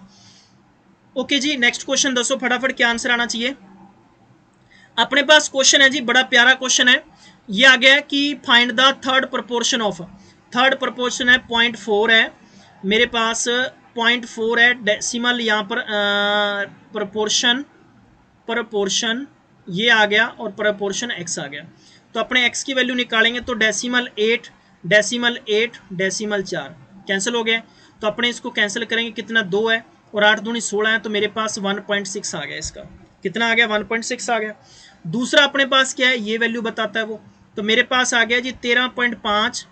ओके जी, नेक्स्ट क्वेश्चन दसो फटाफट क्या आंसर आना चाहिए। अपने पास क्वेश्चन है जी, बड़ा प्यारा क्वेश्चन है। ये आ गया कि find the third proportion of, third proportion है 0.4 है मेरे पास, 0.4 है डेसिमल यहाँ पर प्रोपोर्शन, प्रोपोर्शन ये आ गया और प्रोपोर्शन एक्स आ गया। तो अपने एक्स की वैल्यू निकालेंगे तो डेसिमल 8, डेसिमल 8, डेसिमल 4 कैंसिल हो गया। तो अपने इसको कैंसिल करेंगे, कितना 2 है और 8 दूनी 16 है, तो मेरे पास 1.6 आ गया। इसका कितना आ गया, 1.6 आ गया। दूसरा अपने पास क्या है, ये वैल्यू बताता है वो, तो मेरे पास आ गया जी 13.5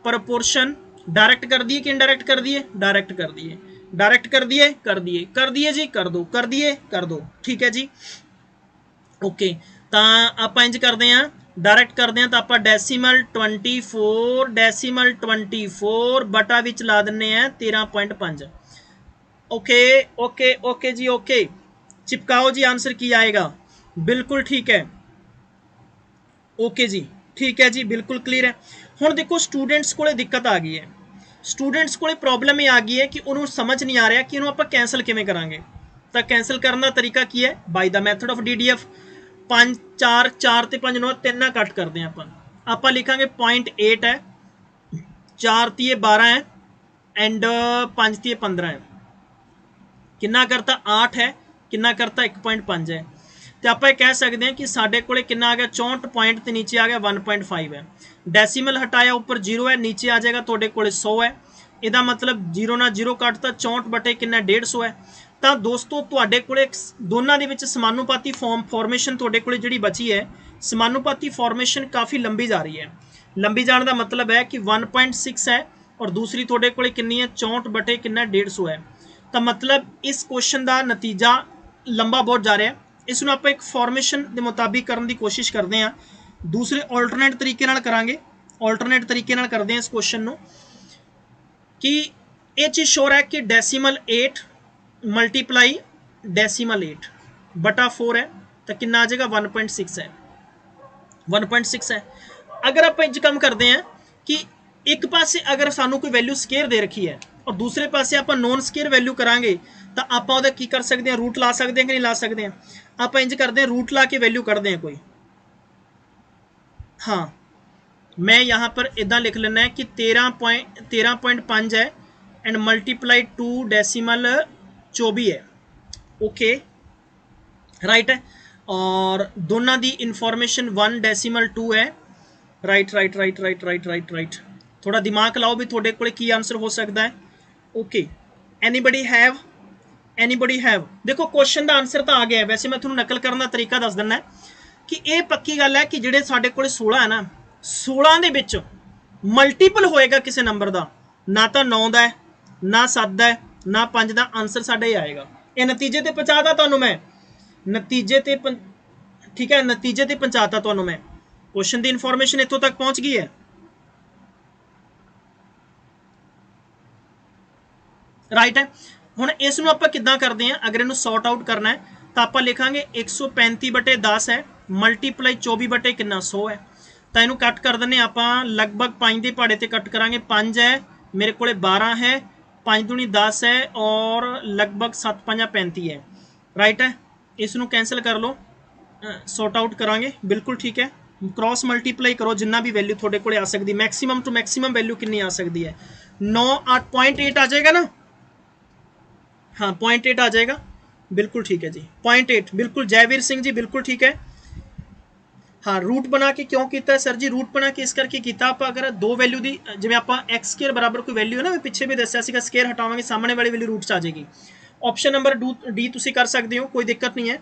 प्रोपोर्शन। डायरेक्ट कर दिए कि इनडायरेक्ट कर दिए, डायरेक्ट कर दिए, डायरेक्ट कर दिए, कर दिए, कर दिए जी, कर दो, कर दिए, कर दो, ठीक है जी। ओके, तो आप इंज करते हैं, डायरेक्ट करते हैं तो आप डेसीमल 24, डेसीमल 24 बटा विच ला देने हैं 13.5। ओके ओके ओके जी, ओके चिपकाओ जी, आंसर की आएगा, बिल्कुल ठीक है। ओके जी, ठीक है जी, बिल्कुल क्लीयर है। हुण देखो स्टूडेंट्स को दिक्कत आ गई है, स्टूडेंट्स को प्रॉब्लम ये आ गई है कि उन्होंने समझ नहीं आ रहा कि उन्होंने आप कैंसल किवें करांगे। तो कैंसल करने का तरीका की है, by the method of DDF। 5 4 4 ते 5 9 3 कट करते हैं आप लिखांगे 0.8 है, 4 तीए 12 है एंड 5 तीए 15 है, कितना करता 8 है, कितना करता 1.5 है। तो आप कह सकते हैं कि साढ़े को कितना आ गया 64 पॉइंट, तो नीचे आ गया 1.5 है। डेसीमल हटाया ऊपर 0 है, नीचे आ जाएगा थोड़े को 100 है। ਇਹਦਾ मतलब 0 ਨਾਲ 0 ਕੱਟਤਾ 64 बटे कितना 150 है। तो दोस्तों ਤੁਹਾਡੇ ਕੋਲੇ ਦੋਨਾਂ ਦੇ ਵਿੱਚ ਸਮਾਨੁਪਾਤੀ ਫਾਰਮੇਸ਼ਨ ਤੁਹਾਡੇ ਕੋਲੇ ਜਿਹੜੀ ਬਚੀ ਹੈ, ਸਮਾਨੁਪਾਤੀ ਫਾਰਮੇਸ਼ਨ ਕਾਫੀ ਲੰਬੀ ਜਾ ਰਹੀ है। लंबी जाने का मतलब है कि 1.6 है और दूसरी थोड़े को कितनी है 64 बटे कितना 150 है। तो मतलब इस क्वेश्चन का नतीजा लंबा बहुत जा रहा है। इसनों आप एक फॉर्मेशन के मुताबिक करने की कोशिश करते हैं, दूसरे ऑल्टरनेट तरीके नाल करांगे, ऑल्टरनेट तरीके नाल करते हैं इस क्वेश्चन को कि ये चीज़ श्योर है कि डेसीमल 8 मल्टीप्लाई डेसीमल 8 बटा 4 है, तो कितना आ जाएगा 1.6 है, 1.6 है। अगर आप इंज कम करते हैं कि एक पासे अगर सानू कोई वैल्यू स्केयर दे रखी है और दूसरे पासे आप नॉन स्केयर वैल्यू करांगे, तो आप की कर सकते हैं, रूट ला सकते हैं कि नहीं ला सकते हैं। आप इंज करते हैं, रूट ला के वैल्यू करते हैं कोई, हाँ मैं यहाँ पर इदा लिख लेना है कि 13.5 है एंड मल्टीप्लाई 2 डेसीमल 24 है। ओके राइट है, और दोनों की इन्फॉर्मेशन 1 डेसीमल 2 है। Right right right right right right right, थोड़ा दिमाग लाओ भी थोड़े को की आंसर हो सकता है। Okay anybody have, anybody have, देखो क्वेश्चन का आंसर तो आ गया है। वैसे मैं थोड़ा नकल करने का तरीका दस दिना है कि यह पक्की गल है कि जिहड़े साडे कोल 16 है ना, 16 दे विच मल्टीपल होएगा किसी नंबर का, ना तो 9 का है, ना 7 का है, ना 5 का, आंसर साडा ही आएगा। ये नतीजे ते पहुंचाता तुहानूं मैं, नतीजे ते ठीक है, नतीजे ते पहुंचाता तुहानूं मैं। क्वेश्चन की इन्फॉर्मेशन इत्थों तक पहुंच गई है। राइट है, हुण इसनूं आपां किद्दां करदे हैं, अगर इहनूं सॉर्ट आउट करना है तो आपां लिखांगे 135 बटे 10 है मल्टीप्लाई 24 बटे कितना 100 है। तो इहनूं कट कर दिंदे आपां, लगभग 5 के पहाड़े ते कट करांगे, 5 है मेरे को 12 है, 5 दूनी 10 है और लगभग 7 5 35 है। राइट है, इसनूं कैंसल कर लो, सॉर्ट आउट करांगे, बिल्कुल ठीक है। क्रॉस मल्टीप्लाई करो, जिन्ना भी वैल्यू थोड़े को आ सकती, मैक्सीमम टू मैक्सीमम वैल्यू कितनी आ सकती है, 9 8 0.8 आ जाएगा ना, हाँ 0.8 आ जाएगा, बिल्कुल ठीक है जी, 0.8 बिल्कुल। जयवीर सिंह जी बिल्कुल ठीक है। हाँ रूट बना के क्यों किया सर जी, रूट बना के इस करके किया, आप अगर दो वैल्यू की जिवें आप एक्स स्केयर बराबर कोई वैल्यू है ना, मैं पिछे भी दसिया सीगा, स्केयर हटावांगे सामने वाली वैल्यू रूट च आ जाएगी। ऑप्शन नंबर डी तुसीं कर सकते हो, कोई दिक्कत नहीं है।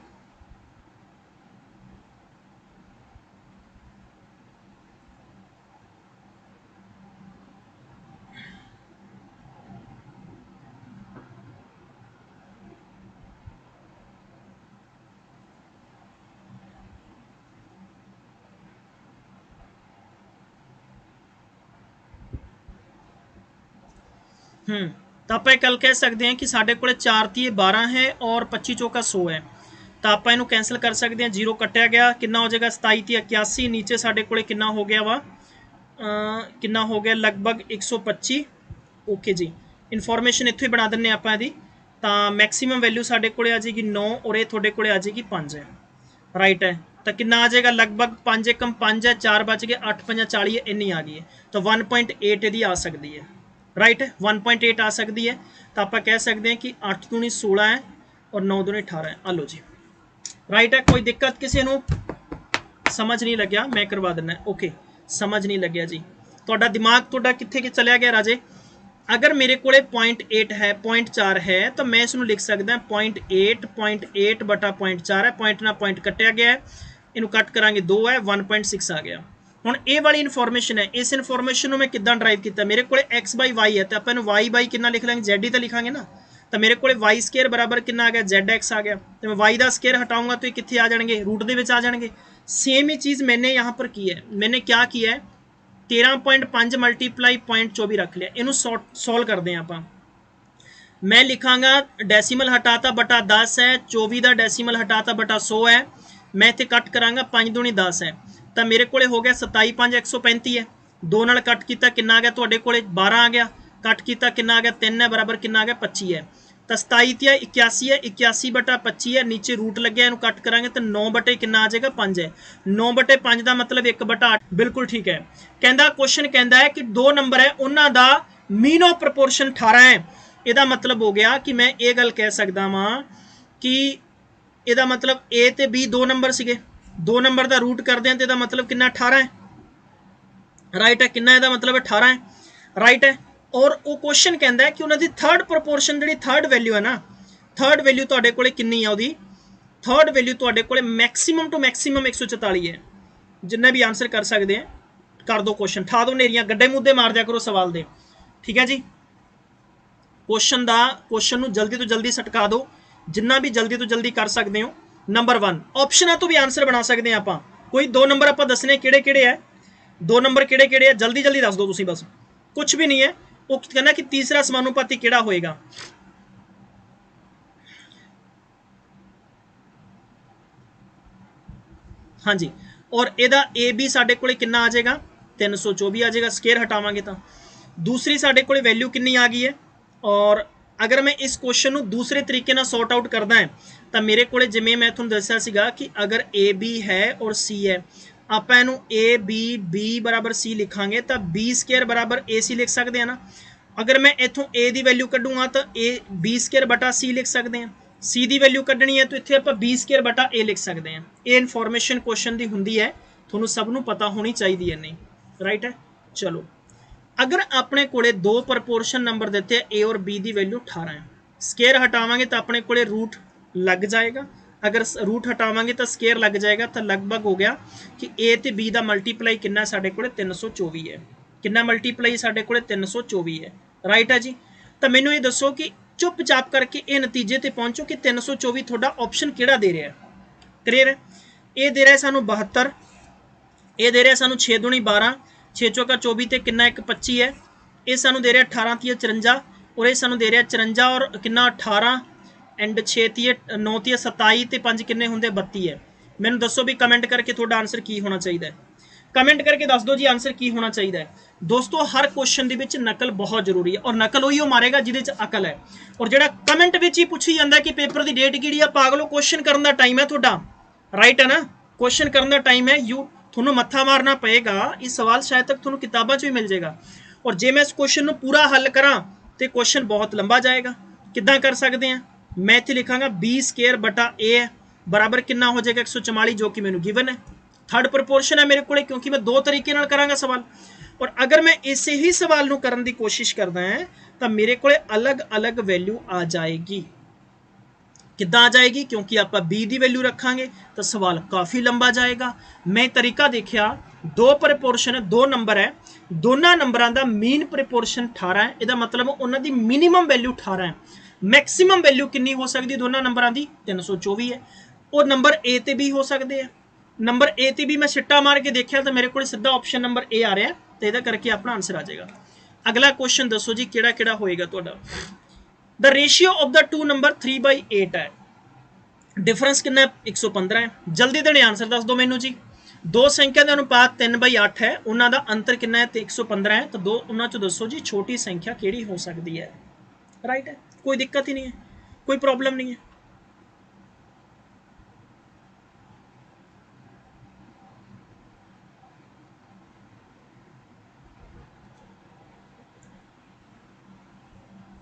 तो आप कल कह सकते हैं कि साढ़े को 4 तीए 12 है और 25 चौका 100 है। तो आप इनू कैंसल कर सकते हैं, 0 कटिया गया, कितना हो जाएगा 27 तीए 81, नीचे साढ़े को कितना हो गया वा कितना हो गया लगभग 125। ओके जी, इनफॉर्मेशन इत्थों ही बना दें आप यदि, तो मैक्सीमम वैल्यू साढ़े को आ जाएगी 9 और ये थोड़े को आ जाएगी 5 है। राइट है, तो कितना आ जाएगा लगभग 5 एकम 5 है, 4 बच गए, 8 5 40 है, इन्नी आ गई है। तो 1.8 यदि आ सकती है। राइट है, 1.8 आ सकती है। तो आप कह सकते हैं कि 8 दूनी 16 है और 9 दूनी 18 है। आ लो जी, राइट है। कोई दिक्कत किसी को समझ नहीं लग्या, मैं करवा देना। ओके, समझ नहीं लग्या जी, थोड़ा दिमाग थोड़ा कित्थे चलिया गया राजे। अगर मेरे को 0.8 है 0.4 है तो मैं इसमें लिख सकता 0.8 बटा 0.4 है, पॉइंट ना पॉइंट कटिया गया है, इनू कट करांगे 2 है, 1.6 आ गया। हुण ये वाली इनफॉर्मेशन है, इस इनफॉर्मेशन मैं किद्दां ड्राइव किया, मेरे को x बाई वाई है तो आप y बाई कितना लिख लेंगे, z ही तो लिखांगे ना। तो मेरे को वाई स्केयर बराबर कितना आ गया, ZX आ गया। तो मैं वाई का स्केयर हटाऊंगा तो ये कितने आ जाएंगे, रूट के आ जाएंगे। सेम ही चीज़ मैंने यहाँ पर की है, मैंने क्या किया है 13.5 मल्टीप्लाई 0.24 रख लिया। इनू सॉल्व करते हैं आप। मैं लिखांगा डेसीमल हटाता बटा 10 है, 24 का डेसीमल हटाता बटा 100 है, मैं इतने कट करांगा 5 दूनी 10 है, तो मेरे को हो गया 27 5 135 है। 2 नाल कट किया कितना आ गया, तुहाडे कोले 12 आ गया, कट किया कितना आ गया 3 है, बराबर कितना आ गया 25 है। तो 27 या 81 है, 81 बटा 25 है, नीचे रूट लगे, इनू कट करांगे तो 9 बटे कितना आ जाएगा 5 है। 9 बटे 5 का मतलब 1 बटा 8, बिल्कुल ठीक है। कहता क्वेश्चन कहता है कि 2 नंबर है उन्हों का मीन ऑफ प्रपोर्शन 18 है। यदा मतलब हो गया कि मैं ये गल कह सकता वहाँ कि यदा मतलब ए ते बी 2 नंबर से, 2 नंबर का रूट करते हैं तो यदा मतलब कितना 18 है। राइट है, कितना यदा मतलब 18 है। राइट है, और वो क्वेश्चन कहता है कि उन्होंने थर्ड प्रपोर्शन जी थर्ड वैल्यू है ना, थर्ड वैल्यू तुहाडे कोले कितनी है, उसकी थर्ड वैल्यू तुहाडे कोले मैक्सीमम टू मैक्सीमम 144 है। जिन्हें भी आंसर कर सकते हैं कर दो क्वेश्चन, ठा दो नेरियां, गड्ढे मुद्दे मार दिया करो सवाल दे। ठीक है जी, क्वेश्चन जल्दी तो जल्दी सटका दो, जिन्ना भी जल्दी तो जल्दी कर सकते हो। नंबर 1 ऑप्शन तो भी आंसर बना सकते हैं आप। कोई 2 नंबर आप दसने किहड़े है, 2 नंबर किहड़े है, जल्दी जल्दी दस दो तुसीं, बस कुछ भी नहीं है। वो कहना कि तीसरा समानुपाती किहड़ा होएगा। हाँ जी, और एदा ए बी साडे कोले कितना आ जाएगा 324 आ जाएगा, स्केयर हटावांगे तो। दूसरी साडे कोले वैल्यू कितनी आ गई है, और अगर मैं इस क्वेश्चन को दूसरे तरीके ना सॉर्ट आउट करना है तो मेरे को जिमें मैं तुहानूं दस्सिया सीगा कि अगर ए बी है और सी है, आप इनू ए बी बी बराबर सी लिखांगे तो बी स्केयर बराबर ए सी लिख सकते हैं ना। अगर मैं इतों ए की वैल्यू कढूंगा तो ए बी स्केयर बटा सी लिख सकते हैं, सी की वैल्यू कढ़नी है तो इतने आप बी स्केयर बटा ए लिख सकते हैं। ये इनफॉर्मेशन क्वेश्चन की होंगी है, थोनों सबनों पता होनी चाहिए है नहीं। राइट है, चलो अगर अपने कोले 2 प्रपोर्शन नंबर देते हैं ए और बी की वैल्यू 18 है, स्केयर हटावांगे तो अपने कोले रूट लग जाएगा, अगर रूट हटावांगे तो स्केयर लग जाएगा, तो लगभग हो गया कि ए तो बी का मल्टीप्लाई कितना साढ़े को 324 है, कितना मल्टीप्लाई साढ़े को 324 है। राइट है जी, तो मैनू ये दसो कि चुपचाप करके ये नतीजे ते पहुंचो कि 324 थोड़ा ऑप्शन किहड़ा दे रहा है। क्लियर है, ये दे रहा है सानू 72, ये दे रहा है सानू 6 दूनी 12, 6 चौका 24 ते कितना 1 25 है, ये सानू दे रहा है 18 तीय 54, और ये सानू दे रहा है 54 और कितना 18 एंड 6 तीय 9 तीय 27 ते 5 किन्ने होंदे 32 है। मैनू दसो भी कमेंट करके थोड़ा आंसर की होना चाहिए, कमेंट करके दस दो जी आंसर की होना चाहिए। दोस्तों हर क्वेश्चन के विच नकल बहुत जरूरी है, और नकल उही मारेगा जिहदे च अकल है। और जिहड़ा कमेंट विच ही पूछी जाता कि पेपर की डेट किहड़ी है, पागलो क्वेश्चन करने का टाइम है तुहाडा। राइट है ना, क्वेश्चन करने का टाइम है, थोनों मत्था मारना पएगा। ये सवाल शायद तक थोनों किताबों च भी मिल जाएगा, और जे मैं इस क्वेश्चन को पूरा हल करा तो क्वेश्चन बहुत लंबा जाएगा। किद्दां कर सकते हैं, मैं इत्थे लिखांगा बी स्केयर बटा ए बराबर कितना हो जाएगा 144, जो कि मैनू गिवन है। थर्ड प्रपोर्शन है मेरे को, क्योंकि मैं 2 तरीके नाल करांगा सवाल। और अगर मैं इसे ही सवाल नूं करन दी कोशिश करदा है तो मेरे को अलग अलग वैल्यू आ जाएगी। किद्दां आ जाएगी, क्योंकि आप बी की वैल्यू रखांगे तो सवाल काफ़ी लंबा जाएगा। मैं तरीका देखिया, 2 प्रपोर्शन है, 2 नंबर है, दोनों नंबरों का मीन प्रपोर्शन 18 है, इसका मतलब उन्होंने मिनीमम वैल्यू 18 है, मैक्सीमम वैल्यू कितनी हो सकती दोनों नंबरों की 324 है। और नंबर ए ते बी हो सकते हैं, नंबर ए ते भी मैं सिट्टा मार के देखा तो मेरे को सीधा ऑप्शन नंबर ए आ रहा है, तो यह करके अपना आंसर आ जाएगा। अगला क्वेश्चन दसो जी किहड़ा किहड़ा होएगा तुहाडा। The ratio of the two number 3/8 है, डिफरेंस कितना है 115 है। जल्दी देने आंसर दस दो मैनू जी। दो संख्या का अनुपात 3/8 है, उन्होंने अंतर कितना है 115 है, तो दो उन्होंने चो दसो जी छोटी संख्या केड़ी हो सकती है। राइट है, कोई दिक्कत ही नहीं है, कोई प्रॉब्लम नहीं है।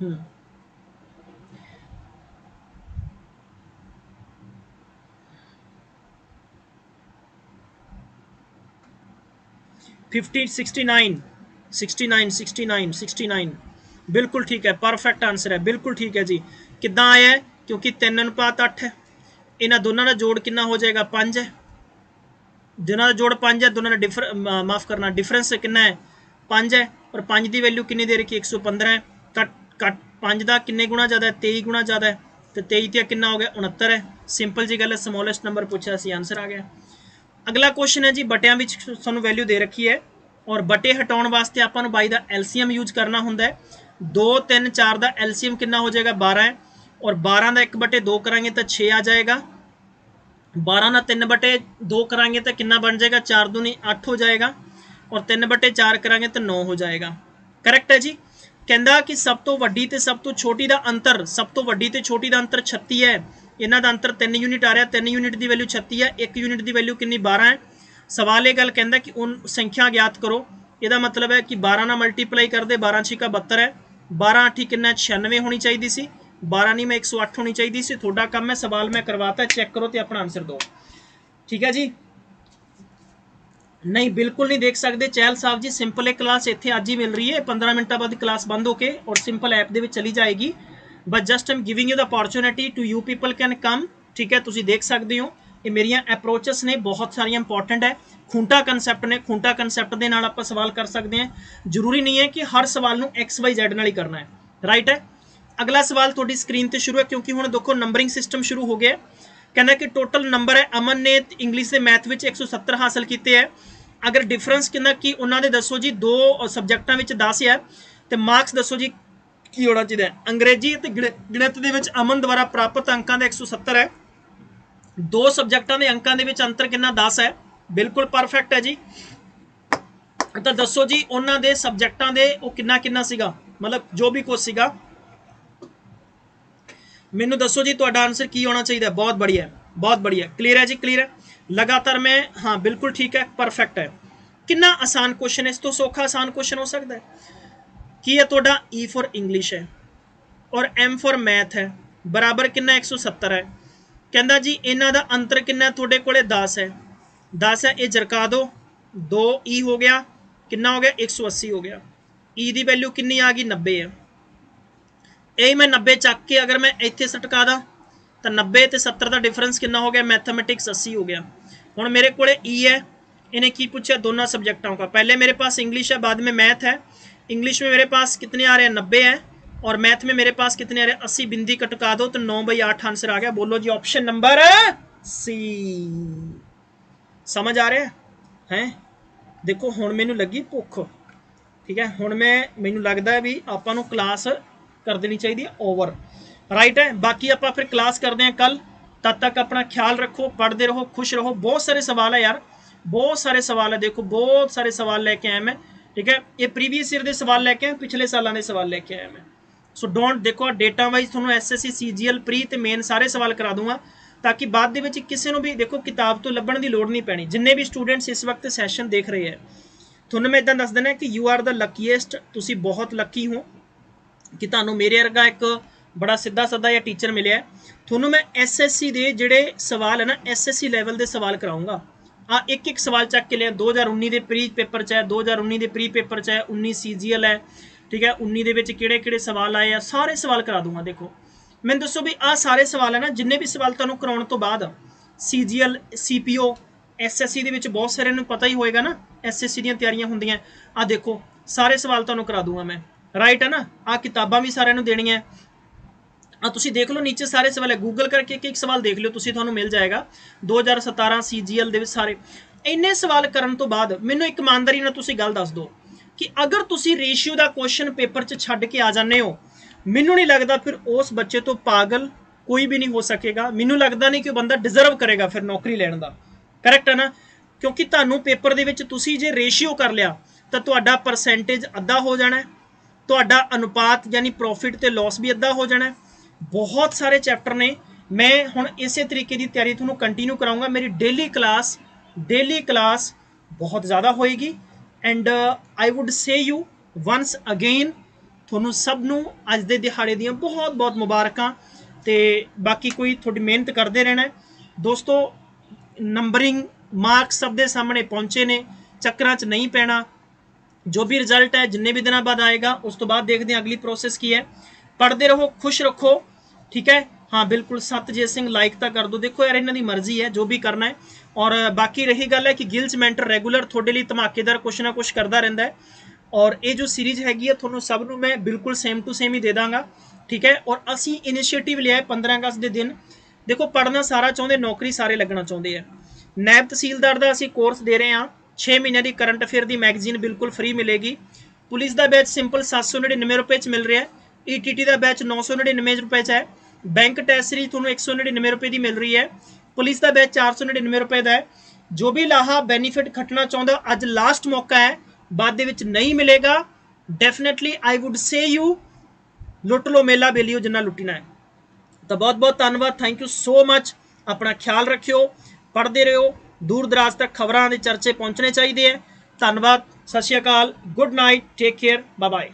हम्म 50 69 69 69 69 बिल्कुल ठीक है, परफेक्ट आंसर है, बिल्कुल ठीक है जी। कितना आया है, क्योंकि 3:8 है, इन्होंने दोनों का जोड़ कितना हो जाएगा 5 है, दोनों का जोड़ 5 है, दोनों का माफ करना डिफरेंस कितना है 5 है, और 5 की वैल्यू कितनी दे रखी 115 है, कट कट 5 का किन्ने गुणा ज़्यादा है 23 गुणा ज़्यादा है, तो 23 तो कितना हो गया 69 है। सिंपल जी गल है, समोलेस्ट नंबर पूछा सी आंसर आ गया। अगला क्वेश्चन है जी बटिया में सानू वैल्यू दे रखी है, और बटे हटाने वास्ते आपां बाई का एलसीएम यूज करना होंगे। 2 3 4 का एलसीएम कितना हो जाएगा 12 है, और 12 का 1/2 करांगे तो 6 आ जाएगा, 12 का 3/2 करांगे तो कितना बन जाएगा 4 दूनी 8 हो जाएगा, और 3/4 करांगे तो 9 हो जाएगा। करैक्ट है जी। कहता कि सब तो वड्डी ते सब तो छोटी का अंतर, सब तो वड्डी ते छोटी का अंतर 36 है, इन्हों का अंतर 3 यूनिट आ रहा, 3 यूनिट की वैल्यू 36 है, 1 यूनिट की वैल्यू कितनी 12 है। सवाल ये गल कहता कि उन संख्या ज्ञात करो, यदा मतलब है कि 12 ना मल्टीप्लाई कर दे 12 6 का 72 है, 12 8 कितना 96 होनी चाहिए सी, 12 नहीं मैं 108 होनी चाहिए सी। थोड़ा काम है, सवाल मैं करवाता, चेक करो तो अपना आंसर दो। ठीक है जी, नहीं बिल्कुल नहीं देख सकते चहल साहब जी, सिंपल एक क्लास इतने अज ही मिल रही है, 15 मिनटों बाद क्लास बंद होके और सिंपल ऐप के चली जाएगी, but just I am giving you the opportunity to you people can come. ठीक है, तुम देख सकते हो ये मेरिया अप्रोचस ने बहुत सारिया इंपॉर्टेंट है, खूंटा कंसैप्ट ने, खूंटा कंसैप्ट के नाल आप सवाल कर सकते हैं, जरूरी नहीं है कि हर सवाल को XYZ नाल ही करना है। राइट है, अगला सवाल थोड़ी स्क्रीन पर शुरू है, क्योंकि हुण देखो नंबरिंग सिस्टम शुरू हो गया। कहना कि टोटल नंबर है, अमन ने इंग्लिश के मैथ में 170 हासिल किए है, अगर डिफरेंस कितना कि उन्होंने दसो जी 2 सबजैक्टा में 10 है, तो मार्क्स दसो जी की होना चाहिए। अंग्रेजी तो गणित के अमन द्वारा प्राप्त अंकों का 170 है, 2 सबजैक्टा के अंकों के अंतर कितना 10 है, बिल्कुल परफेक्ट है जी। तो दसो जी उन्होंने सबजैक्टा के वो कितना सीगा, मतलब जो भी कुछ सीगा, मैनू दसो जी तुहाडा आंसर की होना चाहिए। बहुत बढ़िया है, बहुत बढ़िया, क्लीयर है जी, क्लीयर है लगातार मैं, हाँ बिल्कुल ठीक है, परफेक्ट है। कितना आसान क्वेश्चन है, इस तो सौखा आसान क्वेश्चन हो सकता है कि है तुहाडा E फॉर इंग्लिश है और M फॉर मैथ है, बराबर कितना 170 है। कहता जी इन्हों का अंतर कितना थोड़े को 10 है, 10 है, ये जरका दो, 2E हो गया, कितना हो गया 180 हो गया, E की वैल्यू कितनी आ गई 90 है, यही मैं 90 चक के अगर मैं इतने सटका दा तो 90 तो 70 का डिफरेंस कितना हो गया, मैथमेटिक्स 80 हो गया। हुण मेरे को E है, इन्हें की पूछा दोनों सब्जेक्टों का, पहले मेरे पास इंग्लिश है, बाद में मैथ है। इंग्लिश में मेरे पास कितने आ रहे हैं 90 है, और मैथ में मेरे पास कितने आ रहे हैं 80, बिंदी कटका दो तो 9/8 आंसर आ गया। बोलो जी ऑप्शन नंबर C। समझ आ रहा है? देखो हुण मैनू लगी भुख, ठीक है, हुण मैनू लगता है भी आपां नूं क्लास कर देनी चाहिए ओवर। राइट है, बाकी आप फिर क्लास करते हैं कल, तब तक अपना ख्याल रखो, पढ़ते रहो, खुश रहो। बहुत सारे सवाल है यार, बहुत सारे सवाल है, देखो बहुत सारे सवाल लेके आया मैं। ठीक है, ये प्रीवियस ईयर के सवाल लेके आए, पिछले सालों के सवाल लेके आया मैं। सो डोंट देखो डेटा वाइज थोड़ा SSC CGL प्री तो मेन सारे सवाल करा दूंगा, ताकि बाद में किसी को भी देखो किताब तो लभण की लोड़ नहीं पैनी। जिन्ने भी स्टूडेंट्स इस वक्त सैशन देख रहे हैं, थोड़ा मैं इदा दस देना कि यू आर द लकीएस्ट, तुसी बहुत लकी हो कि तुहानू मेरे वर्गा एक बड़ा सीधा साधा या टीचर मिले है। थोनों मैं SSC के जोड़े सवाल है ना, SSC लैवल के सवाल कराऊंगा। हाँ, एक सवाल चक के लिया 2019 के प्री पेपर च है, 2019 के प्री पेपर च है, 19 CGL है, ठीक है, 19 के किहड़े सवाल आए हैं, सारे सवाल करा दूंगा। देखो मैंने दसो भी आ सारे सवाल है ना, जिन्ने भी सवाल तुहानू कराउण तो बाद CGL CPO SSC के बहुत सारे पता ही होएगा ना, SSC दी तैयारियां होंदियां। आ देखो सारे सवाल तुहानू करा दूंगा मैं। राइट है ना, आ किताबां भी सारिਆਂ ਨੂੰ देनियां। तुसी देख लो नीचे सारे सवाल है, गूगल करके एक सवाल देख लो, तुसी तुहानू मिल जाएगा 2017 CGL दे सारे। इन्ने सवाल करन तो बाद मैनू एक ईमानदारी नाल तुसी गल दस दो, कि अगर तुसी रेशियो का क्वेश्चन पेपर च छड्ड के आ जाने हो, मैनू नहीं लगता फिर उस बच्चे तो पागल कोई भी नहीं हो सकेगा। मैनू लगता नहीं कि बंदा डिजर्व करेगा फिर नौकरी लैण का। करैक्ट है ना? क्योंकि तुहानू पेपर दे विच तुसी जे रेशियो कर लिया तो तुहाडा परसेंटेज अद्धा हो जाना है, तुहाडा अनुपात यानी प्रॉफिट ते लॉस भी अद्धा हो जाना है। बहुत सारे चैप्टर ने, मैं हुण इसे तरीके की तैयारी तुहानू कंटिन्यू कराऊंगा। मेरी डेली क्लास बहुत ज़्यादा होएगी। And I would say you once again ਤੁਹਾਨੂੰ ਸਭ ਨੂੰ ਅੱਜ ਦੇ ਦਿਹਾੜੇ ਦੀਆਂ ਬਹੁਤ ਬਹੁਤ ਮੁਬਾਰਕਾਂ। ਤੇ ਬਾਕੀ ਕੋਈ ਤੁਹਾਡੀ ਮਿਹਨਤ ਕਰਦੇ ਰਹਿਣਾ ਦੋਸਤੋ। ਨੰਬਰਿੰਗ ਮਾਰਕਸ ਸਭ ਦੇ ਸਾਹਮਣੇ ਪਹੁੰਚੇ ਨੇ, ਚੱਕਰਾਂ 'ਚ ਨਹੀਂ ਪੈਣਾ। जो भी रिजल्ट है जिन्ने भी दिनों बाद आएगा उस तो बाद देखते हैं अगली प्रोसेस की है। पढ़ते रहो, खुश रखो, ठीक है। हाँ बिल्कुल, सतजीत सिंह लाइक तो कर दो। देखो यार इन्हों की मर्जी है जो भी करना है। और बाकी रही गल है कि गिल्स मैंटर रेगूलर थोड़े लिए धमाकेदार कुछ ना कुछ करता रहता है। और ये जो सीरीज़ हैगी है थोनों सब नूं मैं बिल्कुल सेम टू सेम ही दे दाँगा, ठीक है। और असी इनिशिएटिव लिया है 15 अगस्त के दिन। देखो पढ़ना सारा चाहते, नौकरी सारे लगना चाहते हैं। नैब तहसीलदार का असी कोर्स दे रहे हैं 6 महीने की करंट अफेयर की मैगजीन बिल्कुल फ्री मिलेगी। पुलिस का बैच सिंपल 799 रुपये मिल रहा है। ETT का बैच 999 रुपये है। बैंक टेस्ट सीरीज थोड़ा 199 रुपये की मिल रही है। पुलिस का बैच 499 रुपये का है। जो भी लाहा बेनीफिट खटना चाहता अज लास्ट मौका है, बाद दे विच नहीं मिलेगा। Definitely I would say you लुट लो मेला बेलियो जिन्ना लुटिना है। तो बहुत बहुत धन्यवाद, थैंक यू सो मच। अपना ख्याल रखियो, पढ़ते रहो, दूर दराज तक खबरों के चर्चे पहुँचने चाहिए। धन्यवाद, सत श्री अकाल, good night, take care, bye bye.